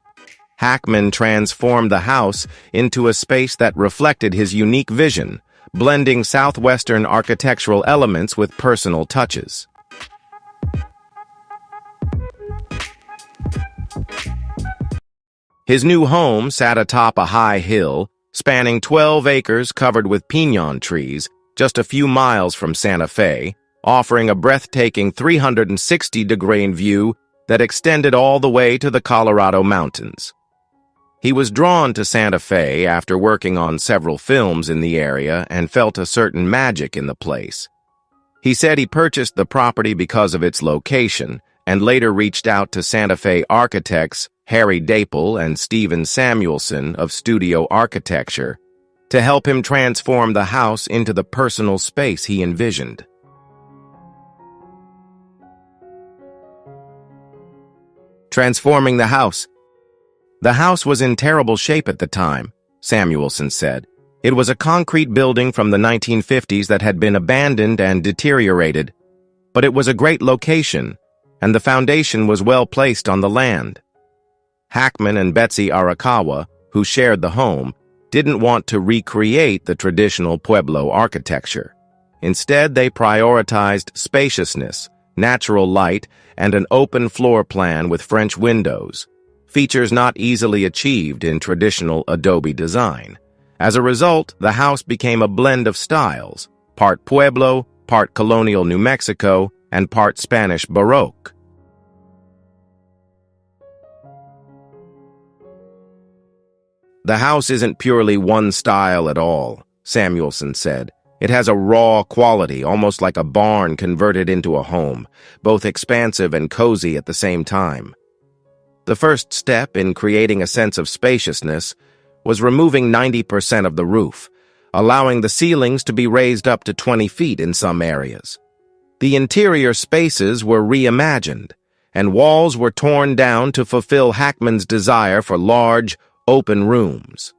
Speaker 1: Hackman transformed the house into a space that reflected his unique vision, blending Southwestern architectural elements with personal touches. His new home sat atop a high hill, spanning 12 acres covered with piñon trees, just a few miles from Santa Fe, offering a breathtaking 360-degree view that extended all the way to the Colorado mountains. He was drawn to Santa Fe after working on several films in the area and felt a certain magic in the place. He said he purchased the property because of its location and later reached out to Santa Fe architects Harry Dapel and Steven Samuelson of Studio Architecture to help him transform the house into the personal space he envisioned. Transforming the house. The house was in terrible shape at the time, Samuelson said. It was a concrete building from the 1950s that had been abandoned and deteriorated, but it was a great location, and the foundation was well placed on the land. Hackman and Betsy Arakawa, who shared the home, didn't want to recreate the traditional Pueblo architecture. Instead, they prioritized spaciousness, natural light, and an open floor plan with French windows, features not easily achieved in traditional adobe design. As a result, the house became a blend of styles, part Pueblo, part colonial New Mexico, and part Spanish Baroque. The house isn't purely one style at all, Samuelson said. It has a raw quality, almost like a barn converted into a home, both expansive and cozy at the same time. The first step in creating a sense of spaciousness was removing 90% of the roof, allowing the ceilings to be raised up to 20 feet in some areas. The interior spaces were reimagined, and walls were torn down to fulfill Hackman's desire for large, open rooms.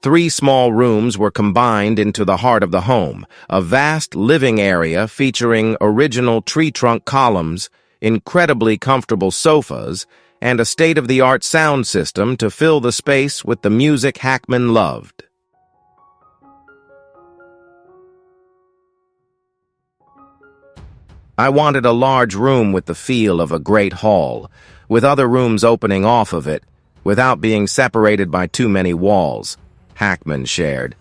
Speaker 1: 3 small rooms were combined into the heart of the home, a vast living area featuring original tree trunk columns, incredibly comfortable sofas, and a state-of-the-art sound system to fill the space with the music Hackman loved. I wanted a large room with the feel of a great hall, with other rooms opening off of it, without being separated by too many walls, Hackman shared.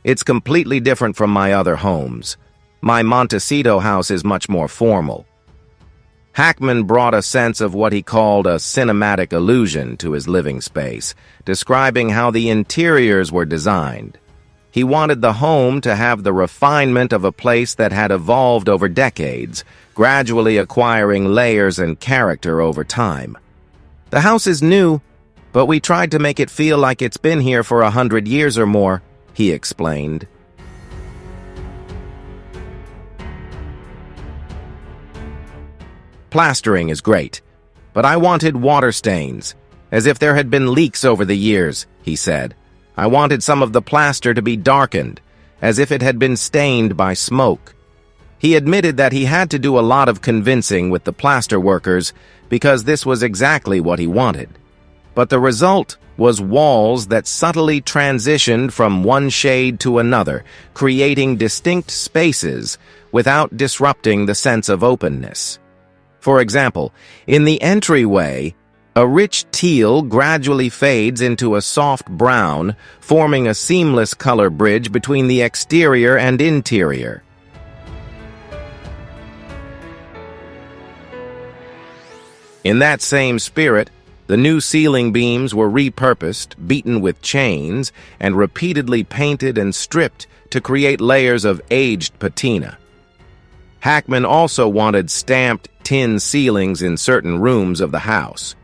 Speaker 1: It's completely different from my other homes. My Montecito house is much more formal. Hackman brought a sense of what he called a cinematic illusion to his living space, describing how the interiors were designed. He wanted the home to have the refinement of a place that had evolved over decades, gradually acquiring layers and character over time. The house is new, but we tried to make it feel like it's been here for 100 years or more, he explained. Plastering is great, but I wanted water stains, as if there had been leaks over the years, he said. I wanted some of the plaster to be darkened, as if it had been stained by smoke. He admitted that he had to do a lot of convincing with the plaster workers because this was exactly what he wanted. But the result was walls that subtly transitioned from one shade to another, creating distinct spaces without disrupting the sense of openness. For example, in the entryway, a rich teal gradually fades into a soft brown, forming a seamless color bridge between the exterior and interior. In that same spirit, the new ceiling beams were repurposed, beaten with chains, and repeatedly painted and stripped to create layers of aged patina. Hackman also wanted stamped tin ceilings in certain rooms of the house.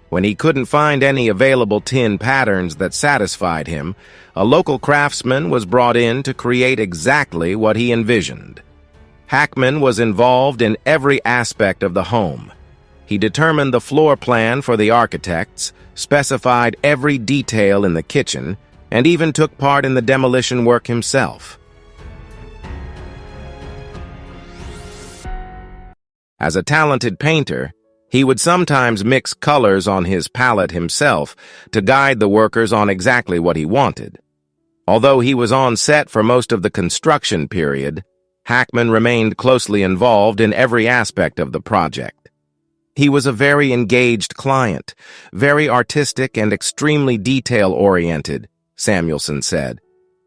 Speaker 1: When he couldn't find any available tin patterns that satisfied him, a local craftsman was brought in to create exactly what he envisioned. Hackman was involved in every aspect of the home. He determined the floor plan for the architects, specified every detail in the kitchen, and even took part in the demolition work himself. As a talented painter, he would sometimes mix colors on his palette himself to guide the workers on exactly what he wanted. Although he was on set for most of the construction period, Hackman remained closely involved in every aspect of the project. He was a very engaged client, very artistic and extremely detail-oriented, Samuelson said.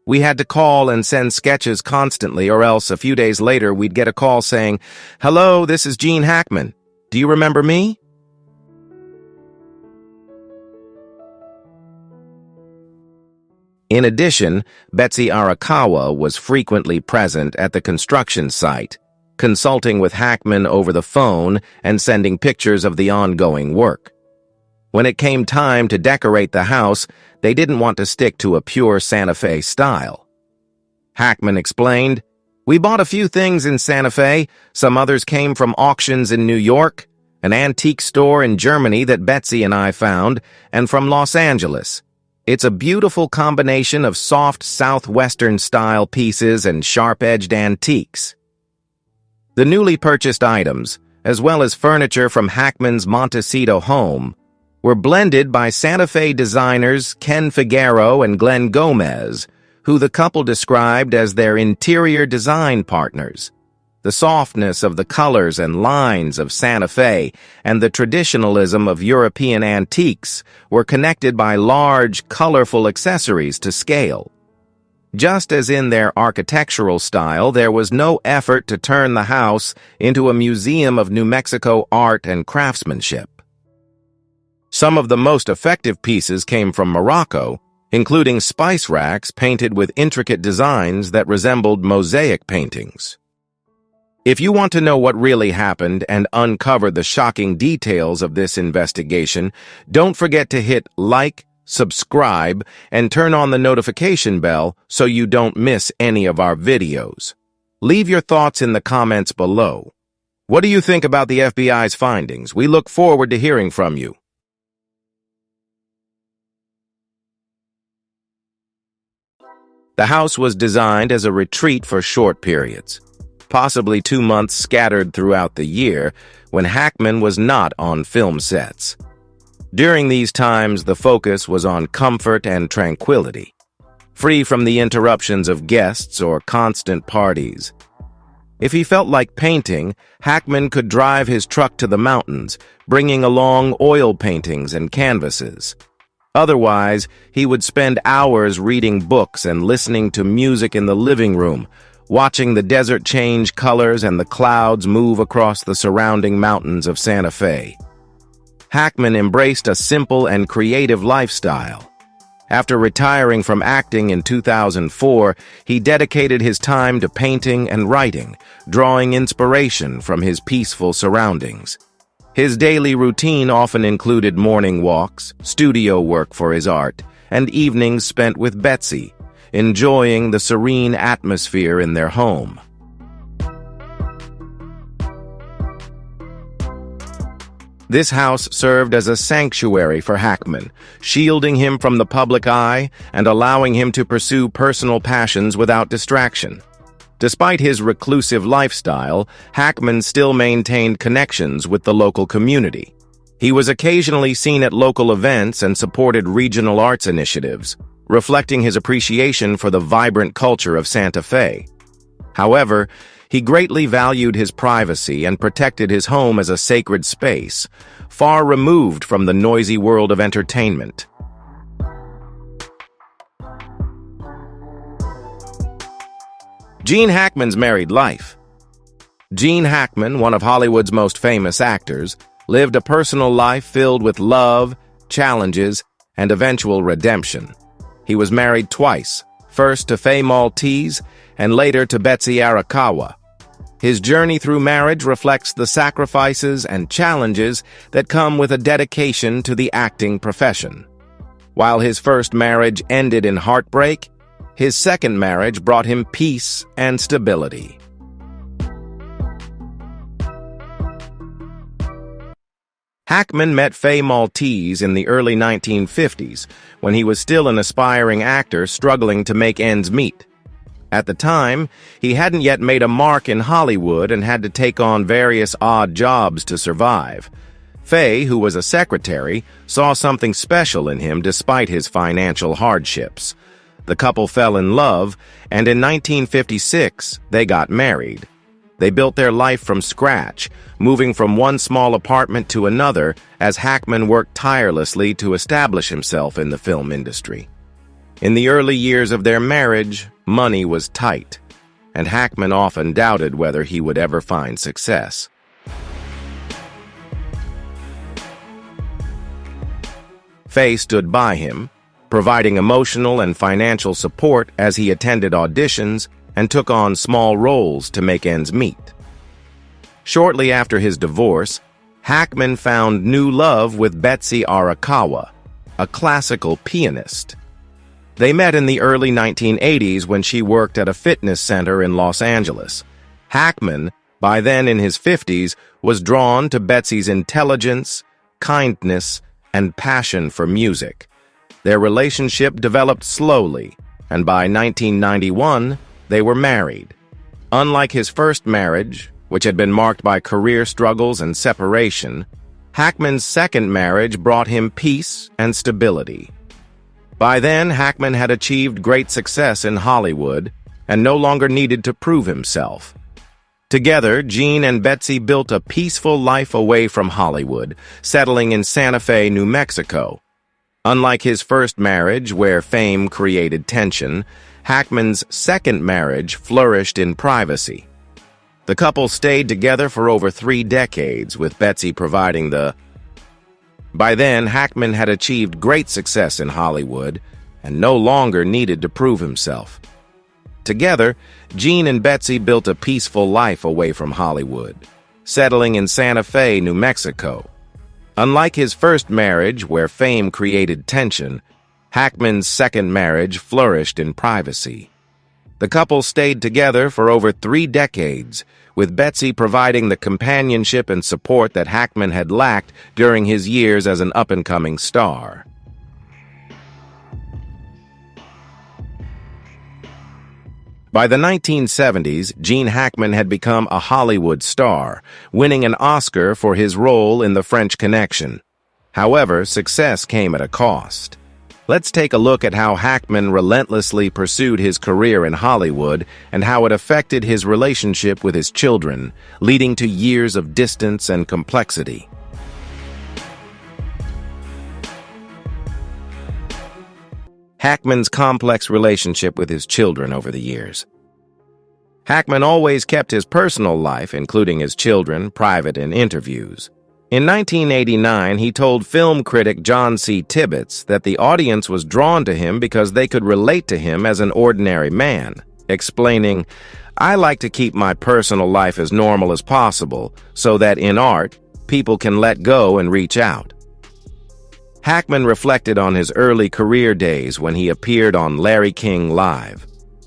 Speaker 1: We had to call and send sketches constantly, or else a few days later we'd get a call saying, "Hello, this is Gene Hackman. Do you remember me?" In addition, Betsy Arakawa was frequently present at the construction site, consulting with Hackman over the phone and sending pictures of the ongoing work. When it came time to decorate the house, they didn't want to stick to a pure Santa Fe style. Hackman explained, "We bought a few things in Santa Fe, some others came from auctions in New York, an antique store in Germany that Betsy and I found, and from Los Angeles. It's a beautiful combination of soft Southwestern-style pieces and sharp-edged antiques." The newly purchased items, as well as furniture from Hackman's Montecito home, were blended by Santa Fe designers Ken Figueroa and Glenn Gomez, who the couple described as their interior design partners. The softness of the colors and lines of Santa Fe and the traditionalism of European antiques were connected by large, colorful accessories to scale. Just as in their architectural style, there was no effort to turn the house into a museum of New Mexico art and craftsmanship. Some of the most effective pieces came from Morocco, including spice racks painted with intricate designs that resembled mosaic paintings. If you want to know what really happened and uncover the shocking details of this investigation, don't forget to hit like, subscribe, and turn on the notification bell so you don't miss any of our videos. Leave your thoughts in the comments below. What do you think about the FBI's findings? We look forward to hearing from you. The house was designed as a retreat for short periods, possibly 2 months scattered throughout the year when Hackman was not on film sets. During these times, the focus was on comfort and tranquility, free from the interruptions of guests or constant parties. If he felt like painting, Hackman could drive his truck to the mountains, bringing along oil paintings and canvases. Otherwise, he would spend hours reading books and listening to music in the living room, watching the desert change colors and the clouds move across the surrounding mountains of Santa Fe. Hackman embraced a simple and creative lifestyle. After retiring from acting in 2004, he dedicated his time to painting and writing, drawing inspiration from his peaceful surroundings. His daily routine often included morning walks, studio work for his art, and evenings spent with Betsy, enjoying the serene atmosphere in their home. This house served as a sanctuary for Hackman, shielding him from the public eye and allowing him to pursue personal passions without distraction. Despite his reclusive lifestyle, Hackman still maintained connections with the local community. He was occasionally seen at local events and supported regional arts initiatives, reflecting his appreciation for the vibrant culture of Santa Fe. However, he greatly valued his privacy and protected his home as a sacred space, far removed from the noisy world of entertainment. Gene Hackman's married life. Gene Hackman, one of Hollywood's most famous actors, lived a personal life filled with love, challenges, and eventual redemption. He was married twice, first to Faye Maltese and later to Betsy Arakawa. His journey through marriage reflects the sacrifices and challenges that come with a dedication to the acting profession. While his first marriage ended in heartbreak, his second marriage brought him peace and stability. Hackman met Faye Maltese in the early 1950s when he was still an aspiring actor struggling to make ends meet. At the time, he hadn't yet made a mark in Hollywood and had to take on various odd jobs to survive. Faye, who was a secretary, saw something special in him despite his financial hardships. The couple fell in love, and in 1956, they got married. They built their life from scratch, moving from one small apartment to another as Hackman worked tirelessly to establish himself in the film industry. In the early years of their marriage, money was tight, and Hackman often doubted whether he would ever find success. Faye stood by him, providing emotional and financial support as he attended auditions and took on small roles to make ends meet. Shortly after his divorce, Hackman found new love with Betsy Arakawa, a classical pianist. They met in the early 1980s when she worked at a fitness center in Los Angeles. Hackman, by then in his 50s, was drawn to Betsy's intelligence, kindness, and passion for music. Their relationship developed slowly, and by 1991, they were married. Unlike his first marriage, which had been marked by career struggles and separation, Hackman's second marriage brought him peace and stability. By then, Hackman had achieved great success in Hollywood and no longer needed to prove himself. Together, Gene and Betsy built a peaceful life away from Hollywood, settling in Santa Fe, New Mexico. Unlike his first marriage, where fame created tension, Hackman's second marriage flourished in privacy. The couple stayed together for over 3 decades, with Betsy providing the... By then, Hackman had achieved great success in Hollywood and no longer needed to prove himself. Together, Gene and Betsy built a peaceful life away from Hollywood, settling in Santa Fe, New Mexico. Unlike his first marriage, where fame created tension, Hackman's second marriage flourished in privacy. The couple stayed together for over 3 decades, with Betsy providing the companionship and support that Hackman had lacked during his years as an up-and-coming star. By the 1970s, Gene Hackman had become a Hollywood star, winning an Oscar for his role in The French Connection. However, success came at a cost. Let's take a look at how Hackman relentlessly pursued his career in Hollywood and how it affected his relationship with his children, leading to years of distance and complexity. Hackman's complex relationship with his children over the years. Hackman always kept his personal life, including his children, private in interviews. In 1989, he told film critic John C. Tibbets that the audience was drawn to him because they could relate to him as an ordinary man, explaining, "I like to keep my personal life as normal as possible so that in art, people can let go and reach out." Hackman reflected on his early career days when he appeared on Larry King Live.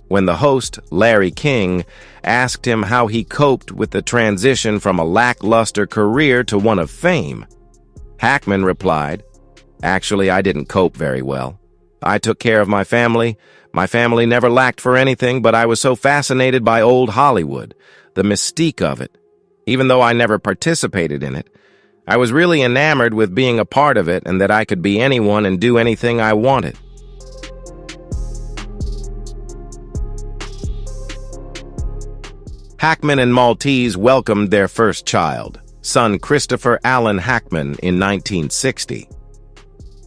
Speaker 1: When the host, Larry King, asked him how he coped with the transition from a lackluster career to one of fame, Hackman replied, "Actually, I didn't cope very well. I took care of my family. My family never lacked for anything, but I was so fascinated by old Hollywood, the mystique of it. Even though I never participated in it, I was really enamored with being a part of it and that I could be anyone and do anything I wanted." Hackman and Maltese welcomed their first child, son Christopher Allen Hackman, in 1960.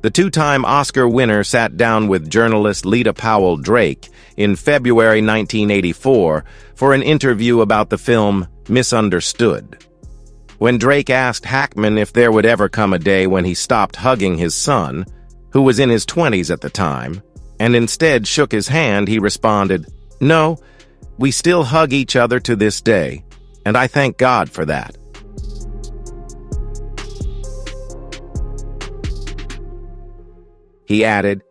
Speaker 1: The 2-time Oscar winner sat down with journalist Lita Powell Drake in February 1984 for an interview about the film Misunderstood. When Drake asked Hackman if there would ever come a day when he stopped hugging his son, who was in his 20s at the time, and instead shook his hand, he responded, "No, we still hug each other to this day, and I thank God for that." He added,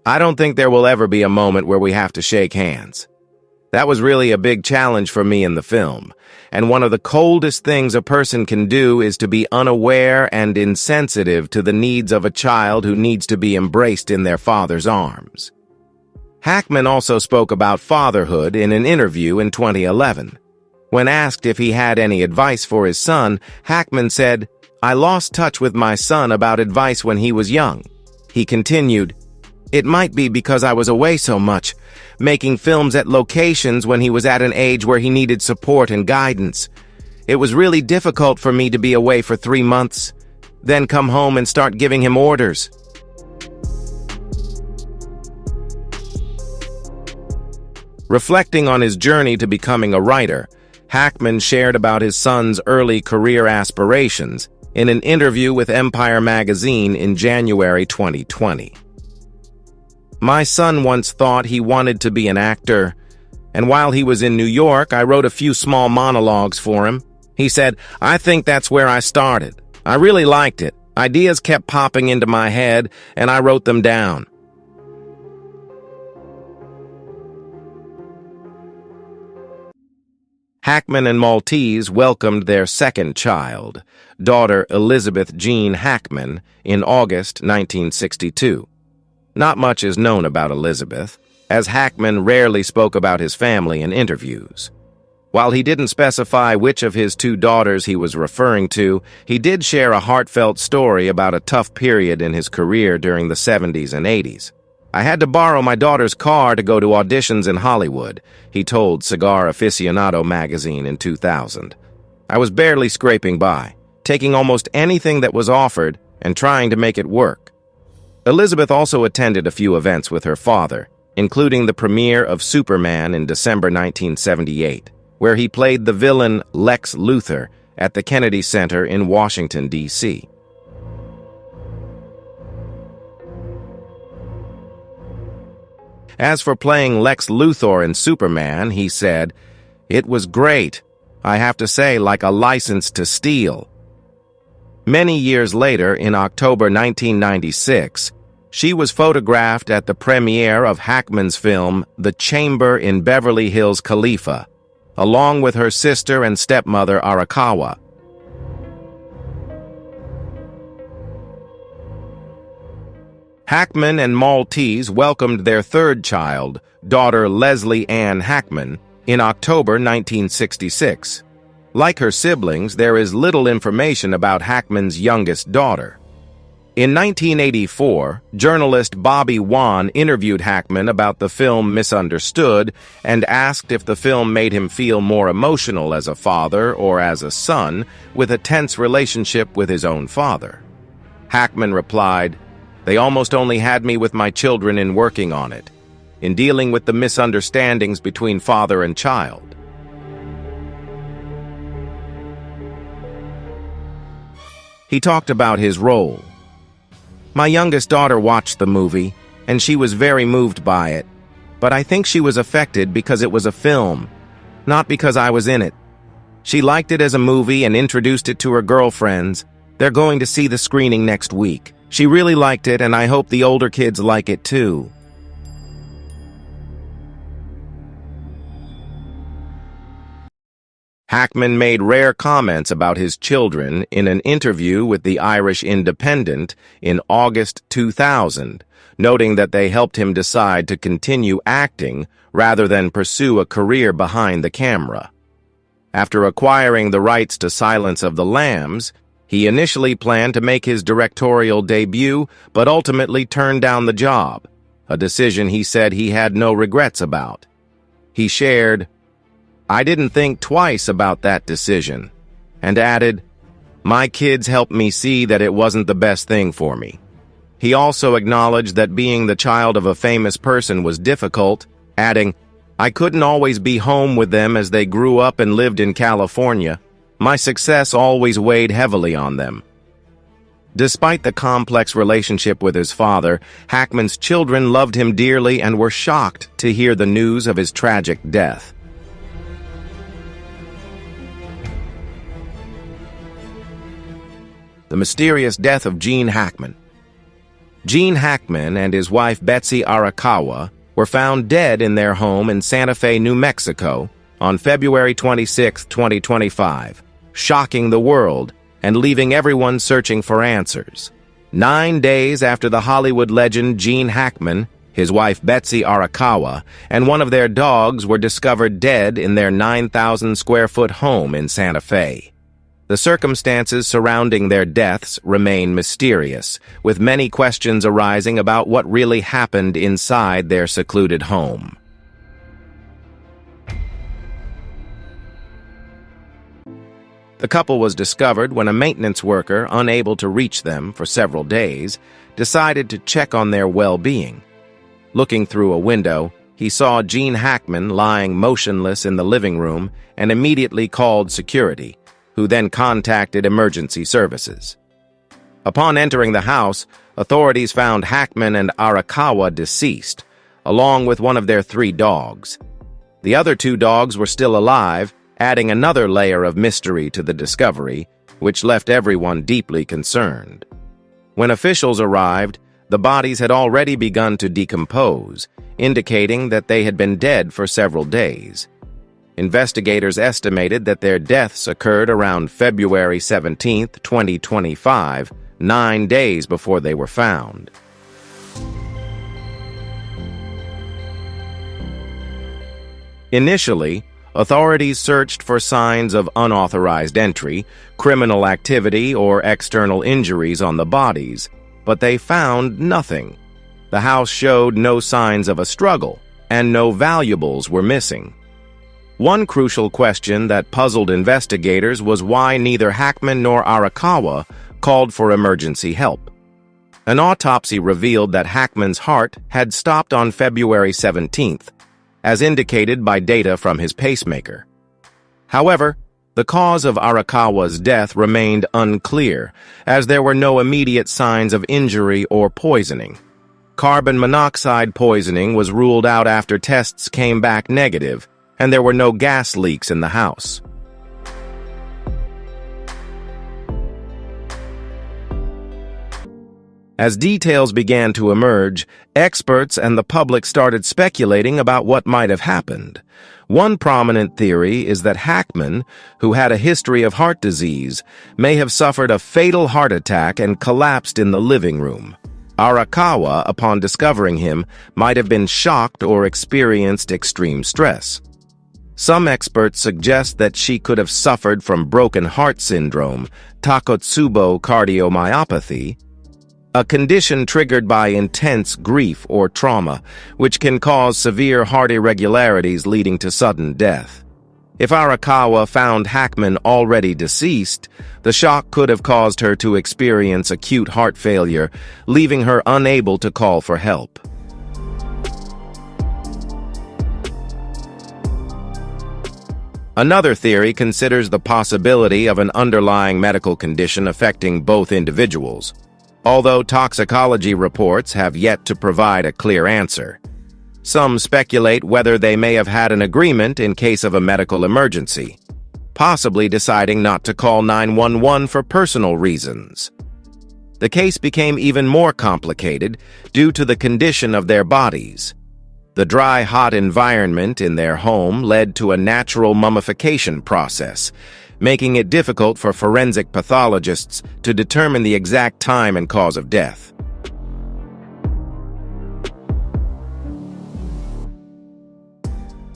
Speaker 1: "I don't think there will ever be a moment where we have to shake hands. That was really a big challenge for me in the film, and one of the coldest things a person can do is to be unaware and insensitive to the needs of a child who needs to be embraced in their father's arms. Hackman also spoke about fatherhood in an interview in 2011. When asked if he had any advice for his son, Hackman said, "I lost touch with my son about advice when he was young." He continued, "It might be because I was away so much, making films at locations when he was at an age where he needed support and guidance. It was really difficult for me to be away for 3 months, then come home and start giving him orders." Reflecting on his journey to becoming a writer, Hackman shared about his son's early career aspirations in an interview with Empire magazine in January 2020. "My son once thought he wanted to be an actor, and while he was in New York, I wrote a few small monologues for him. He said, 'I think that's where I started. I really liked it. Ideas kept popping into my head, and I wrote them down.'" Hackman and Maltese welcomed their second child, daughter Elizabeth Gene Hackman, in August 1962. Not much is known about Elizabeth, as Hackman rarely spoke about his family in interviews. While he didn't specify which of his 2 daughters he was referring to, he did share a heartfelt story about a tough period in his career during the 70s and 80s. "I had to borrow my daughter's car to go to auditions in Hollywood," he told Cigar Aficionado magazine in 2000. "I was barely scraping by, taking almost anything that was offered and trying to make it work." Elizabeth also attended a few events with her father, including the premiere of Superman in December 1978, where he played the villain Lex Luthor at the Kennedy Center in Washington, D.C. As for playing Lex Luthor in Superman, he said, "It was great. I have to say, like a license to steal." Many years later, in October 1996, she was photographed at the premiere of Hackman's film The Chamber in Beverly Hills Khalifa, along with her sister and stepmother Arakawa. Hackman and Maltese welcomed their third child, daughter Leslie Ann Hackman, in October 1966. Like her siblings, there is little information about Hackman's youngest daughter. In 1984, journalist Bobby Wan interviewed Hackman about the film Misunderstood and asked if the film made him feel more emotional as a father or as a son, with a tense relationship with his own father. Hackman replied, "They almost only had me with my children in working on it, in dealing with the misunderstandings between father and child." He talked about his role. "My youngest daughter watched the movie, and she was very moved by it, but I think she was affected because it was a film, not because I was in it. She liked it as a movie and introduced it to her girlfriends. They're going to see the screening next week. She really liked it, and I hope the older kids like it too." Hackman made rare comments about his children in an interview with the Irish Independent in August 2000, noting that they helped him decide to continue acting rather than pursue a career behind the camera. After acquiring the rights to Silence of the Lambs, he initially planned to make his directorial debut, but ultimately turned down the job, a decision he said he had no regrets about. He shared, "I didn't think twice about that decision," and added, "My kids helped me see that it wasn't the best thing for me." He also acknowledged that being the child of a famous person was difficult, adding, "I couldn't always be home with them as they grew up and lived in California. My success always weighed heavily on them." Despite the complex relationship with his father, Hackman's children loved him dearly and were shocked to hear the news of his tragic death. The mysterious death of Gene Hackman. Gene Hackman and his wife Betsy Arakawa were found dead in their home in Santa Fe, New Mexico, on February 26, 2025, shocking the world and leaving everyone searching for answers. 9 days after the Hollywood legend Gene Hackman, his wife Betsy Arakawa, and one of their dogs were discovered dead in their 9,000-square-foot home in Santa Fe. The circumstances surrounding their deaths remain mysterious, with many questions arising about what really happened inside their secluded home. The couple was discovered when a maintenance worker, unable to reach them for several days, decided to check on their well-being. Looking through a window, he saw Gene Hackman lying motionless in the living room and immediately called security, who then contacted emergency services. Upon entering the house, authorities found Hackman and Arakawa deceased, along with one of their 3 dogs. The other 2 dogs were still alive, adding another layer of mystery to the discovery, which left everyone deeply concerned. When officials arrived, the bodies had already begun to decompose, indicating that they had been dead for several days. Investigators estimated that their deaths occurred around February 17, 2025, 9 days before they were found. Initially, authorities searched for signs of unauthorized entry, criminal activity, or external injuries on the bodies, but they found nothing. The house showed no signs of a struggle, and no valuables were missing. One crucial question that puzzled investigators was why neither Hackman nor Arakawa called for emergency help. An autopsy revealed that Hackman's heart had stopped on February 17th, as indicated by data from his pacemaker. However, the cause of Arakawa's death remained unclear, as there were no immediate signs of injury or poisoning. Carbon monoxide poisoning was ruled out after tests came back negative, and there were no gas leaks in the house. As details began to emerge, experts and the public started speculating about what might have happened. One prominent theory is that Hackman, who had a history of heart disease, may have suffered a fatal heart attack and collapsed in the living room. Arakawa, upon discovering him, might have been shocked or experienced extreme stress. Some experts suggest that she could have suffered from broken heart syndrome, Takotsubo cardiomyopathy, a condition triggered by intense grief or trauma, which can cause severe heart irregularities leading to sudden death. If Arakawa found Hackman already deceased, the shock could have caused her to experience acute heart failure, leaving her unable to call for help. Another theory considers the possibility of an underlying medical condition affecting both individuals, although toxicology reports have yet to provide a clear answer. Some speculate whether they may have had an agreement in case of a medical emergency, possibly deciding not to call 911 for personal reasons. The case became even more complicated due to the condition of their bodies. The dry, hot environment in their home led to a natural mummification process, making it difficult for forensic pathologists to determine the exact time and cause of death.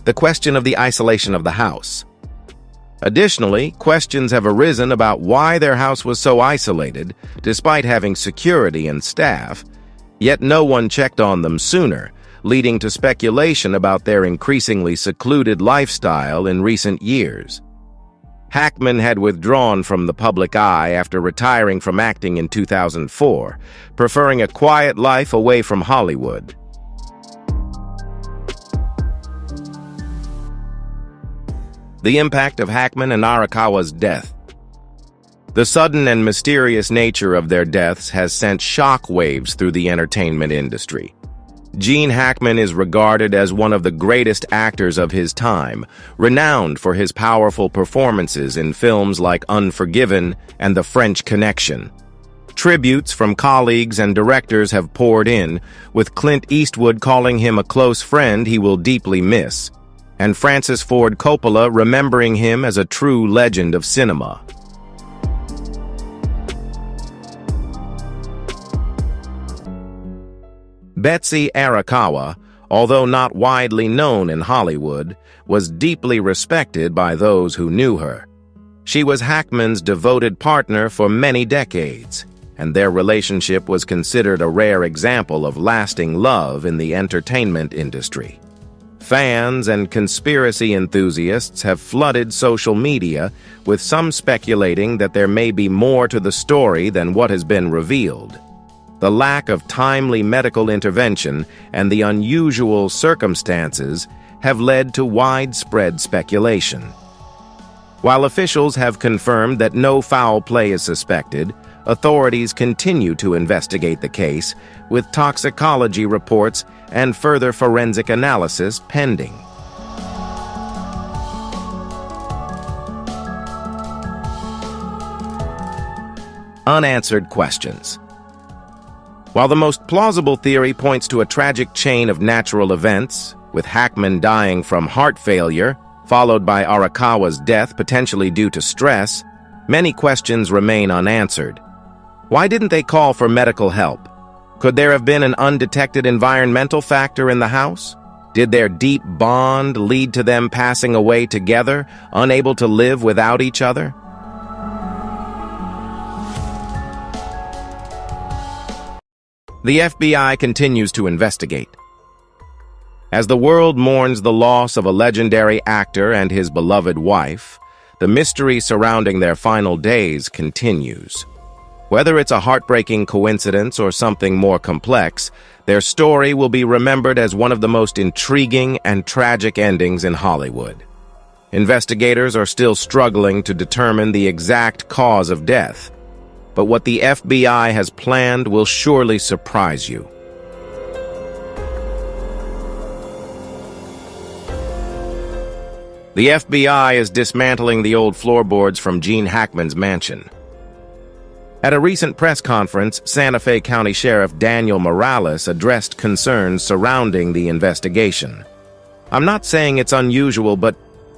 Speaker 1: The question of the isolation of the house. Additionally, questions have arisen about why their house was so isolated, despite having security and staff, yet no one checked on them sooner, leading to speculation about their increasingly secluded lifestyle in recent years. Hackman had withdrawn from the public eye after retiring from acting in 2004, preferring a quiet life away from Hollywood. The impact of Hackman and Arakawa's death. The sudden and mysterious nature of their deaths has sent shockwaves through the entertainment industry. Gene Hackman is regarded as one of the greatest actors of his time, renowned for his powerful performances in films like Unforgiven and The French Connection. Tributes from colleagues and directors have poured in, with Clint Eastwood calling him a close friend he will deeply miss, and Francis Ford Coppola remembering him as a true legend of cinema. Betsy Arakawa, although not widely known in Hollywood, was deeply respected by those who knew her. She was Hackman's devoted partner for many decades, and their relationship was considered a rare example of lasting love in the entertainment industry. Fans and conspiracy enthusiasts have flooded social media, with some speculating that there may be more to the story than what has been revealed. The lack of timely medical intervention and the unusual circumstances have led to widespread speculation. While officials have confirmed that no foul play is suspected, authorities continue to investigate the case, with toxicology reports and further forensic analysis pending. Unanswered questions. While the most plausible theory points to a tragic chain of natural events, with Hackman dying from heart failure, followed by Arakawa's death potentially due to stress, many questions remain unanswered. Why didn't they call for medical help? Could there have been an undetected environmental factor in the house? Did their deep bond lead to them passing away together, unable to live without each other? The FBI continues to investigate. As the world mourns the loss of a legendary actor and his beloved wife, the mystery surrounding their final days continues. Whether it's a heartbreaking coincidence or something more complex, their story will be remembered as one of the most intriguing and tragic endings in Hollywood. Investigators are still struggling to determine the exact cause of death, but what the FBI has planned will surely surprise you. The FBI is dismantling the old floorboards from Gene Hackman's mansion. At a recent press conference, Santa Fe County Sheriff Daniel Morales addressed concerns surrounding the investigation. "I'm not saying it's unusual, but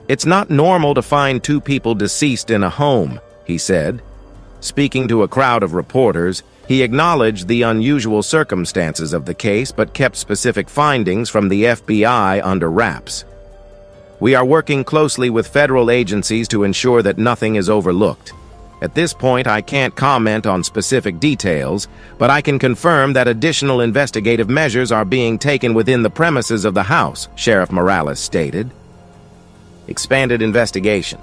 Speaker 1: it's not normal to find two people deceased in a home," he said. Speaking to a crowd of reporters, he acknowledged the unusual circumstances of the case but kept specific findings from the FBI under wraps. "We are working closely with federal agencies to ensure that nothing is overlooked. At this point, I can't comment on specific details, but I can confirm that additional investigative measures are being taken within the premises of the house," Sheriff Morales stated. Expanded investigation.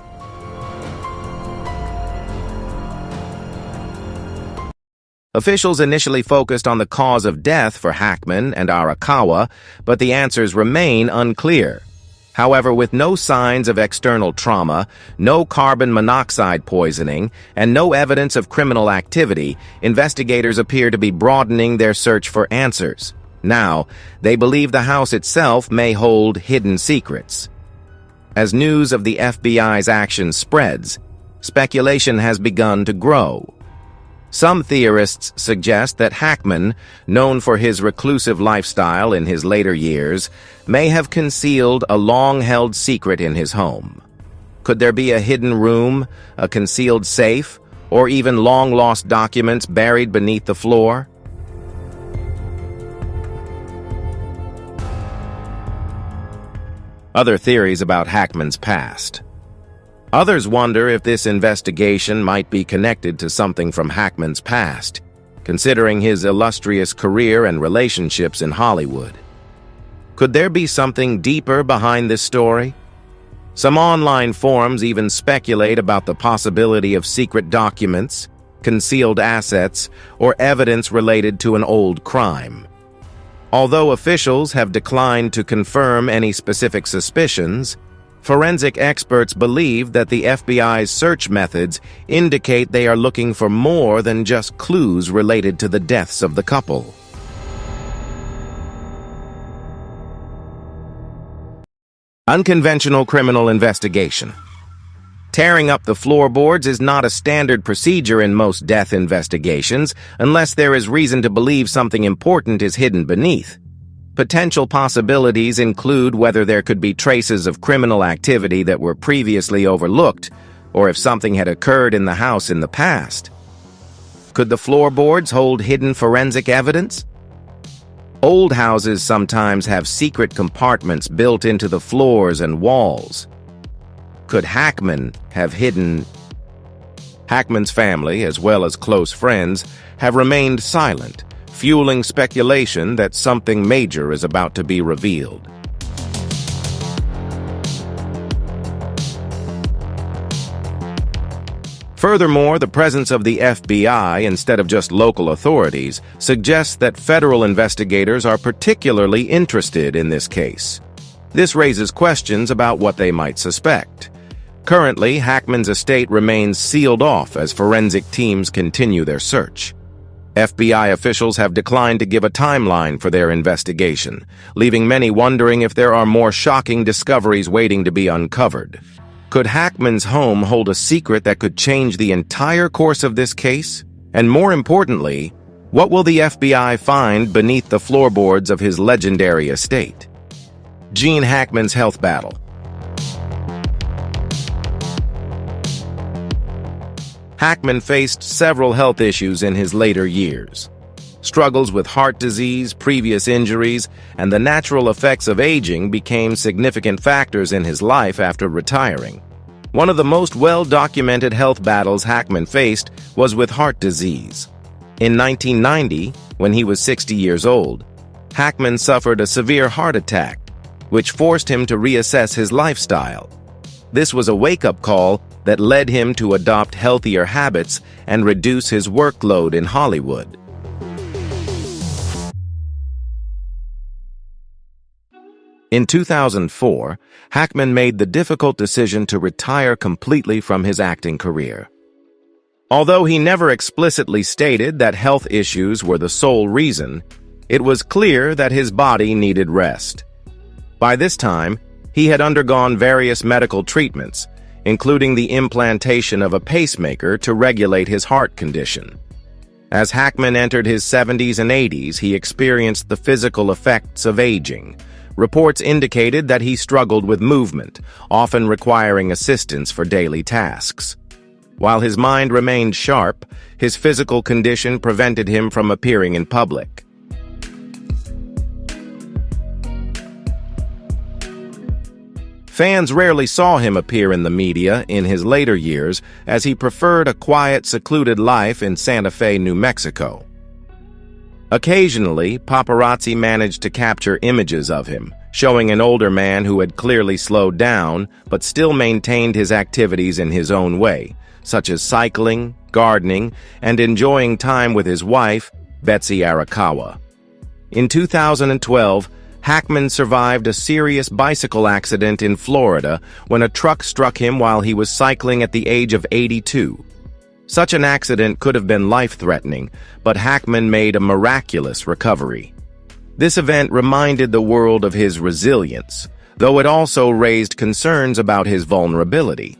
Speaker 1: Officials initially focused on the cause of death for Hackman and Arakawa, but the answers remain unclear. However, with no signs of external trauma, no carbon monoxide poisoning, and no evidence of criminal activity, investigators appear to be broadening their search for answers. Now, they believe the house itself may hold hidden secrets. As news of the FBI's actions spreads, speculation has begun to grow. Some theorists suggest that Hackman, known for his reclusive lifestyle in his later years, may have concealed a long-held secret in his home. Could there be a hidden room, a concealed safe, or even long-lost documents buried beneath the floor? Other theories about Hackman's past. Others wonder if this investigation might be connected to something from Hackman's past, considering his illustrious career and relationships in Hollywood. Could there be something deeper behind this story? Some online forums even speculate about the possibility of secret documents, concealed assets, or evidence related to an old crime. Although officials have declined to confirm any specific suspicions, forensic experts believe that the FBI's search methods indicate they are looking for more than just clues related to the deaths of the couple. Unconventional criminal investigation. Tearing up the floorboards is not a standard procedure in most death investigations unless there is reason to believe something important is hidden beneath. Potential possibilities include whether there could be traces of criminal activity that were previously overlooked, or if something had occurred in the house in the past. Could the floorboards hold hidden forensic evidence? Old houses sometimes have secret compartments built into the floors and walls. Could Hackman have hidden? Hackman's family, as well as close friends, have remained silent, fueling speculation that something major is about to be revealed. Furthermore, the presence of the FBI instead of just local authorities suggests that federal investigators are particularly interested in this case. This raises questions about what they might suspect. Currently, Hackman's estate remains sealed off as forensic teams continue their search. FBI officials have declined to give a timeline for their investigation, leaving many wondering if there are more shocking discoveries waiting to be uncovered. Could Hackman's home hold a secret that could change the entire course of this case? And more importantly, what will the FBI find beneath the floorboards of his legendary estate? Gene Hackman's health battle. Hackman faced several health issues in his later years. Struggles with heart disease, previous injuries, and the natural effects of aging became significant factors in his life after retiring. One of the most well-documented health battles Hackman faced was with heart disease. In 1990, when he was 60 years old, Hackman suffered a severe heart attack, which forced him to reassess his lifestyle. This was a wake-up call that led him to adopt healthier habits and reduce his workload in Hollywood. In 2004, Hackman made the difficult decision to retire completely from his acting career. Although he never explicitly stated that health issues were the sole reason, it was clear that his body needed rest. By this time, he had undergone various medical treatments, including the implantation of a pacemaker to regulate his heart condition. As Hackman entered his 70s and 80s, he experienced the physical effects of aging. Reports indicated that he struggled with movement, often requiring assistance for daily tasks. While his mind remained sharp, his physical condition prevented him from appearing in public. Fans rarely saw him appear in the media in his later years, as he preferred a quiet, secluded life in Santa Fe, New Mexico. Occasionally, paparazzi managed to capture images of him, showing an older man who had clearly slowed down but still maintained his activities in his own way, such as cycling, gardening, and enjoying time with his wife, Betsy Arakawa. In 2012, Hackman survived a serious bicycle accident in Florida when a truck struck him while he was cycling at the age of 82. Such an accident could have been life-threatening, but Hackman made a miraculous recovery. This event reminded the world of his resilience, though it also raised concerns about his vulnerability.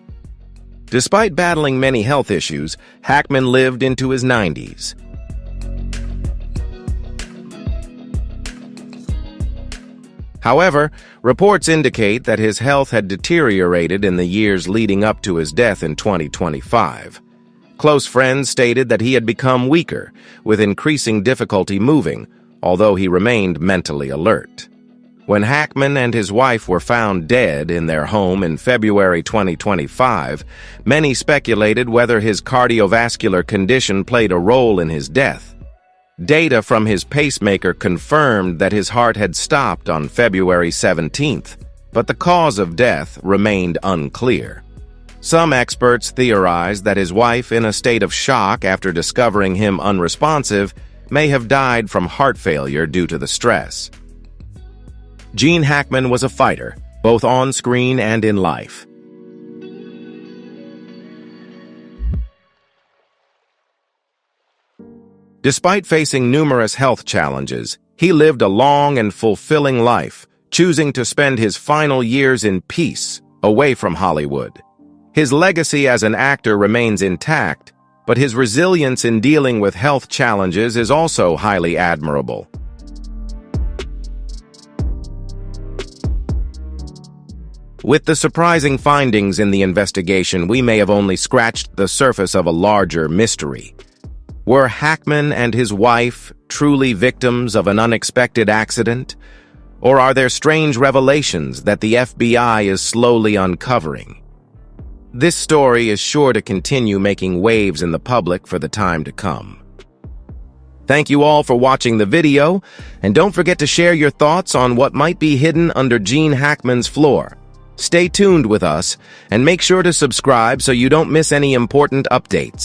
Speaker 1: Despite battling many health issues, Hackman lived into his 90s. However, reports indicate that his health had deteriorated in the years leading up to his death in 2025. Close friends stated that he had become weaker, with increasing difficulty moving, although he remained mentally alert. When Hackman and his wife were found dead in their home in February 2025, many speculated whether his cardiovascular condition played a role in his death. Data from his pacemaker confirmed that his heart had stopped on February 17th, but the cause of death remained unclear. Some experts theorized that his wife, in a state of shock after discovering him unresponsive, may have died from heart failure due to the stress. Gene Hackman was a fighter, both on screen and in life. Despite facing numerous health challenges, he lived a long and fulfilling life, choosing to spend his final years in peace, away from Hollywood. His legacy as an actor remains intact, but his resilience in dealing with health challenges is also highly admirable. With the surprising findings in the investigation, we may have only scratched the surface of a larger mystery. Were Hackman and his wife truly victims of an unexpected accident? Or are there strange revelations that the FBI is slowly uncovering? This story is sure to continue making waves in the public for the time to come. Thank you all for watching the video, and don't forget to share your thoughts on what might be hidden under Gene Hackman's floor. Stay tuned with us, and make sure to subscribe so you don't miss any important updates.